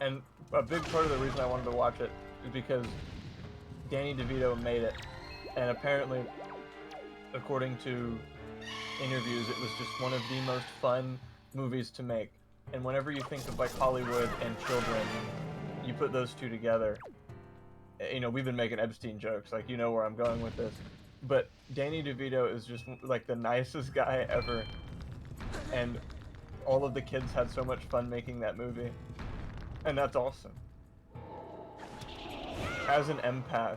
and a big part of the reason I wanted to watch it is because Danny DeVito made it, and apparently, according to interviews, it was just one of the most fun movies to make. And whenever you think of, like, Hollywood and children, you put those two together. You know, we've been making Epstein jokes, like, you know where I'm going with this. But Danny DeVito is just, like, the nicest guy ever. And all of the kids had so much fun making that movie. And that's awesome. As an empath.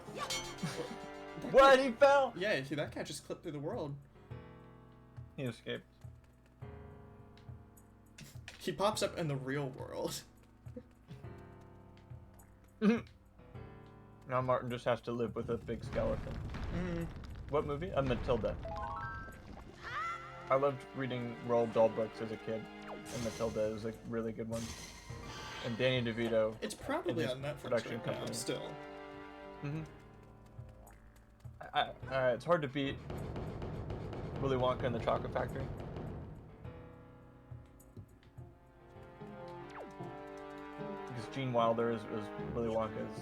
What? He fell? Yeah, see, that cat just clipped through the world. He escaped. He pops up in the real world. Now Martin just has to live with a big skeleton. Mm. What movie? Matilda. I loved reading Roald Dahl books as a kid, and Matilda is a really good one. And Danny DeVito. It's probably his on Netflix production right now, company. still. It's hard to beat Willy Wonka and the Chocolate Factory. Because Gene Wilder is Willy Wonka's.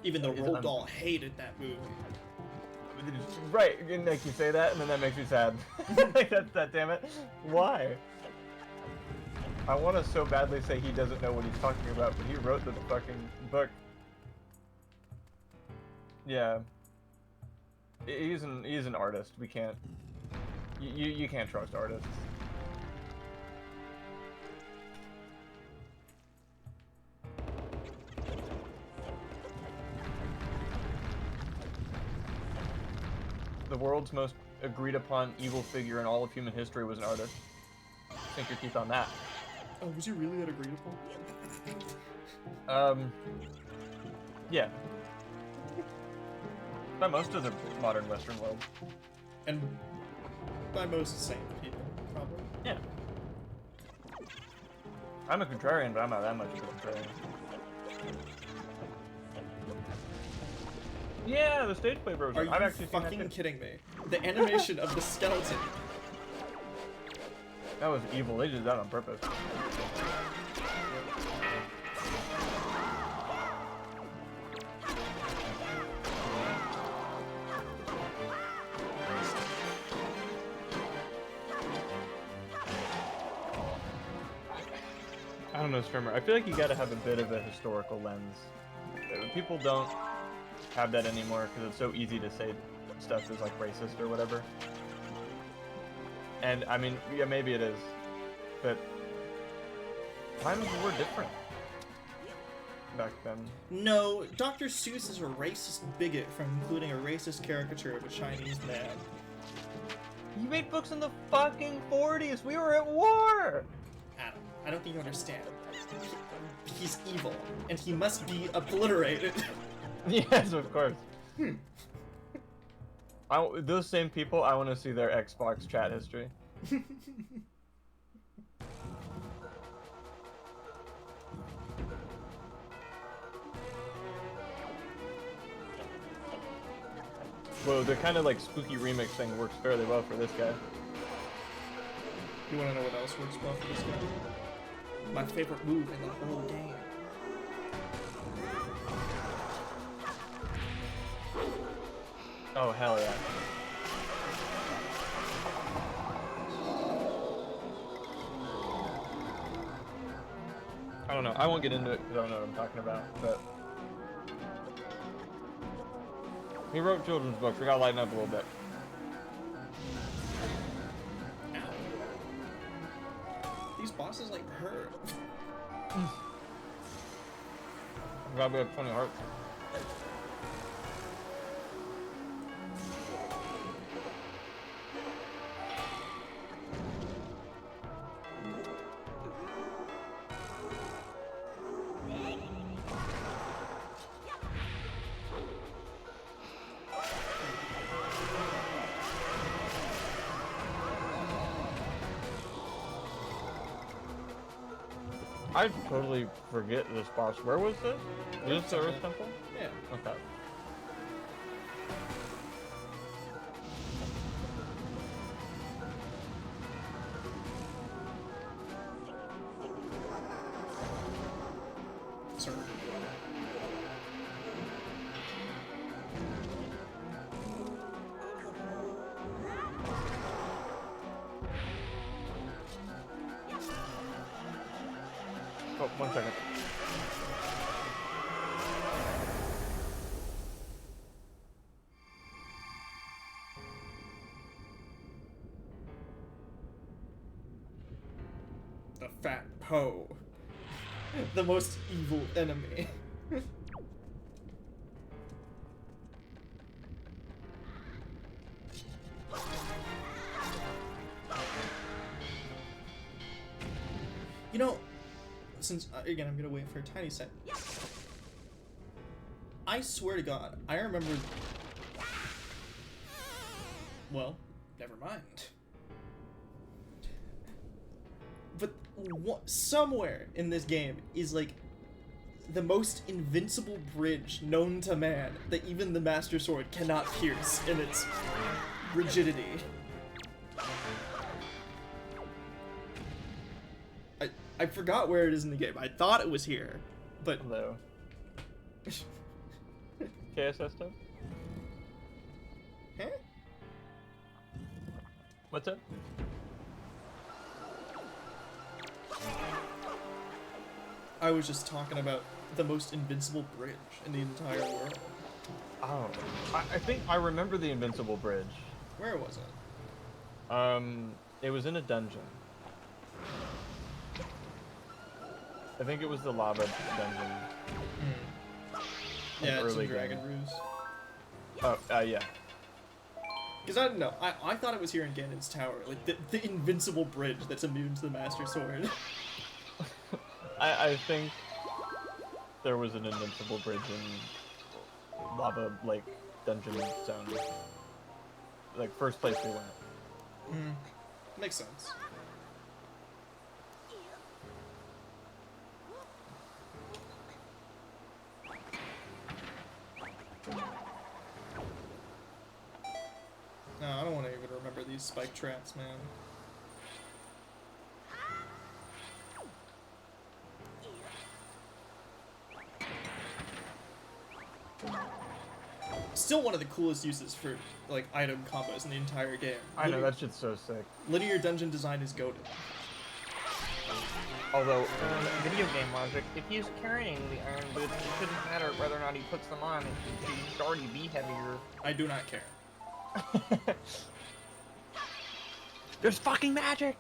Even though is Roald Dahl hated that movie. Right, and like you say that, and then that makes me sad. Like that, damn it. Why? I want to so badly say he doesn't know what he's talking about, but he wrote the fucking book. Yeah. He's an artist. We can't. You can't trust artists. The world's most agreed upon evil figure in all of human history was an artist. Sink your teeth on that. Oh, was he really that agreed upon? Yeah. By most of the modern Western world. And by most sane people, probably. Yeah. I'm a contrarian, but I'm not that much of a contrarian. Yeah, the stage play bros. Are you I've actually seen that fucking too. kidding me? The animation of the skeleton. That was evil. They did that on purpose. I don't know, Strimmer. I feel like you gotta have a bit of a historical lens. People don't have that anymore because it's so easy to say stuff is like racist or whatever. And I mean, yeah, maybe it is, but times were different back then. No, Dr. Seuss is a racist bigot for including a racist caricature of a Chinese man. He made books in the fucking 40s. We were at war. Adam, I don't think you understand. He's evil, and he must be obliterated. Yes, of course. Those same people, I want to see their Xbox chat history. Whoa, the kind of like spooky remix thing works fairly well for this guy. You wanna know what else works well for this guy? My favorite move in the whole game. Oh, hell yeah. I don't know. I won't get into it because I don't know what I'm talking about, but... He wrote children's books. We gotta lighten up a little bit. Ow. These bosses, like, hurt. Gotta be like 20 hearts. I totally forget this boss. Where was this? Is this the Earth Temple? Yeah. Okay. Sorry. Oh, 1 second. The Fat Poe. The most evil enemy. You know, since again I'm gonna wait for a tiny second. I swear to God, I remember. Well, never mind. But somewhere in this game is like the most invincible bridge known to man that even the Master Sword cannot pierce in its rigidity. I forgot where it is in the game. I thought it was here, but Hello. KSS stuff? huh? What's up? I was just talking about the most invincible bridge in the entire world. Oh, I think I remember the Invincible Bridge. Where was it? It was in a dungeon. I think it was the lava dungeon. Yeah, it's early in Dragon game. Ruse. Oh, yeah. Because I don't know, I thought it was here in Ganon's Tower, like the invincible bridge that's immune to the Master Sword. I think there was an invincible bridge in Lava Lake Dungeon Zone. Like, first place we went. Makes sense. No, I don't want to even remember these spike traps, man. Still one of the coolest uses for, like, item combos in the entire game. I know, that shit's so sick. Linear dungeon design is goated. Although, Video game logic, if he's carrying the iron boots, it shouldn't matter whether or not he puts them on. It should already be heavier. I do not care. there's fucking magic!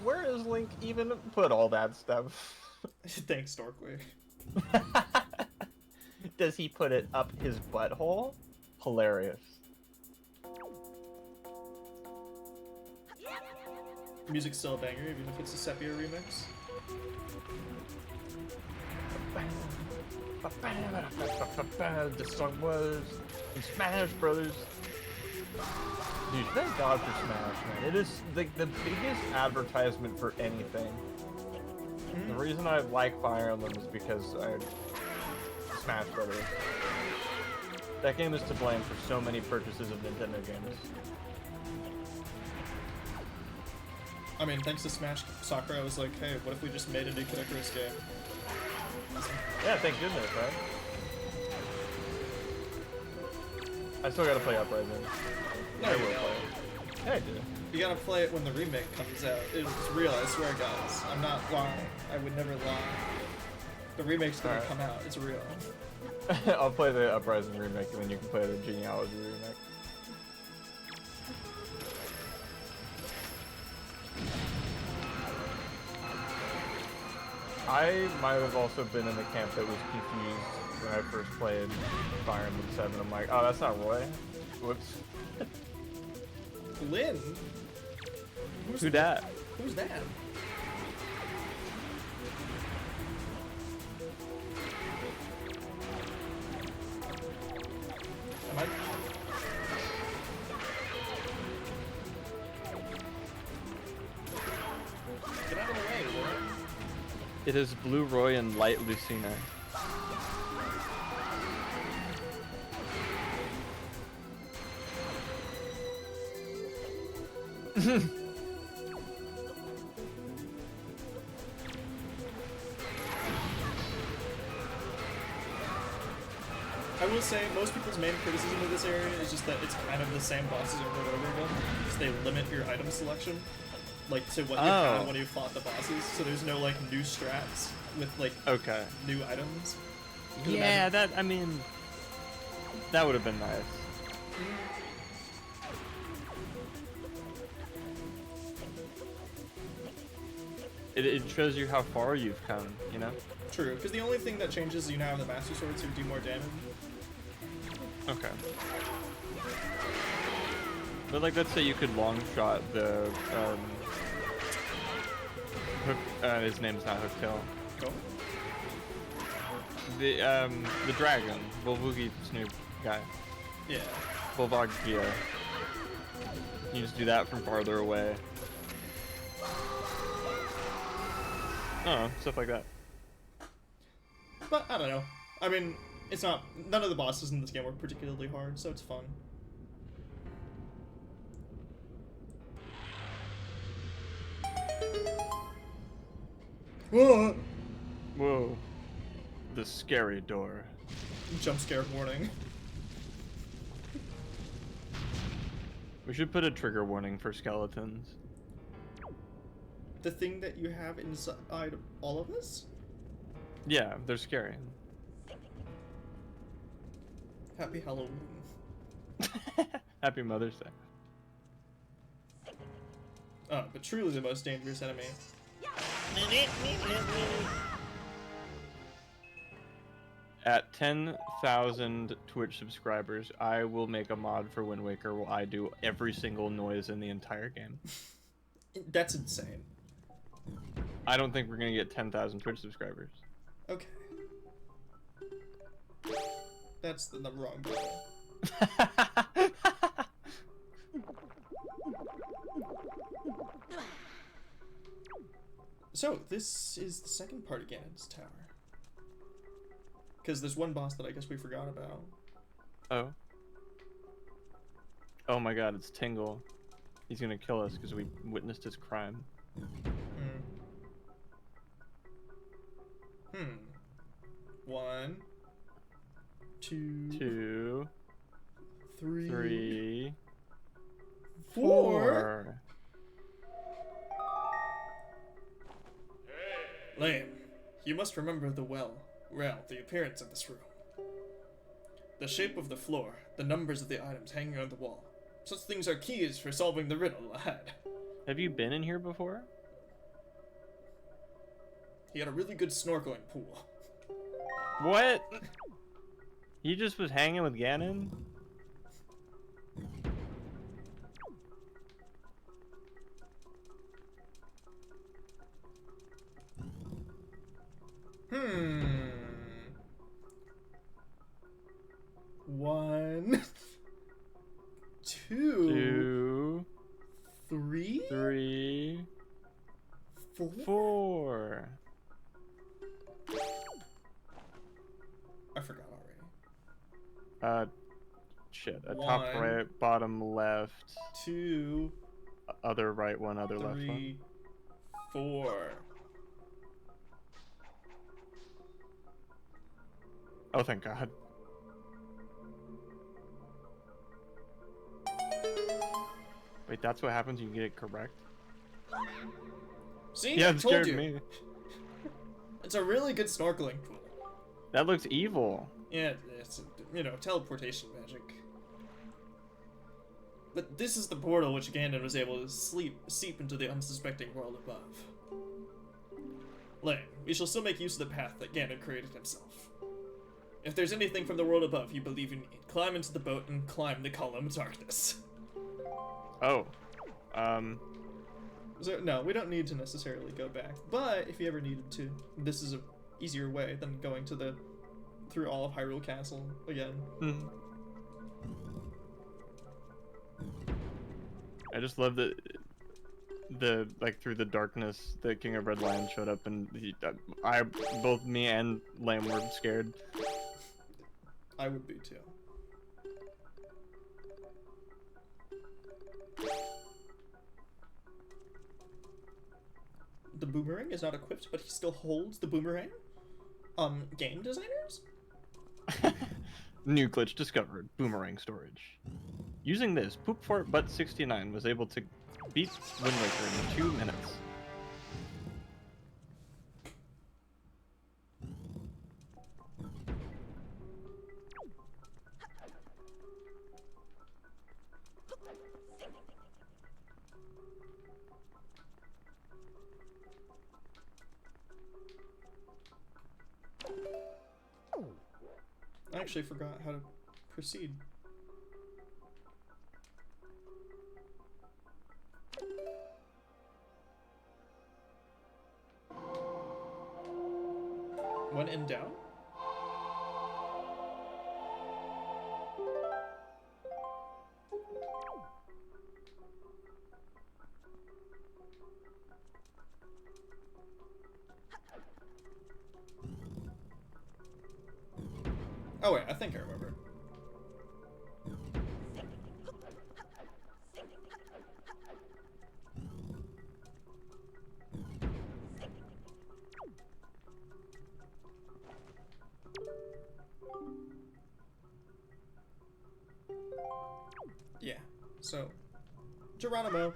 Where is Link even put all that stuff? Thanks, Dorkway. Does he put it up his butthole? Hilarious. Music's still a banger, even if it's a Sepia remix. The song was in Smash Brothers. Dude, thank God for Smash, man. It is like the biggest advertisement for anything. The reason I like Fire Emblem is because I Smash Brothers. That game is to blame for so many purchases of Nintendo games. I mean, thanks to Smash Sakura, I was like, hey, what if we just made a new Kid Icarus game? Yeah, thank goodness, right? I still gotta play Uprising. No, I you will don't. play it. Yeah, I do. You gotta play it when the remake comes out. It's real, I swear, guys. I'm not lying. I would never lie. The remake's gonna Alright. come out. It's real. I'll play the Uprising remake, and then you can play the Genealogy remake. I might have also been in the camp that was confused when I first played Fire Emblem 7. I'm like, oh, that's not Roy. Whoops. Lynn? Who dat? Who's that? Am I... Get out of the way, Roy. It is Blue Roy and Light Lucina. I will say, most people's main criticism of this area is just that it's kind of the same bosses over and over again. Because they limit your item selection, like, to what you had when you fought the bosses. So there's no, like, new strats with, like, Okay. new items. Yeah, that, I mean, that would have been nice. It shows you how far you've come, you know? True, because the only thing that changes is you now have the Master Sword, so you do more damage. Okay. But like, let's say you could long shot the Hook. His name's not Hooktail. Go. The dragon, Volvugi Snoop guy, Yeah. Volvagia. You just do that from farther away. Oh, stuff like that. But I don't know. I mean, it's not. None of the bosses in this game were particularly hard, so it's fun. Whoa! Whoa. The scary door. Jump scare warning. We should put a trigger warning for skeletons. The thing that you have inside of all of us? Yeah, they're scary. Happy Halloween. Happy Mother's Day. Oh, but truly the most dangerous enemy. At 10,000 Twitch subscribers, I will make a mod for Wind Waker where I do every single noise in the entire game. That's insane. I don't think we're gonna get 10,000 Twitch subscribers. Okay. That's the wrong button. So, this is the second part of Ganon's Tower. Because there's one boss that I guess we forgot about. Oh. Oh my god, it's Tingle. He's gonna kill us because we witnessed his crime. One, two, Two, three, 3, four. 4. Lame. You must remember the well, the appearance of this room. The shape of the floor, the numbers of the items hanging on the wall. Such things are keys for solving the riddle ahead. Have you been in here before? He had a really good snorkeling pool. What? He just was hanging with Ganon? One, two, 2, 3, 3, 4. 4. I forgot already. Shit. Top One. right, bottom left, 2, other right one, other left one. 3, 4. Oh, thank God. Wait, that's what happens when you get it correct? See, Yeah, I it told scared you. me. It's a really good snorkeling pool. That looks evil. Yeah, it's, teleportation magic. But this is the portal which Ganon was able to seep into the unsuspecting world above. Lame, we shall still make use of the path that Ganon created himself. If there's anything from the world above you believe you need, climb into the boat and climb the column of darkness. Oh. So, no, we don't need to necessarily go back, but if you ever needed to, this is a easier way than going to through all of Hyrule Castle again. I just love that through the darkness, the King of Red Lion showed up, and both me and Lamb were scared. I would be too. The boomerang is not equipped, but he still holds the boomerang? Game designers? New glitch discovered. Boomerang storage. Using this, Poop Fart Butt 69 was able to beat Wind Waker in 2 minutes. I actually forgot how to proceed. One in down? Oh wait, I think I remember. Yeah, so, Geronimo.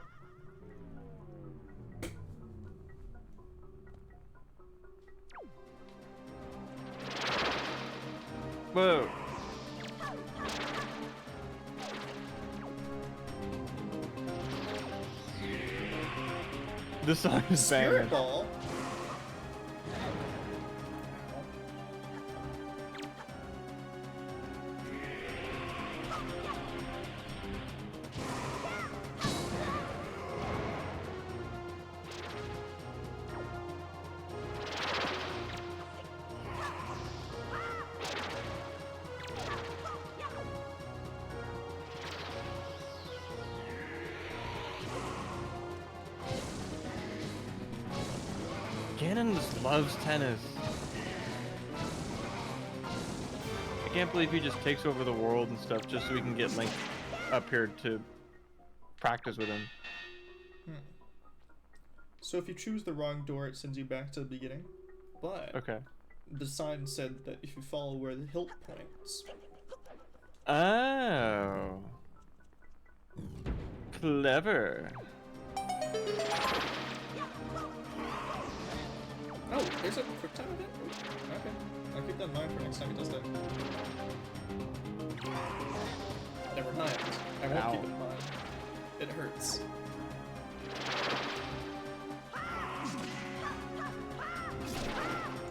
Whoa. This song is Spirit banging. Ball? Ganon just loves tennis. I can't believe he just takes over the world and stuff just so we can get Link up here to practice with him. So if you choose the wrong door, it sends you back to the beginning. But Okay. the sign said that if you follow where the hilt points. Oh. Clever. Oh, there's a quick time event? Okay. I'll keep that in mind for next time he does that. Never mind. I won't Ow. keep it in mind. It hurts.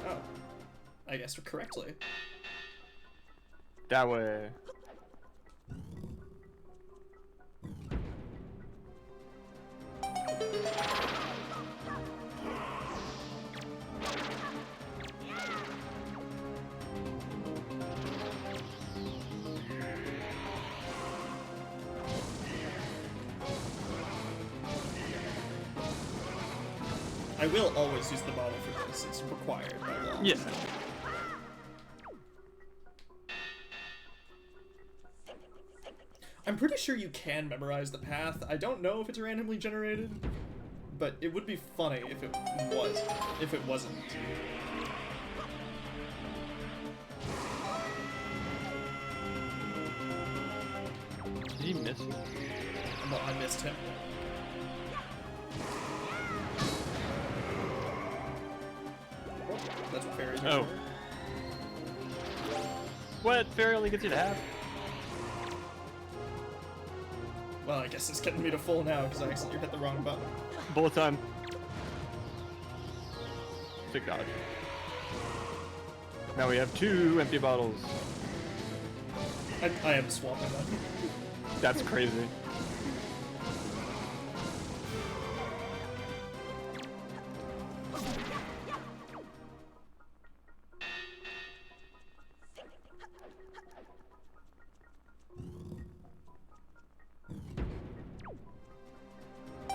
Oh. I guessed correctly. That way. I will always use the bottle for this. It's required by law. Yeah. I'm pretty sure you can memorize the path. I don't know if it's randomly generated, but it would be funny if it was. If it wasn't. Did he miss me? Well, I missed him. Oh, that's what fairies are Oh. for. What? Fairy only gets you to half? Well, I guess it's getting me to full now because I accidentally hit the wrong button. Bullet time. Sick dodge. Now we have 2 empty bottles. I am swapping them. That's crazy.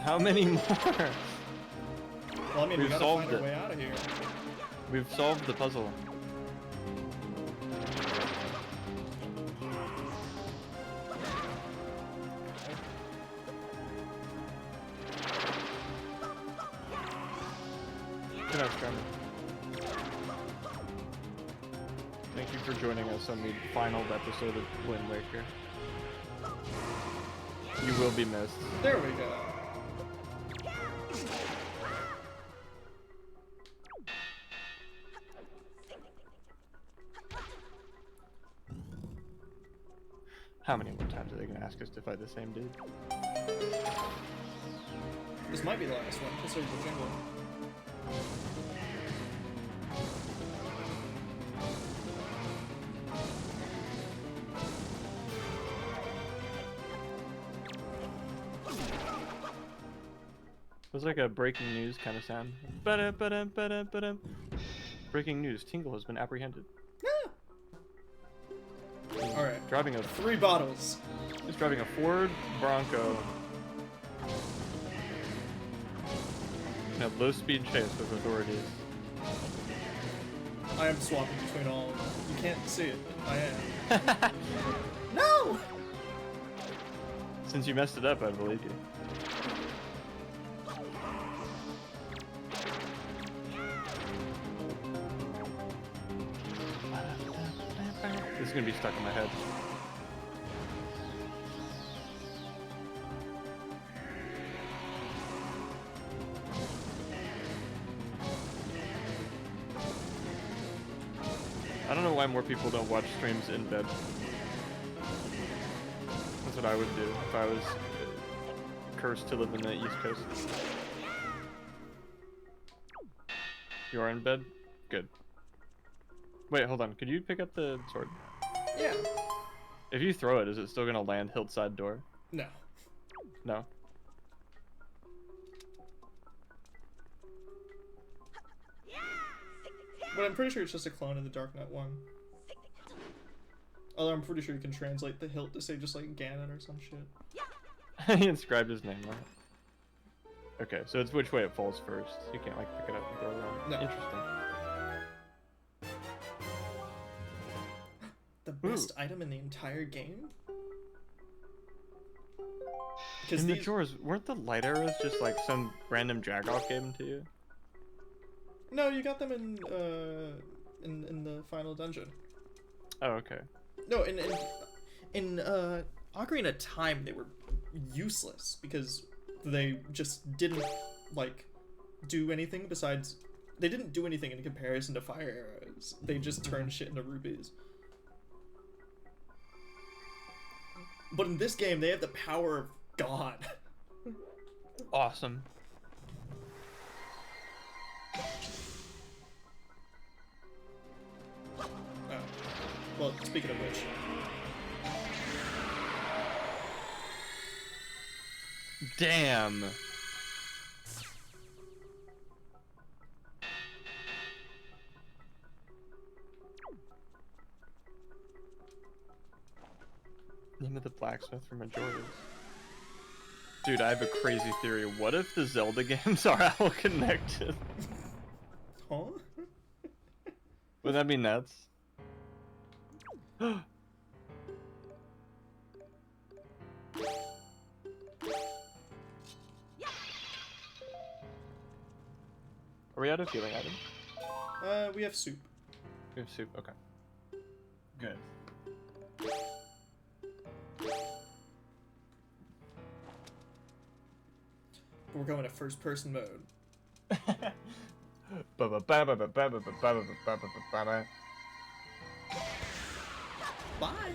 How many more? Well, I mean, we We've gotta solved find our it. way out of here. We've solved the puzzle. Good night, Carmen. Thank you for joining us on the final episode of Wind Waker. You will be missed. There we go. How many more times are they going to ask us to fight the same dude? This might be the last one. Consider the jingle. It was like a breaking news kind of sound. Ba-dum, ba-dum, ba-dum, ba-dum. Breaking news: Tingle has been apprehended. All right. Driving a 3 bottles. He's driving a Ford Bronco in a low-speed chase with authorities. I am swapping between all of them. You can't see it, but I am. No! Since you messed it up, I believe you. This is gonna be stuck in my head. I don't know why more people don't watch streams in bed. That's what I would do if I was cursed to live in the East Coast. You are in bed? Good. Wait, hold on. Could you pick up the sword? Yeah. If you throw it, is it still gonna land hillside door? No. No. But I'm pretty sure it's just a clone of the Dark Knight 1. Although I'm pretty sure you can translate the hilt to say just like Ganon or some shit. He inscribed his name on it. Okay, so it's which way it falls first. You can't like pick it up and throw it around. No. Interesting. The best item in the entire game? In Because the drawers, weren't the light arrows just like some random jagoff gave them to you? No, you got them in the final dungeon. Oh, okay. No, in Ocarina of Time they were useless because they just didn't like do anything besides they didn't do anything in comparison to fire arrows. They just turned shit into rupees. But in this game they have the power of God. Awesome. Oh. Well, speaking of which. Damn. Name of the blacksmith from Majora's. Dude, I have a crazy theory. What if the Zelda games are all connected? Huh? Would that be nuts? Are we out of healing items? We have soup. We have soup, okay. Good. We're going to first person mode. Bye.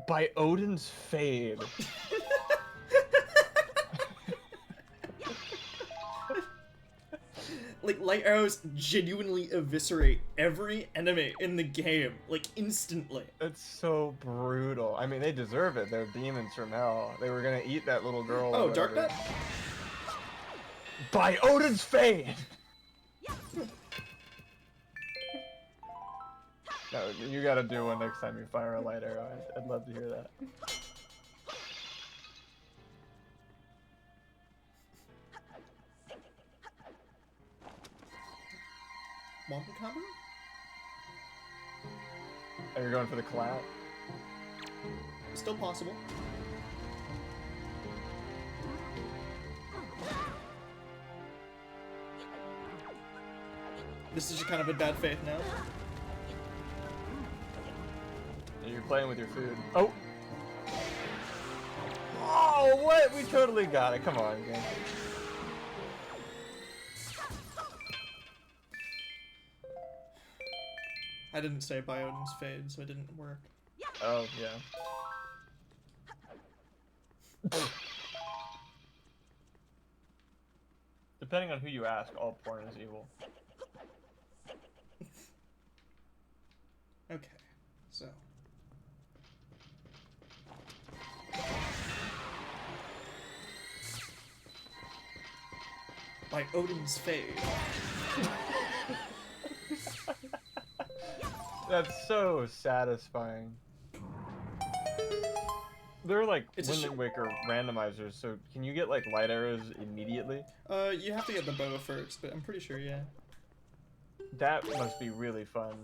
By Odin's Fade. Like, light arrows genuinely eviscerate every enemy in the game, like, instantly. It's so brutal. I mean, they deserve it. They're demons from hell. They were gonna eat that little girl. Oh, Dark Knight? By Odin's Fade! No, you gotta do one next time you fire a light arrow. I'd love to hear that. Wampa combo? Are you going for the clap? Still possible. This is just kind of in bad faith now. You're playing with your food. Oh! Oh, what? We totally got it. Come on, game. I didn't say by Odin's Fade, so it didn't work. Oh, yeah. Depending on who you ask, all porn is evil. Okay, so. by Odin's fade. That's so satisfying. They're like It's a Wind Waker randomizers, so can you get like light arrows immediately? You have to get the bow first, but I'm pretty sure, yeah. That must be really fun.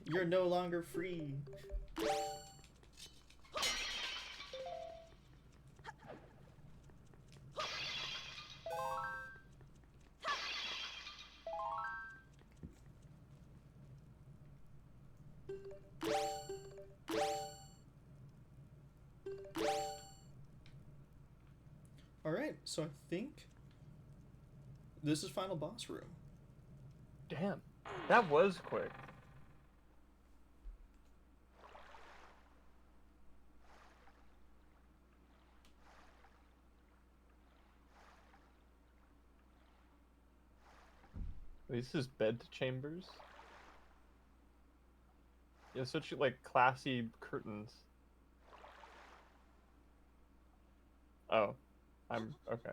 You're no longer free. Alright, so I think this is final boss room. Damn, that was quick. This is bed chambers. You have such like classy curtains. Oh, I'm okay.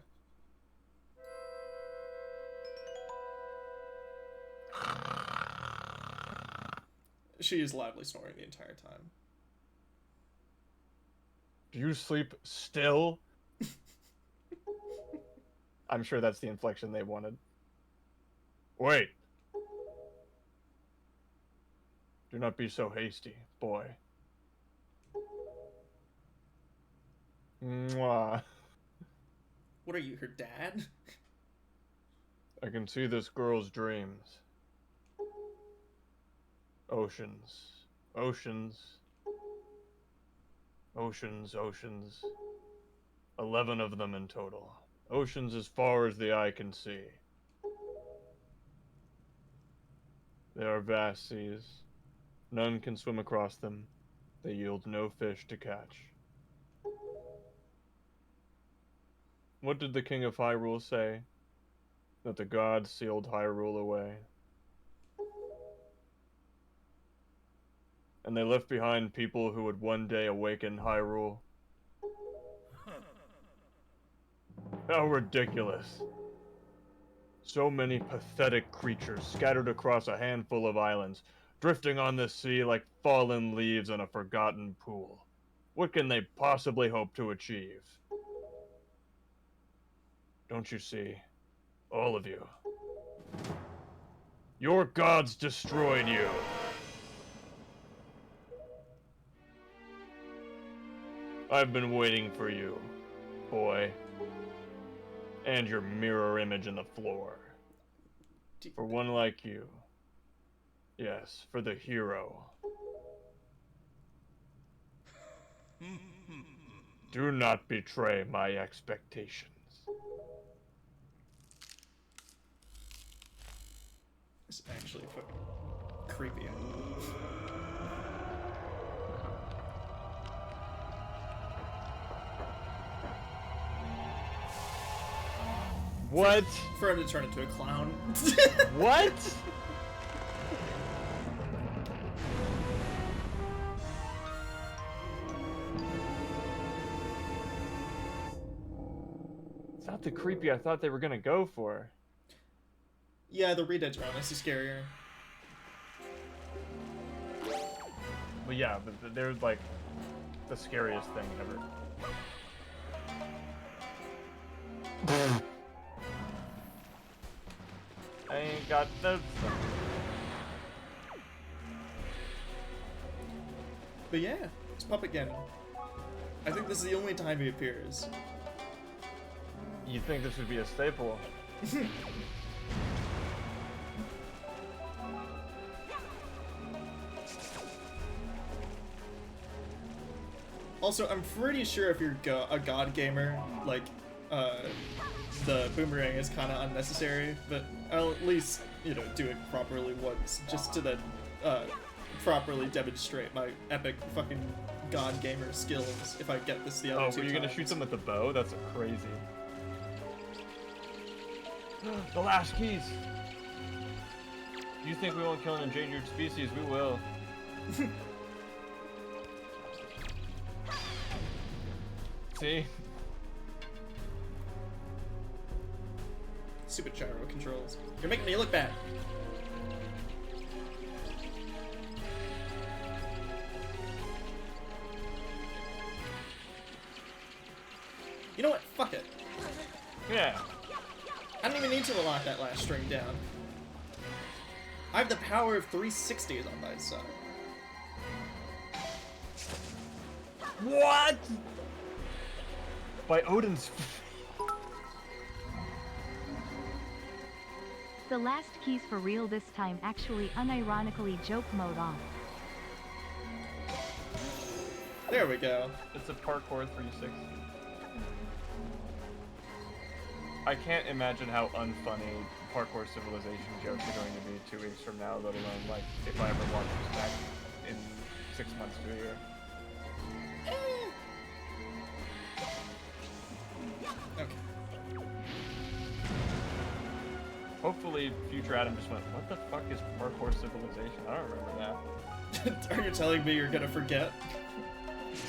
She is loudly snoring the entire time. Do you sleep still? I'm sure that's the inflection they wanted. Wait. Do not be so hasty, boy. Mwah. What are you, her dad? I can see this girl's dreams. Oceans. Oceans. Oceans, oceans. 11 of them in total. Oceans as far as the eye can see. They are vast seas. None can swim across them. They yield no fish to catch. What did the King of Hyrule say? That the gods sealed Hyrule away. And they left behind people who would one day awaken Hyrule. How ridiculous. So many pathetic creatures scattered across a handful of islands, drifting on the sea like fallen leaves in a forgotten pool. What can they possibly hope to achieve? Don't you see? All of you. Your gods destroyed you. I've been waiting for you, boy. And your mirror image in the floor. For one like you. Yes, for the hero. Do not betray my expectations. This actually put creepy. What? For him to turn into a clown. What? It's not the creepy I thought they were gonna go for. Yeah, the Red-Edge are honestly scarier. But yeah, but they're like the scariest thing ever. I ain't got no stuff. But yeah, it's Puppet again. I think this is the only time he appears. You'd think this would be a staple. Also, I'm pretty sure if you're a god gamer, like, the boomerang is kind of unnecessary, but I'll at least, you know, do it properly once, just to then, properly demonstrate my epic fucking god gamer skills if I get this the other Oh, two were you gonna times. shoot them with the bow? That's crazy. The last keys! You think we won't kill an endangered species? We will. See? Stupid gyro controls. You're making me look bad. You know what? Fuck it. Yeah. I don't even need to lock that last string down. I have the power of 360s on my side. What? By Odin's. The last keys for real this time, actually unironically joke mode off. There we go. It's a parkour 360. I can't imagine how unfunny parkour civilization jokes are going to be 2 weeks from now, let alone like if I ever watch this back in 6 months to a year. Okay. Hopefully, future Adam just went, what the fuck is parkour civilization? I don't remember that. Are you telling me you're gonna forget?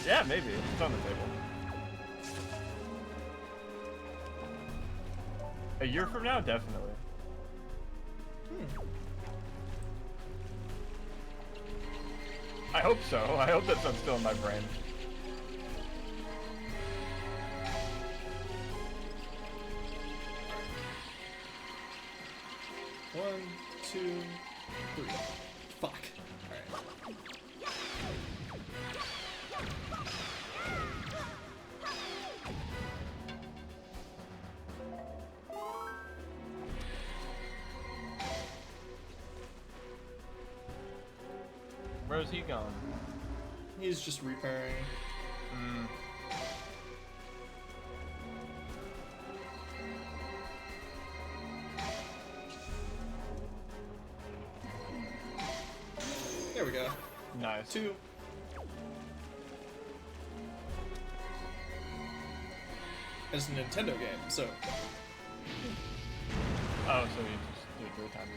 Yeah, maybe. It's on the table. A year from now, definitely. I hope so. I hope that's still in my brain. One, two, three. Fuck. Alright. Where's he going? He's just repairing. There we go. Nice. 2. It's a Nintendo game, so. Oh, so you just do it 3 times.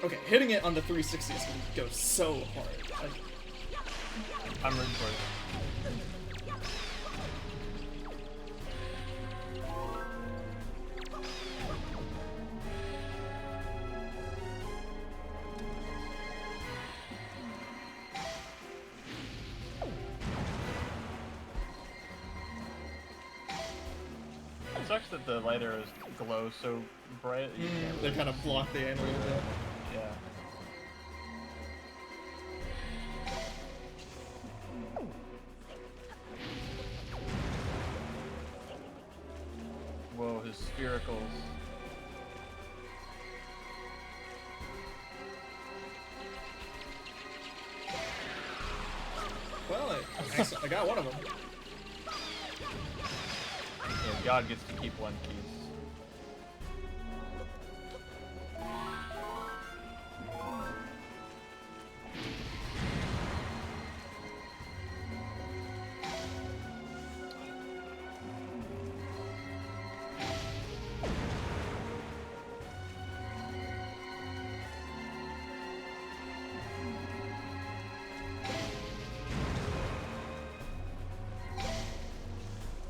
Okay, hitting it on the 360 is gonna go so hard. I'm rooting for it. It sucks that the light arrows glow so bright. You can't They really kind of block the aim a little bit. Yeah. Whoa, his sphericals. Well, I got one of them. Yeah, God gets to keep one piece.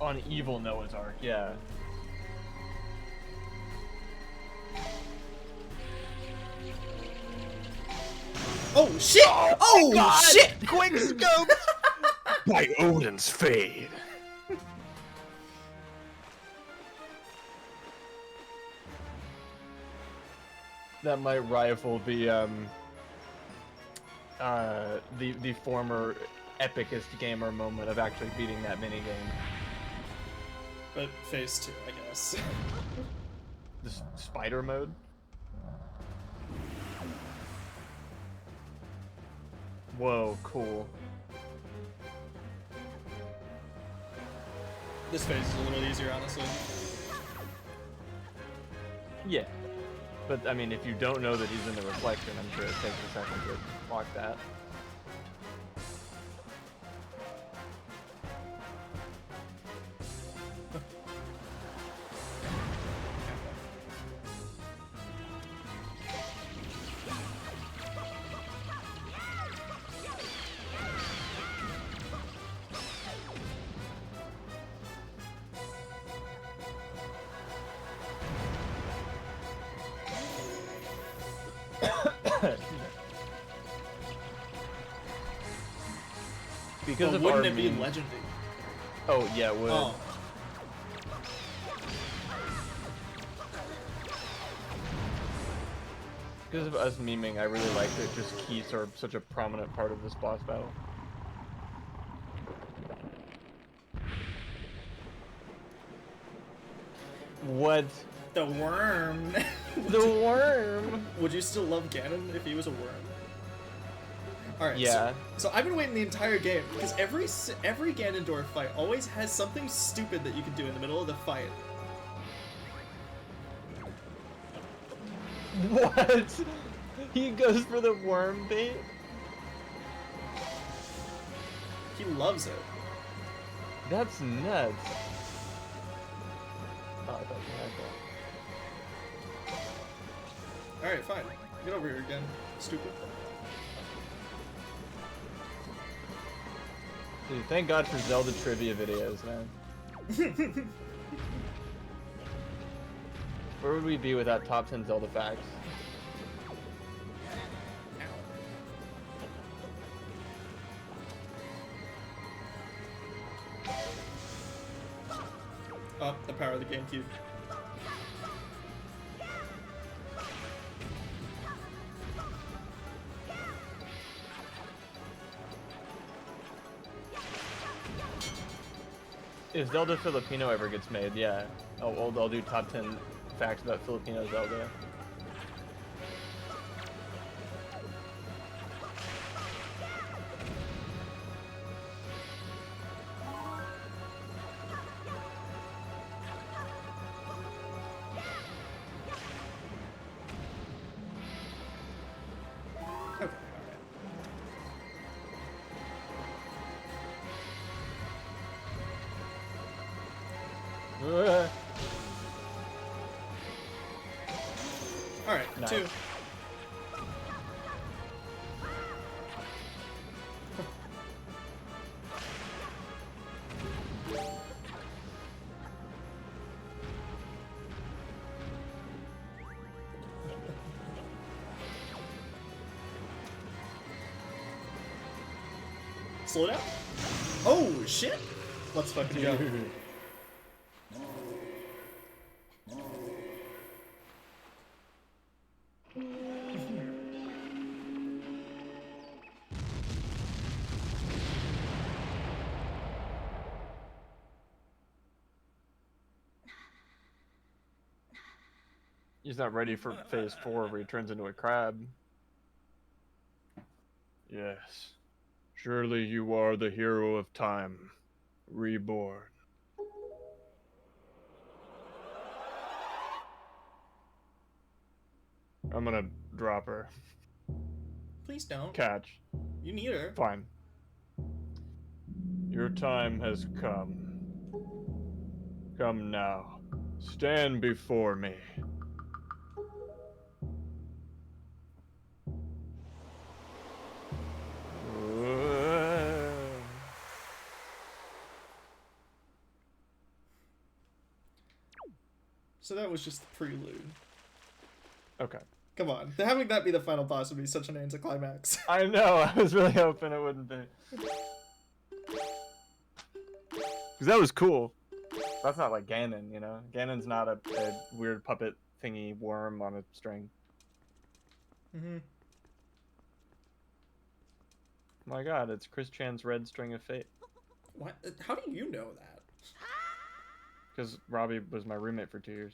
On evil Noah's Ark, yeah. Oh shit! Oh, shit! Quick scope! By Odin's fade. That might rival the former epicest gamer moment of actually beating that minigame. But phase 2, I guess. The spider mode? Whoa, cool. This phase is a little easier, honestly. Yeah. But, I mean, if you don't know that he's in the reflection, I'm sure it takes a second to lock that. Because But of wouldn't our it be memes- legendary? Oh yeah, it would. Oh. Because of us memeing, I really like that just keys are such a prominent part of this boss battle. What? The worm. The worm! Would you still love Ganon if he was a worm? Alright, Yeah. so I've been waiting the entire game, because every Ganondorf fight always has something stupid that you can do in the middle of the fight. What? He goes for the worm bait? He loves it. That's nuts. Oh, I thought you had that. Alright, fine. Get over here again, stupid. Dude, thank God for Zelda trivia videos, man. Where would we be without top 10 Zelda facts? Oh, the power of the GameCube. If Zelda Filipino ever gets made, yeah. I'll do top 10 facts about Filipino Zelda. Okay, alright. Alright, Nice. 2. Slow down. Oh, shit! Let's fucking go. He's not ready for phase 4 where he turns into a crab. Yes. Surely you are the hero of time, reborn. I'm gonna drop her. Please don't. Catch. You need her. Fine. Your time has come. Come now. Stand before me. So that was just the prelude. Okay. Come on. Having that be the final boss would be such an anticlimax. I know, I was really hoping it wouldn't be. Because that was cool. That's not like Ganon, you know? Ganon's not a weird puppet thingy worm on a string. Mm-hmm. My god, it's Chris Chan's Red String of Fate. What? How do you know that? Because Robbie was my roommate for 2 years.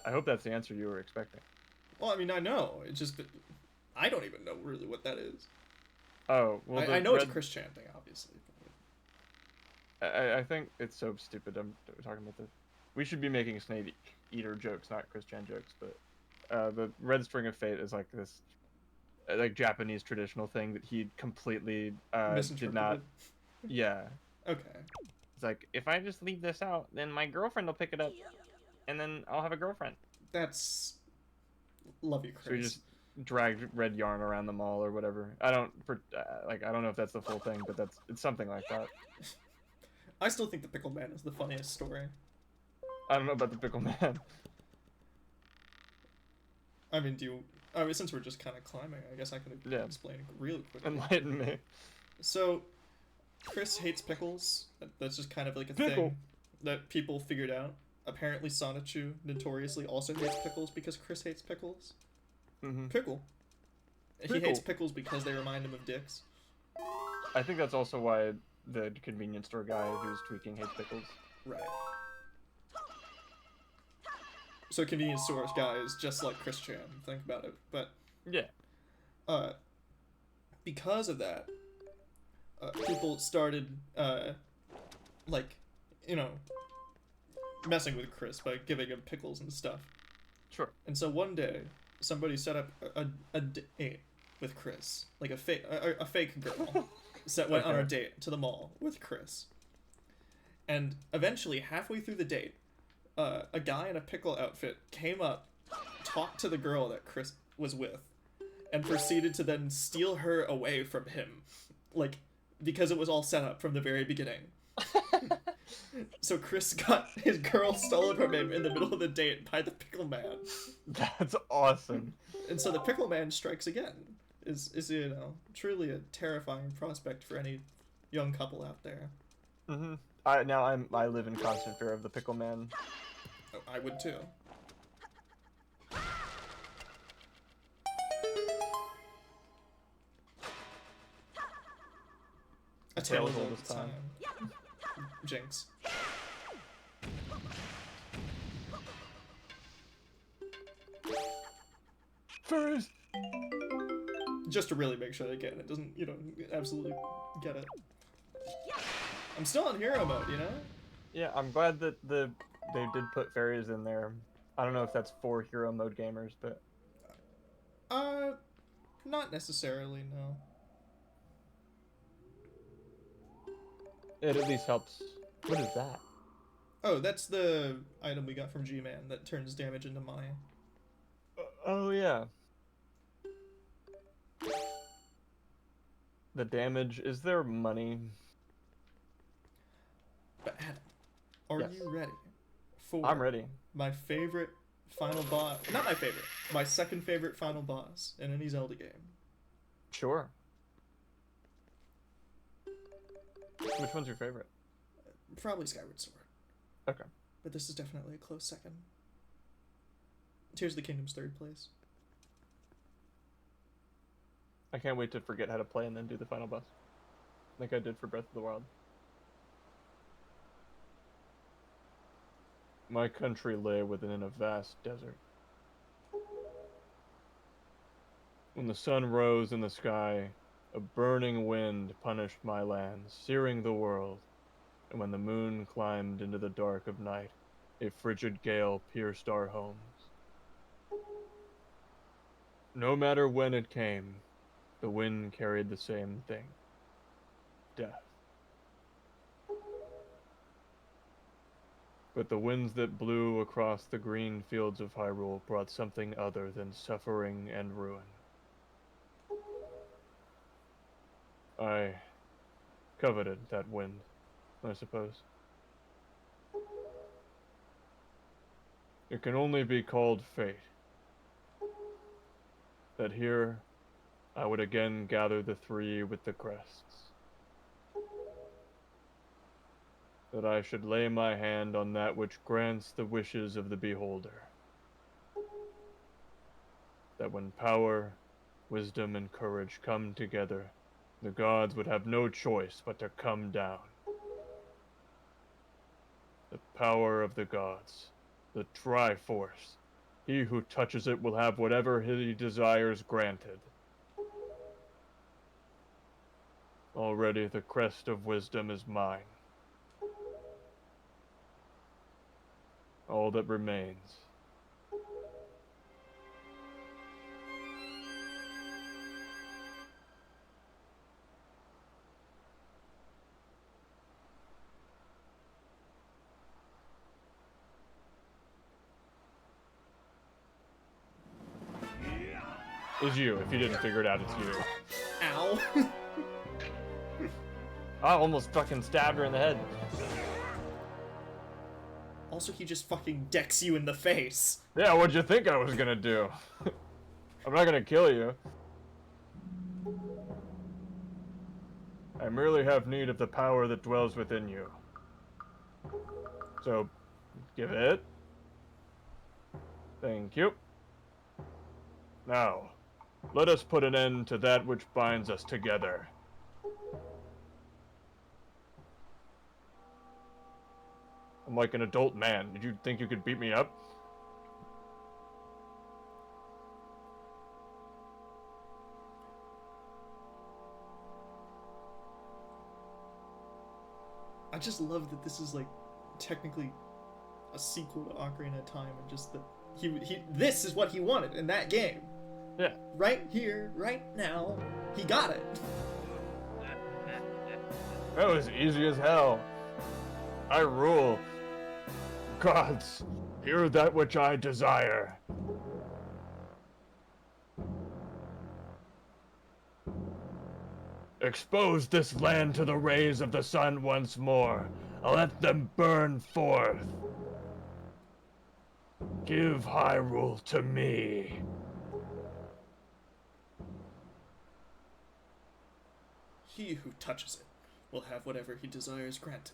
I hope that's the answer you were expecting. Well, I mean, I know. It's just that I don't even know really what that is. Oh, well, I know it's a Chris Chan thing, obviously. I think it's so stupid I'm talking about this. We should be making Snake Eater jokes, not Chris Chan jokes, but the Red String of Fate is like this like Japanese traditional thing that he completely did not. Yeah. Okay. It's like, if I just leave this out, then my girlfriend will pick it up, and then I'll have a girlfriend. That's... Love you, Chris. So he just dragged red yarn around the mall or whatever. I don't know if that's the full thing, but it's something like that. I still think the Pickle Man is the funniest story. I don't know about the Pickle Man. I mean, since we're just kind of climbing, I guess I could Yeah. explain really quickly. Enlighten me. So, Chris hates pickles. That's just kind of like a Pickle. thing that people figured out. Apparently, Sonichu notoriously also hates pickles because Chris hates pickles. Mm-hmm. Pickle. He Pickle. hates pickles because they remind him of dicks. I think that's also why the convenience store guy who's tweaking hates pickles. Right. So convenience store guy is just like Chris Chan. Think about it. But Yeah. because of that, people started like, you know, messing with Chris by giving him pickles and stuff. Sure. And so one day, somebody set up a date with Chris, like a fake girl, went on a date to the mall with Chris. And eventually, halfway through the date, a guy in a pickle outfit came up, talked to the girl that Chris was with, and proceeded to then steal her away from him, like, because it was all set up from the very beginning. So Chris got his girl stolen from him in the middle of the date by the pickle man. That's awesome. And so the pickle man strikes again. Is you know, truly a terrifying prospect for any young couple out there. Mm-hmm. I live in constant fear of the pickle man. Oh, I would too. A tale as old as time. Jinx. Furries. Just to really make sure that, again, it doesn't, you know, absolutely get it. I'm still on hero mode, you know? Yeah, I'm glad that they did put fairies in there. I don't know if that's for hero mode gamers, but Not necessarily, no. it at least helps. What is that? Oh, that's the item we got from G-Man that turns damage into Maya. Oh yeah. The damage, is there money? But Adam, are Yes. you ready for I'm ready. my favorite final boss? Not my favorite. My second favorite final boss in any Zelda game. Sure. Which one's your favorite? Probably Skyward Sword. Okay. But this is definitely a close second. Tears of the Kingdom's third place. I can't wait to forget how to play and then do the final boss. Like I did for Breath of the Wild. My country lay within a vast desert. When the sun rose in the sky, a burning wind punished my lands, searing the world. And when the moon climbed into the dark of night, a frigid gale pierced our homes. No matter when it came, the wind carried the same thing. Death. But the winds that blew across the green fields of Hyrule brought something other than suffering and ruin. I coveted that wind, I suppose. It can only be called fate. That here, I would again gather the three with the crests. That I should lay my hand on that which grants the wishes of the beholder. That when power, wisdom, and courage come together, the gods would have no choice but to come down. The power of the gods, the Triforce. He who touches it will have whatever he desires granted. Already the crest of wisdom is mine. All that remains. Is you. If you didn't figure it out, it's you. Ow! I almost fucking stabbed her in the head. Also, he just fucking decks you in the face. Yeah, what'd you think I was gonna do? I'm not gonna kill you. I merely have need of the power that dwells within you. So, give it. Thank you. Now, let us put an end to that which binds us together. I'm like an adult man. Did you think you could beat me up? I just love that this is like technically a sequel to Ocarina of Time, and just that this is what he wanted in that game. Yeah. Right here, right now, he got it. That was easy as hell. I rule. Gods, hear that which I desire. Expose this land to the rays of the sun once more. Let them burn forth. Give Hyrule to me. He who touches it will have whatever he desires granted.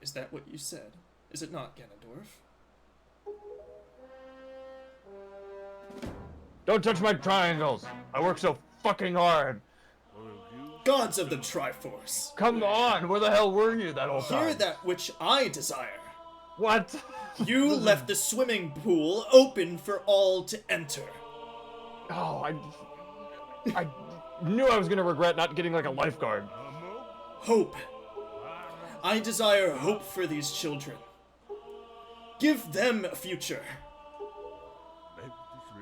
Is that what you said? Is it not, Ganondorf? Don't touch my triangles. I work so fucking hard. Gods of the Triforce, Come on, where the hell were you that whole time? hear that which I desire. What? You left the swimming pool open for all to enter. Oh, I knew I was gonna regret not getting like a lifeguard. Hope. I desire hope for these children. Give them a future.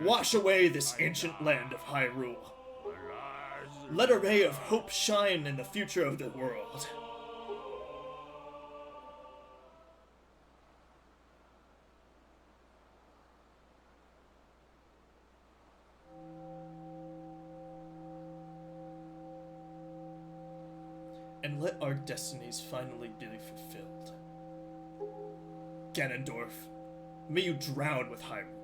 Wash away this ancient land of Hyrule. Let a ray of hope shine in the future of the world. And let our destinies finally be fulfilled. Ganondorf, may you drown with Hyrule.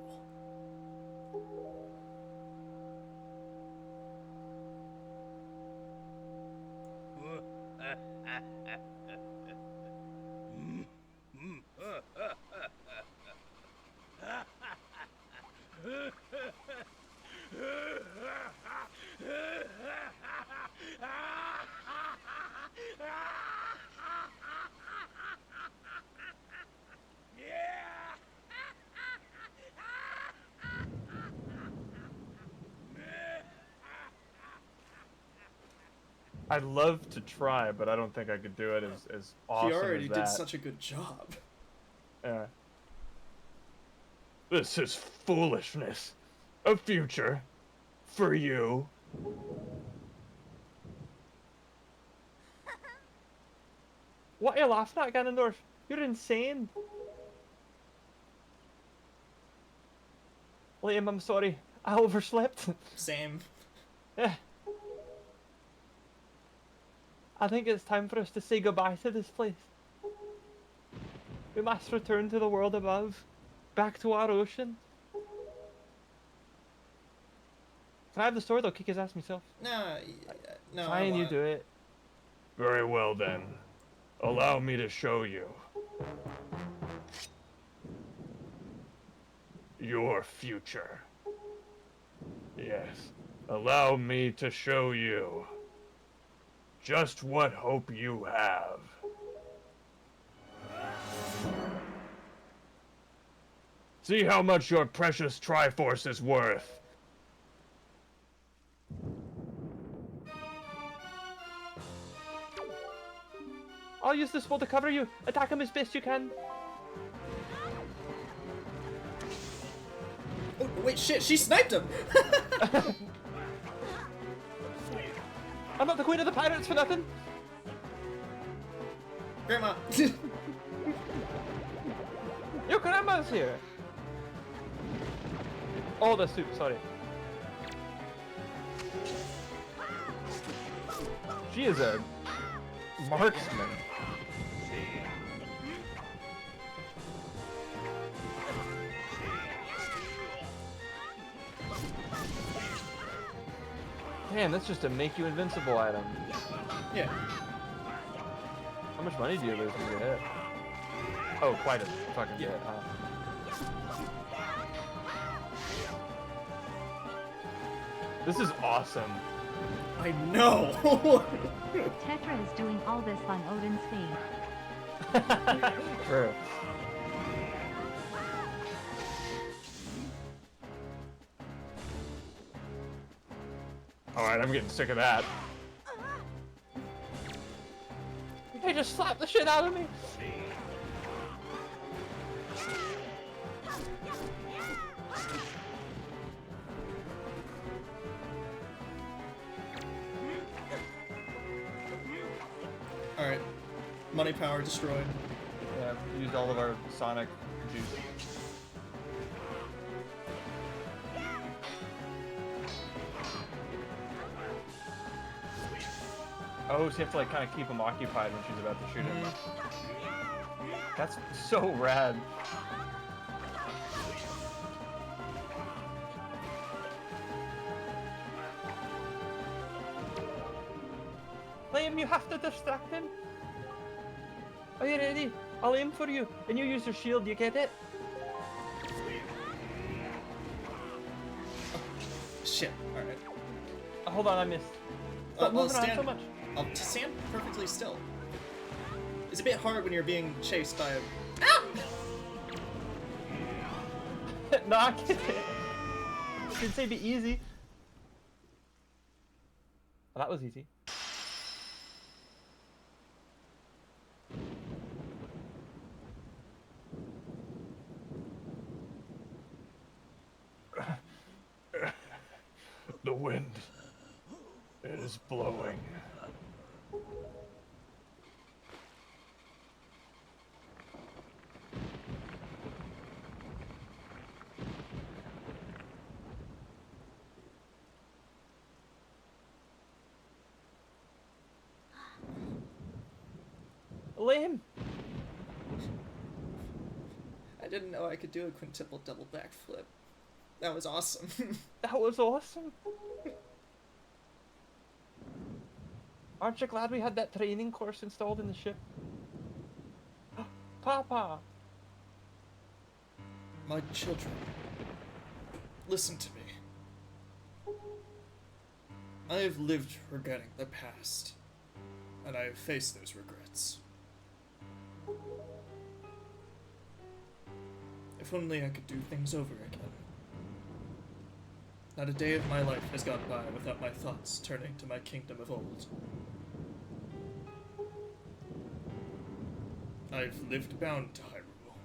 I'd love to try, but I don't think I could do it as awesome He already as that. did such a good job. Yeah. This is foolishness. A future for you. What are you laughing at, Ganondorf? You're insane. Liam, I'm sorry. I overslept. Same. Yeah. I think it's time for us to say goodbye to this place. We must return to the world above, back to our ocean. Can I have the sword? I'll kick his ass myself. No, no. Fine, you do it. Very well then. Allow me to show you. Your future. Yes. Allow me to show you. Just what hope you have. See how much your precious Triforce is worth. I'll use this spell to cover you. Attack him as best you can. Oh, wait, shit, she sniped him! I'm not the queen of the pirates for nothing. Grandma! Your grandma's here. Oh, the suit, sorry. She is a marksman. Damn, that's just a make you invincible item. Yeah. How much money do you lose when you get hit? Oh, quite a fucking bit, huh? This is awesome. I know! Tetra is doing all this on Odin's fate. True. Alright, I'm getting sick of that. They just slapped the shit out of me. Alright. Money power destroyed. Yeah, we used all of our Sonic juice. Oh, so you have to like kind of keep him occupied when she's about to shoot him. That's so rad. Liam, you have to distract him. Are you ready? I'll aim for you, and you use your shield. You get it? Shit. Alright. Hold on, I missed. Stop Well, moving around so much. I'll stand perfectly still. It's a bit hard when you're being chased by a... No, I get it. You didn't say be easy. Well, that was easy. The wind is blowing. Liam! I didn't know I could do a quintuple double backflip. That was awesome. That was awesome. Aren't you glad we had that training course installed in the ship? Papa! My children, listen to me. I have lived regretting the past, and I have faced those regrets. If only I could do things over again. Not a day of my life has gone by without my thoughts turning to my kingdom of old. I've lived bound to Hyrule.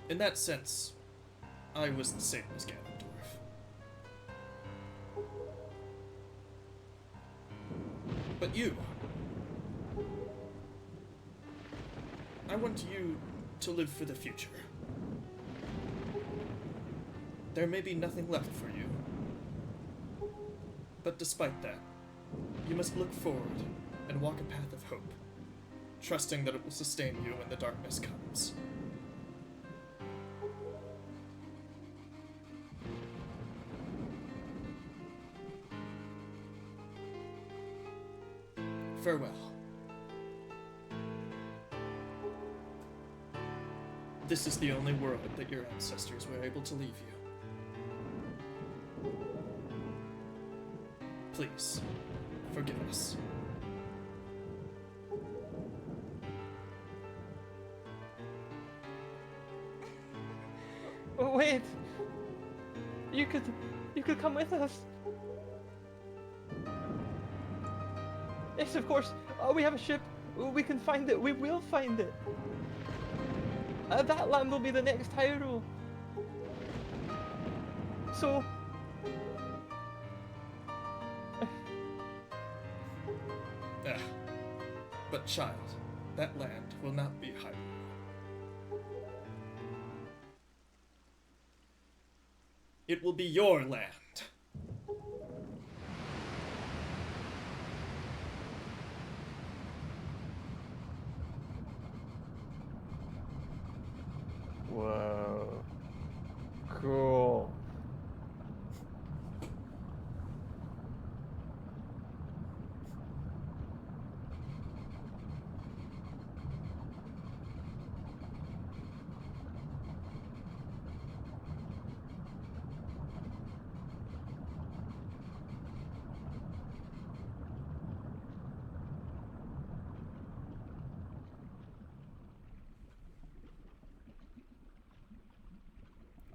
In that sense, I was the same as Ganondorf. But you... I want you to live for the future. There may be nothing left for you. But despite that, you must look forward and walk a path of hope, trusting that it will sustain you when the darkness comes. Farewell. This is the only world that your ancestors were able to leave you. Please, forgive us. Oh, wait! You could come with us. Yes, of course. Oh, we have a ship. We can find it. We will find it. That land will be the next Hyrule. So... But child, that land will not be Hyrule. It will be your land. Whoa. Cool.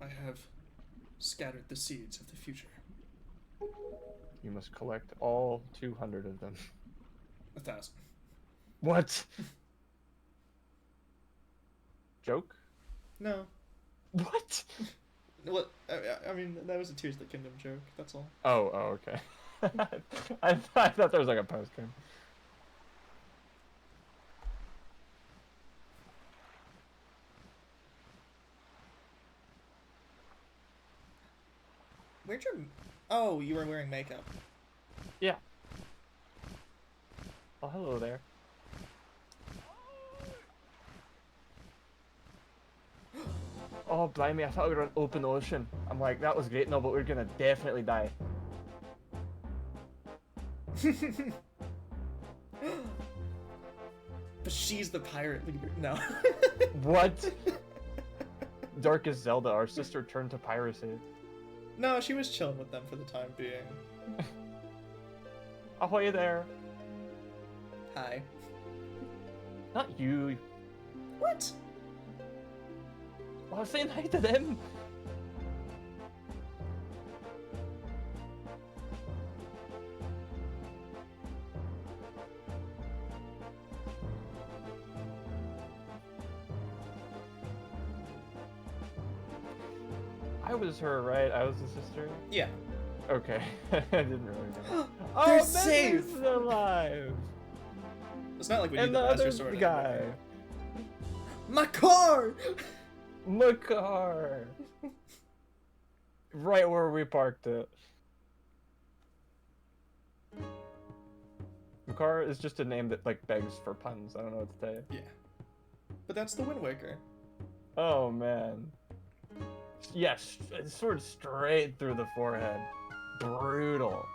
I have scattered the seeds of the future. You must collect all 200 of them. 1,000. What? Joke? No. What? What? I mean, that was a Tears of the Kingdom joke. That's all. Oh, okay. I thought there was like a postcard. Where'd your... Oh, you were wearing makeup. Yeah. Oh, hello there. Oh, blimey, I thought we were on open ocean. I'm like, that was great, no, but we're gonna definitely die. But she's the pirate leader. No. What? Darkest Zelda, our sister turned to piracy. No, she was chilling with them for the time being. Ahoy there. Hi. Not you. What? I was saying hi to them. I was her, right? I was the sister? Yeah. Okay. I didn't really know. They're Oh, safe! Bentley's alive! It's not like we And need the the Master other Sword guy. anymore. My car! Makar! Right where we parked it. Makar is just a name that like begs for puns. I don't know what to tell you. Yeah. But that's the Wind Waker. Oh man. Yes, sword straight through the forehead. Brutal.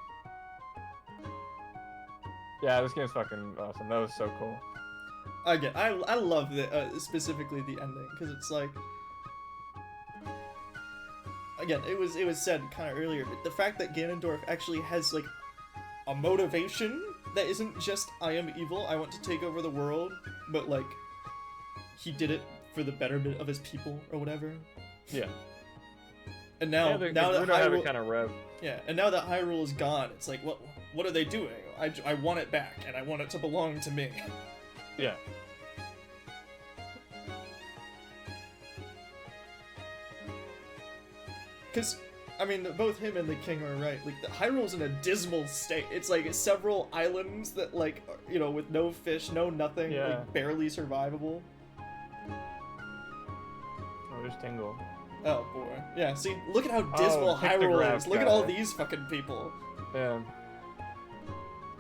Yeah, this game's fucking awesome. That was so cool. Again, I love the specifically the ending because it's like, again, it was said kind of earlier, but the fact that Ganondorf actually has like a motivation that isn't just I am evil, I want to take over the world, but like he did it for the betterment of his people or whatever. Yeah. And now, yeah, now that Hyrule, kind of rev. yeah, and now that Hyrule is gone, it's like what are they doing? I want it back, and I want it to belong to me. Yeah. Because, I mean, both him and the king are right. Like, Hyrule's in a dismal state. It's like several islands that, like, you know, with no fish, no nothing, Yeah. like, barely survivable. Oh, there's Tingle. Oh, boy. Yeah, see, look at how dismal Hyrule pictograph is. Look at all guy. these fucking people. Yeah.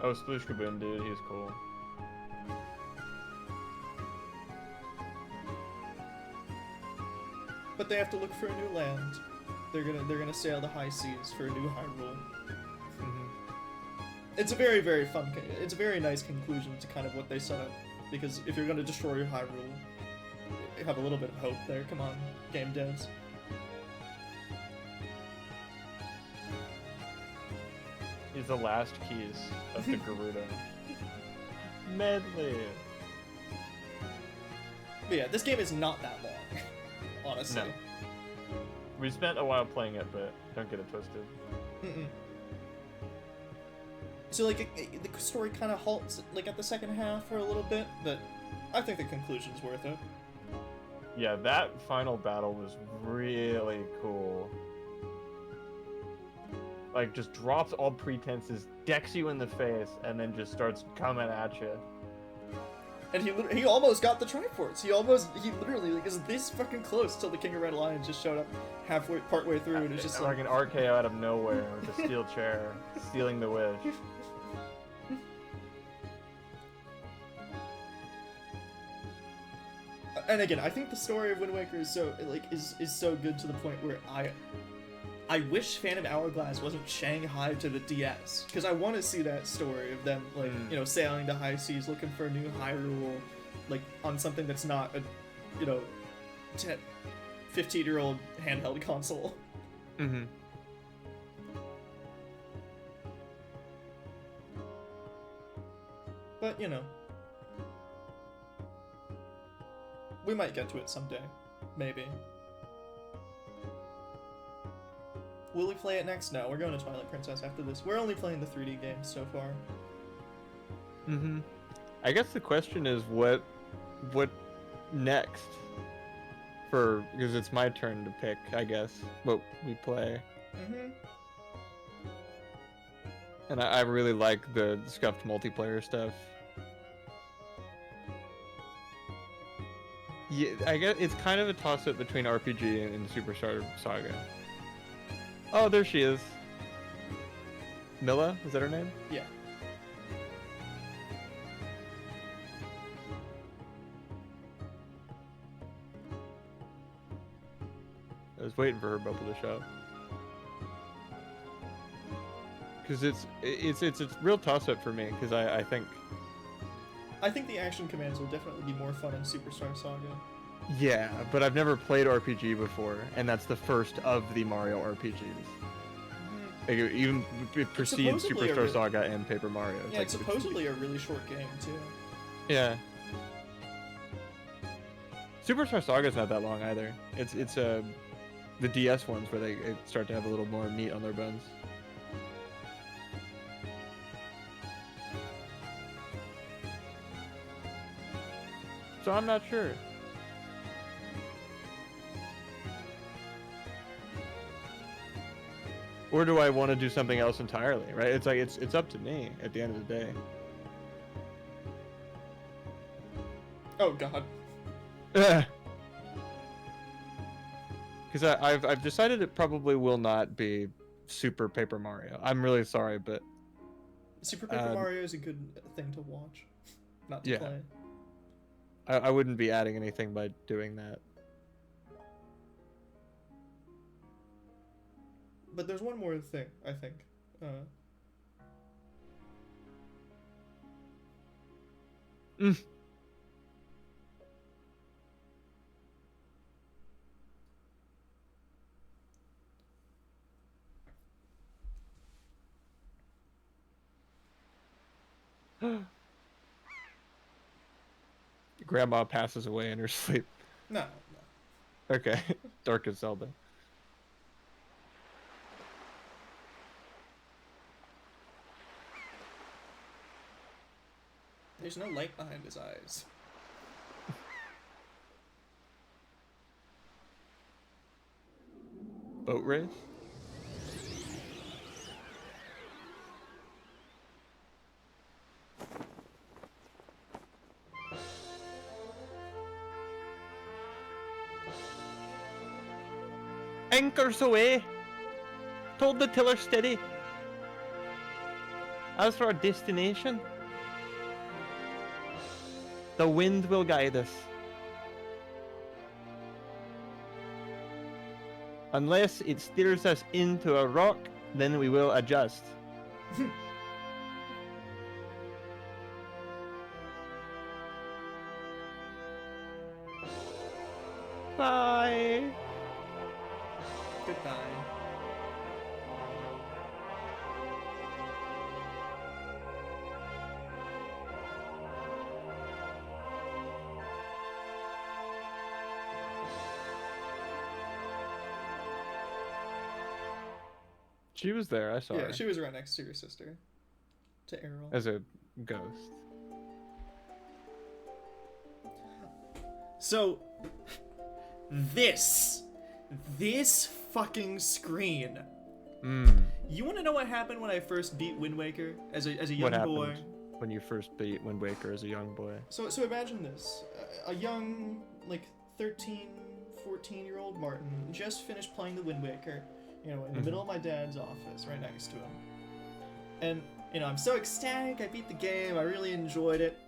Oh, Sploosh Kaboom, dude, he's cool. But they have to look for a new land. They're gonna sail the high seas for a new Hyrule. It's a very, very fun. It's a very nice conclusion to kind of what they set up. Because if you're gonna destroy Hyrule, you have a little bit of hope there. Come on, game devs. He's the last keys of the Garuda. Medley. But yeah, this game is not that long, honestly. No. We spent a while playing it, but don't get it twisted. Mm-mm. So like the story kind of halts like at the second half for a little bit, but I think the conclusion's worth it. Yeah, that final battle was really cool. Like, just drops all pretenses, decks you in the face, and then just starts coming at you. And he almost got the Triforce. He literally like is this fucking close till the King of Red Lion just showed up partway through, and it's just like an RKO out of nowhere with a steel chair, stealing the wish. And again, I think the story of Wind Waker is so is so good to the point where I wish Phantom Hourglass wasn't Shanghai to the DS, because I want to see that story of them, like, you know, sailing the high seas, looking for a new Hyrule, like, on something that's not a, you know, 15-year-old handheld console. Mm-hmm. But, you know, we might get to it someday. Maybe. Will we play it next? No, we're going to Twilight Princess after this. We're only playing the 3D games so far. Mm-hmm. I guess the question is what next? Because it's my turn to pick, I guess, what we play. Mm-hmm. And I really like the scuffed multiplayer stuff. Yeah, I guess it's kind of a toss-up between RPG and Superstar Saga. Oh, there she is. Milla? Is that her name? Yeah. I was waiting for her bubble to show. Because it's a real toss-up for me, because I think... I think the action commands will definitely be more fun in Superstar Saga. Yeah, but I've never played RPG before, and that's the first of the Mario RPGs. Like, even it precedes supposedly a Superstar Saga and Paper Mario. Yeah, it's supposedly a really short game, too. Yeah. Superstar Saga's not that long either. It's the DS ones where they start to have a little more meat on their bones. So I'm not sure. Or do I want to do something else entirely, right? It's like it's up to me at the end of the day. Oh god. Because I've decided it probably will not be Super Paper Mario. I'm really sorry, but Super Paper Mario is a good thing to watch, not to play. I wouldn't be adding anything by doing that. But there's one more thing, I think. Grandma passes away in her sleep. No. Okay. Dark as Zelda. There's no light behind his eyes. Boat race? Anchors away! Hold the tiller steady. As for our destination, the wind will guide us. Unless it steers us into a rock, then we will adjust. Bye! Goodbye. She was there, I saw her. Yeah, she was right next to your sister. To Errol. As a ghost. So, this fucking screen. You want to know what happened when I first beat Wind Waker as a young boy? What happened when you first beat Wind Waker as a young boy? So imagine this. A young, like, 13, 14-year-old Martin just finished playing the Wind Waker, you know, in the middle of my dad's office, right next to him. And, you know, I'm so ecstatic, I beat the game, I really enjoyed it.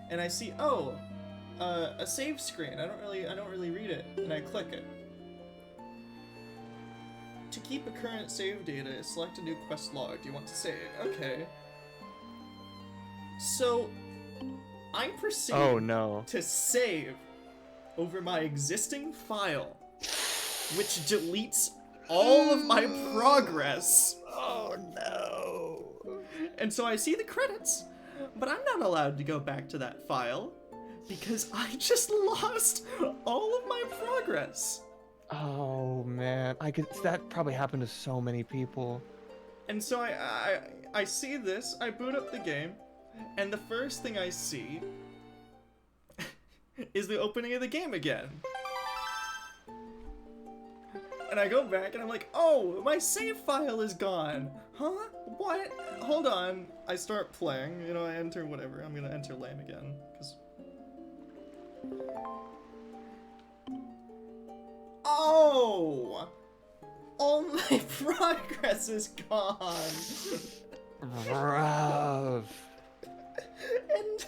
And I see, a save screen. I don't really read it, and I click it. To keep a current save data, select a new quest log. Do you want to save? Okay. So, I'm proceeding to save over my existing file, which deletes all of my progress. Oh no. And so I see the credits, but I'm not allowed to go back to that file because I just lost all of my progress. Oh man, that probably happened to so many people. And so I see this, I boot up the game, and the first thing I see is the opening of the game again. And I go back and I'm like, oh, my save file is gone. Huh? What? Hold on. I start playing, you know, I enter whatever. I'm gonna enter lame again, because... Oh! All my progress is gone! Bruv. And...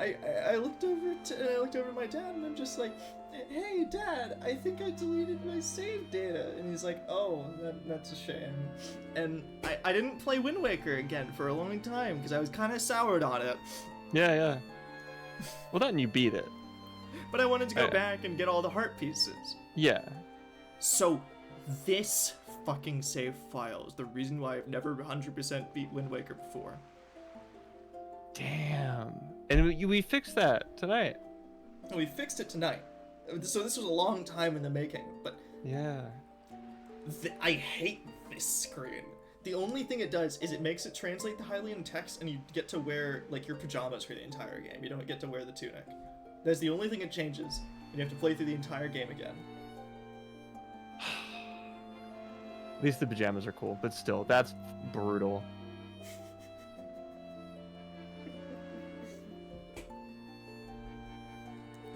I looked over at my dad and I'm just like, hey Dad, I think I deleted my save data. And he's like, oh, that's a shame. And I didn't play Wind Waker again for a long time because I was kind of soured on it. Yeah. Well, then you beat it. But I wanted to go back and get all the heart pieces. Yeah. So this fucking save file is the reason why I've never 100% beat Wind Waker before. Damn. And we fixed that tonight. We fixed it tonight. So this was a long time in the making, but Yeah. I hate this screen. The only thing it does is it makes it translate the Hylian text and you get to wear like your pajamas for the entire game. You don't get to wear the tunic. That's the only thing it changes. And you have to play through the entire game again. At least the pajamas are cool, but still, that's brutal.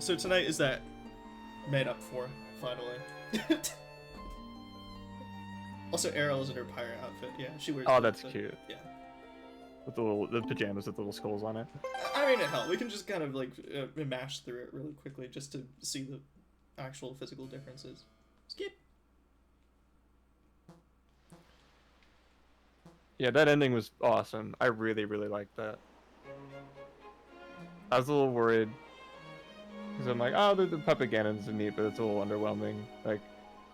So tonight is that made up for, finally. Also, Ariel is in her pirate outfit. Yeah, she wears. Oh, that's cute. Yeah. With the pajamas with the little skulls on it. I mean, hell, we can just kind of like mash through it really quickly just to see the actual physical differences. Skip. Yeah, that ending was awesome. I really, really liked that. I was a little worried. Because I'm like, oh, the Puppet Ganon's neat, but it's a little underwhelming. Like,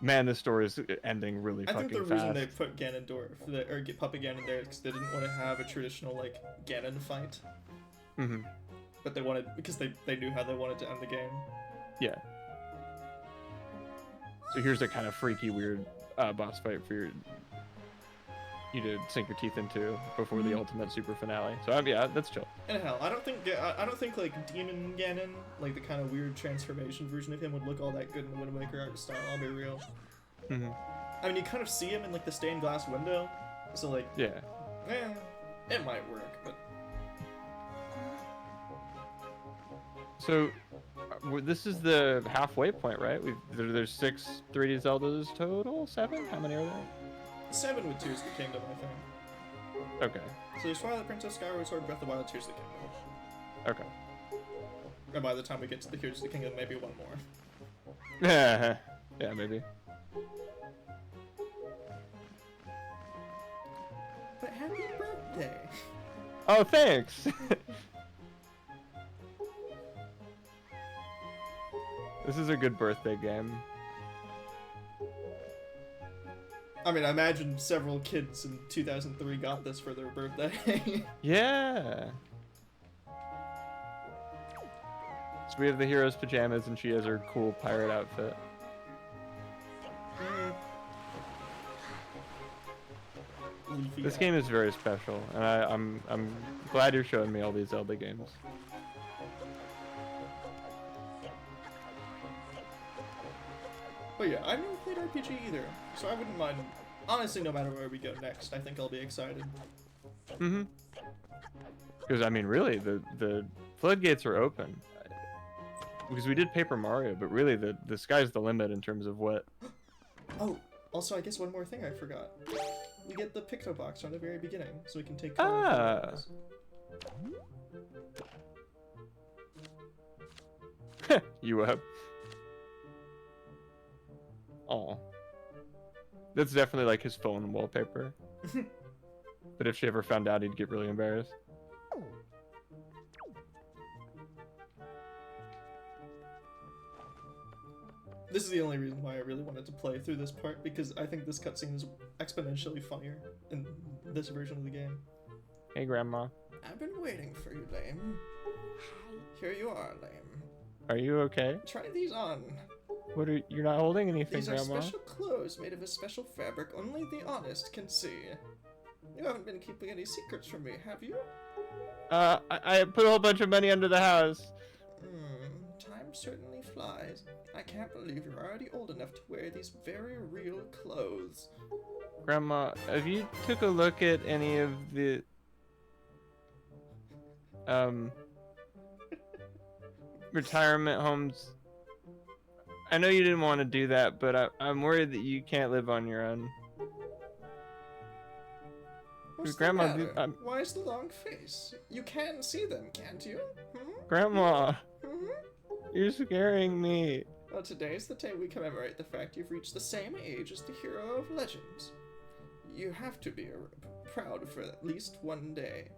man, this story is ending really fucking fast. I think the reason they put Ganondorf, or get Puppet Ganon there is because they didn't want to have a traditional, like, Ganon fight. Mm-hmm. But they wanted, because they knew how they wanted to end the game. Yeah. So here's a kind of freaky, weird boss fight for you to sink your teeth into before the ultimate super finale. So yeah, that's chill. And hell, I don't think like Demon Ganon, like the kind of weird transformation version of him, would look all that good in the Wind Waker art style. I'll be real. Mm-hmm. I mean, you kind of see him in like the stained glass window, so like yeah, it might work, but. So this is the halfway point, right? There's 6 3D Zeldas total. 7? How many are there? 7 with Tears of the Kingdom, I think. Okay. So there's Twilight Princess, Skyward Sword, Breath of the Wild, Tears of the Kingdom. Okay. And by the time we get to the Tears of the Kingdom, maybe one more. Yeah, maybe. But happy birthday! Oh, thanks! This is a good birthday game. I mean, I imagine several kids in 2003 got this for their birthday. Yeah! So we have the hero's pajamas and she has her cool pirate outfit. This game is very special, and I'm glad you're showing me all these Zelda games. But yeah, I've never played RPG either, so I wouldn't mind. Honestly, no matter where we go next, I think I'll be excited. Mm-hmm. Because, I mean, really, the floodgates are open. Because we did Paper Mario, but really, the sky's the limit in terms of what... Oh, also, I guess one more thing I forgot. We get the Picto Box from the very beginning, so we can take photos. You up? Oh, that's definitely like his phone wallpaper. But if she ever found out, he'd get really embarrassed. This is the only reason why I really wanted to play through this part, because I think this cutscene is exponentially funnier in this version of the game. Hey, Grandma. I've been waiting for you, Lame. Here you are, Lame. Are you okay? Try these on. You're not holding anything, These are Grandma? special clothes made of a special fabric only the honest can see. You haven't been keeping any secrets from me, have you? I put a whole bunch of money under the house. Time certainly flies. I can't believe you're already old enough to wear these very real clothes. Grandma, have you took a look at any of the retirement homes? I know you didn't want to do that, but I'm worried that you can't live on your own. What's Grandma, the matter? Why is the long face? You can see them, can't you? Grandma, you're scaring me. Well, today's the day we commemorate the fact you've reached the same age as the hero of legends. You have to be proud for at least one day.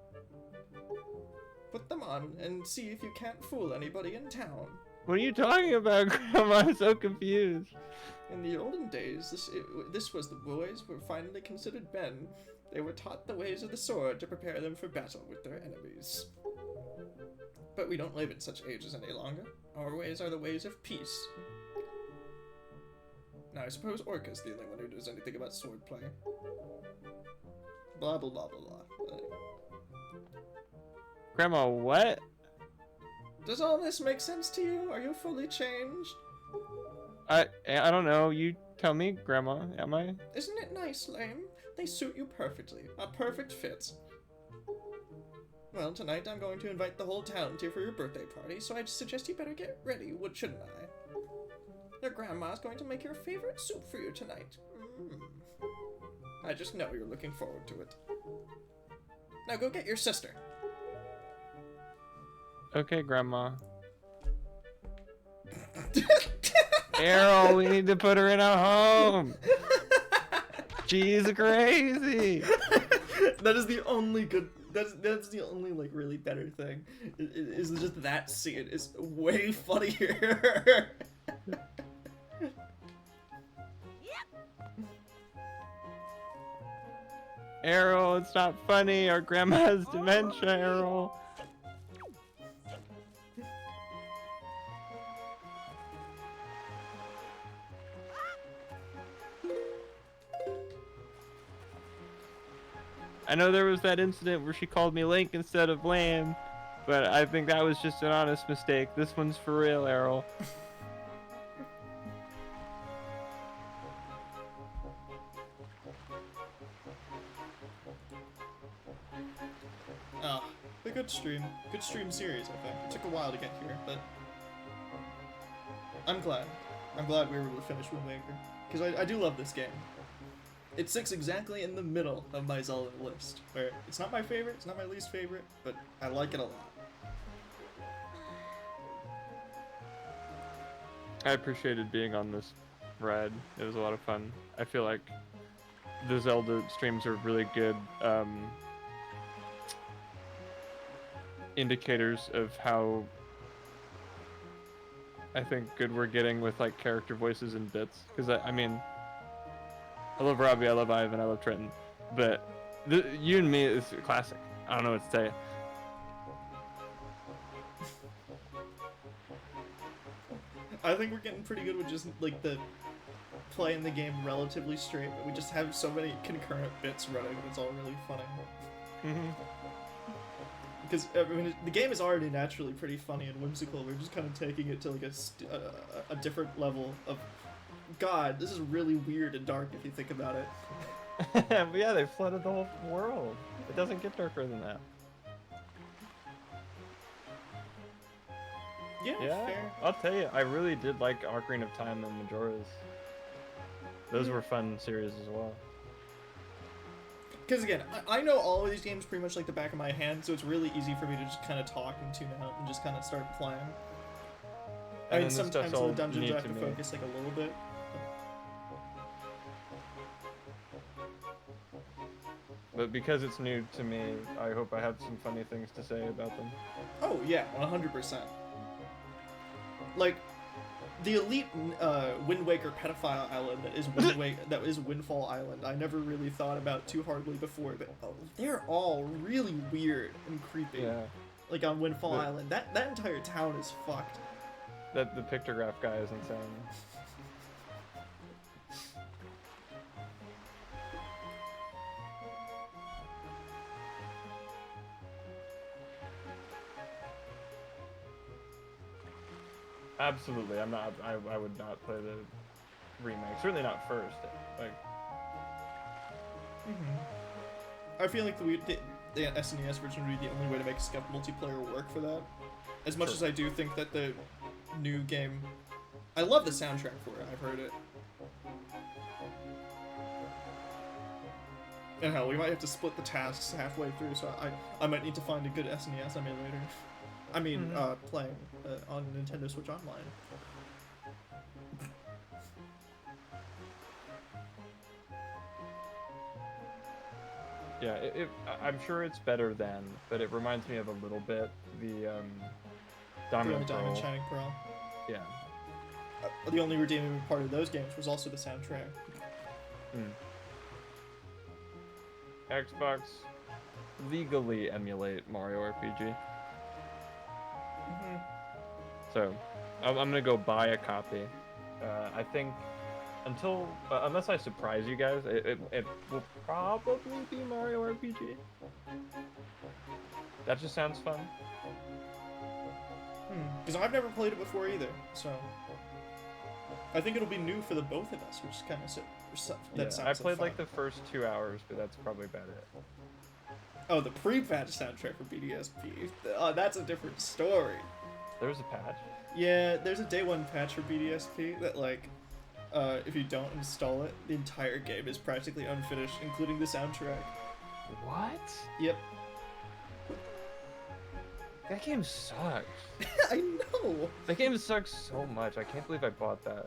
Put them on and see if you can't fool anybody in town. What are you talking about, Grandma? I'm so confused. In the olden days, this was the boys were finally considered men. They were taught the ways of the sword to prepare them for battle with their enemies. But we don't live in such ages any longer. Our ways are the ways of peace. Now, I suppose Orca's the only one who knows anything about swordplay. Blah, blah, blah, blah, blah. Grandma, what? Does all this make sense to you? Are you fully changed? I don't know. You tell me, Grandma. Am I? Isn't it nice, Lame? They suit you perfectly. A perfect fit. Well, tonight I'm going to invite the whole town to you for your birthday party, so I'd suggest you better get ready, shouldn't I? Your grandma's going to make your favorite soup for you tonight. I just know you're looking forward to it. Now go get your sister. Okay, Grandma. Errol, we need to put her in a home. She's crazy. That is the only good. That's the only like really better thing. Is just that scene is way funnier. Errol, it's not funny. Our grandma has dementia, Errol. I know there was that incident where she called me Link instead of Lamb, but I think that was just an honest mistake. This one's for real, Errol. Oh, a good stream. Good stream series, I think. It took a while to get here, but I'm glad. I'm glad we were able to finish Wind Waker. Because I do love this game. It sits exactly in the middle of my Zelda list, where it's not my favorite, it's not my least favorite, but I like it a lot. I appreciated being on this ride. It was a lot of fun. I feel like the Zelda streams are really good indicators of how I think good we're getting with like character voices and bits. Because I mean, I love Robbie, I love Ivan, I love Trenton, but you and me is a classic. I don't know what to tell you. I think we're getting pretty good with just like the playing the game relatively straight, but we just have so many concurrent bits running. It's all really funny. Because I mean, the game is already naturally pretty funny and whimsical. We're just kind of taking it to like a different level of. God, this is really weird and dark if you think about it. But yeah, they flooded the whole world. It doesn't get darker than that. Yeah, fair. I'll tell you, I really did like Ocarina of Time and Majora's. Those were fun series as well. Because again, I know all of these games pretty much like the back of my hand, so it's really easy for me to just kind of talk and tune out and just kind of start playing. I mean, sometimes in the dungeons I have to focus like a little bit. But because it's new to me, I hope I have some funny things to say about them. Oh yeah, 100%. Like, the elite Wind Waker pedophile island that is Windfall Island, I never really thought about too hardly before, but they're all really weird and creepy. Yeah. Like on Windfall Island, that entire town is fucked. That the pictograph guy is insane. Absolutely, I'm not. I would not play the remake. Certainly not first. Like, I feel like the SNES version would be the only way to make Scuff multiplayer work for that. As much Sure. as I do think that the new game, I love the soundtrack for it. I've heard it. And hell, we might have to split the tasks halfway through, so I might need to find a good SNES emulator. I mean, playing on Nintendo Switch Online. yeah, I'm sure it's better than, but it reminds me of a little bit the Diamond The and Diamond Pearl. Shining Pearl. Yeah. The only redeeming part of those games was also the soundtrack. Xbox legally emulate Mario RPG. So, I'm gonna go buy a copy. I think until unless I surprise you guys, it will probably be Mario RPG. That just sounds fun. Because I've never played it before either, so I think it'll be new for the both of us, which is kind of Yeah, sounds I played fun. like the first 2 hours, but that's probably about it. Oh, the pre-patch soundtrack for BDSP. That's a different story. There's a patch. Yeah, there's a day one patch for BDSP that like, if you don't install it, the entire game is practically unfinished, including the soundtrack. What? Yep. That game sucks. I know. That game sucks so much. I can't believe I bought that.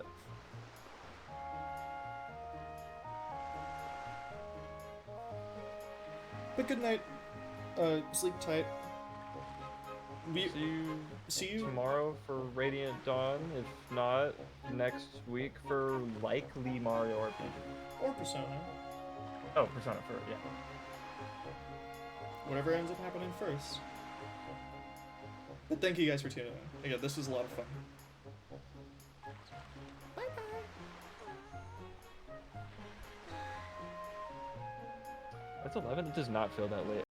But good night. Sleep tight. See you See you. tomorrow for Radiant Dawn. If not, next week for likely Mario RPG. Or Persona. Oh, Persona 4, yeah. Whatever ends up happening first. But thank you guys for tuning in. Again, this was a lot of fun. That's 11. It does not feel that late.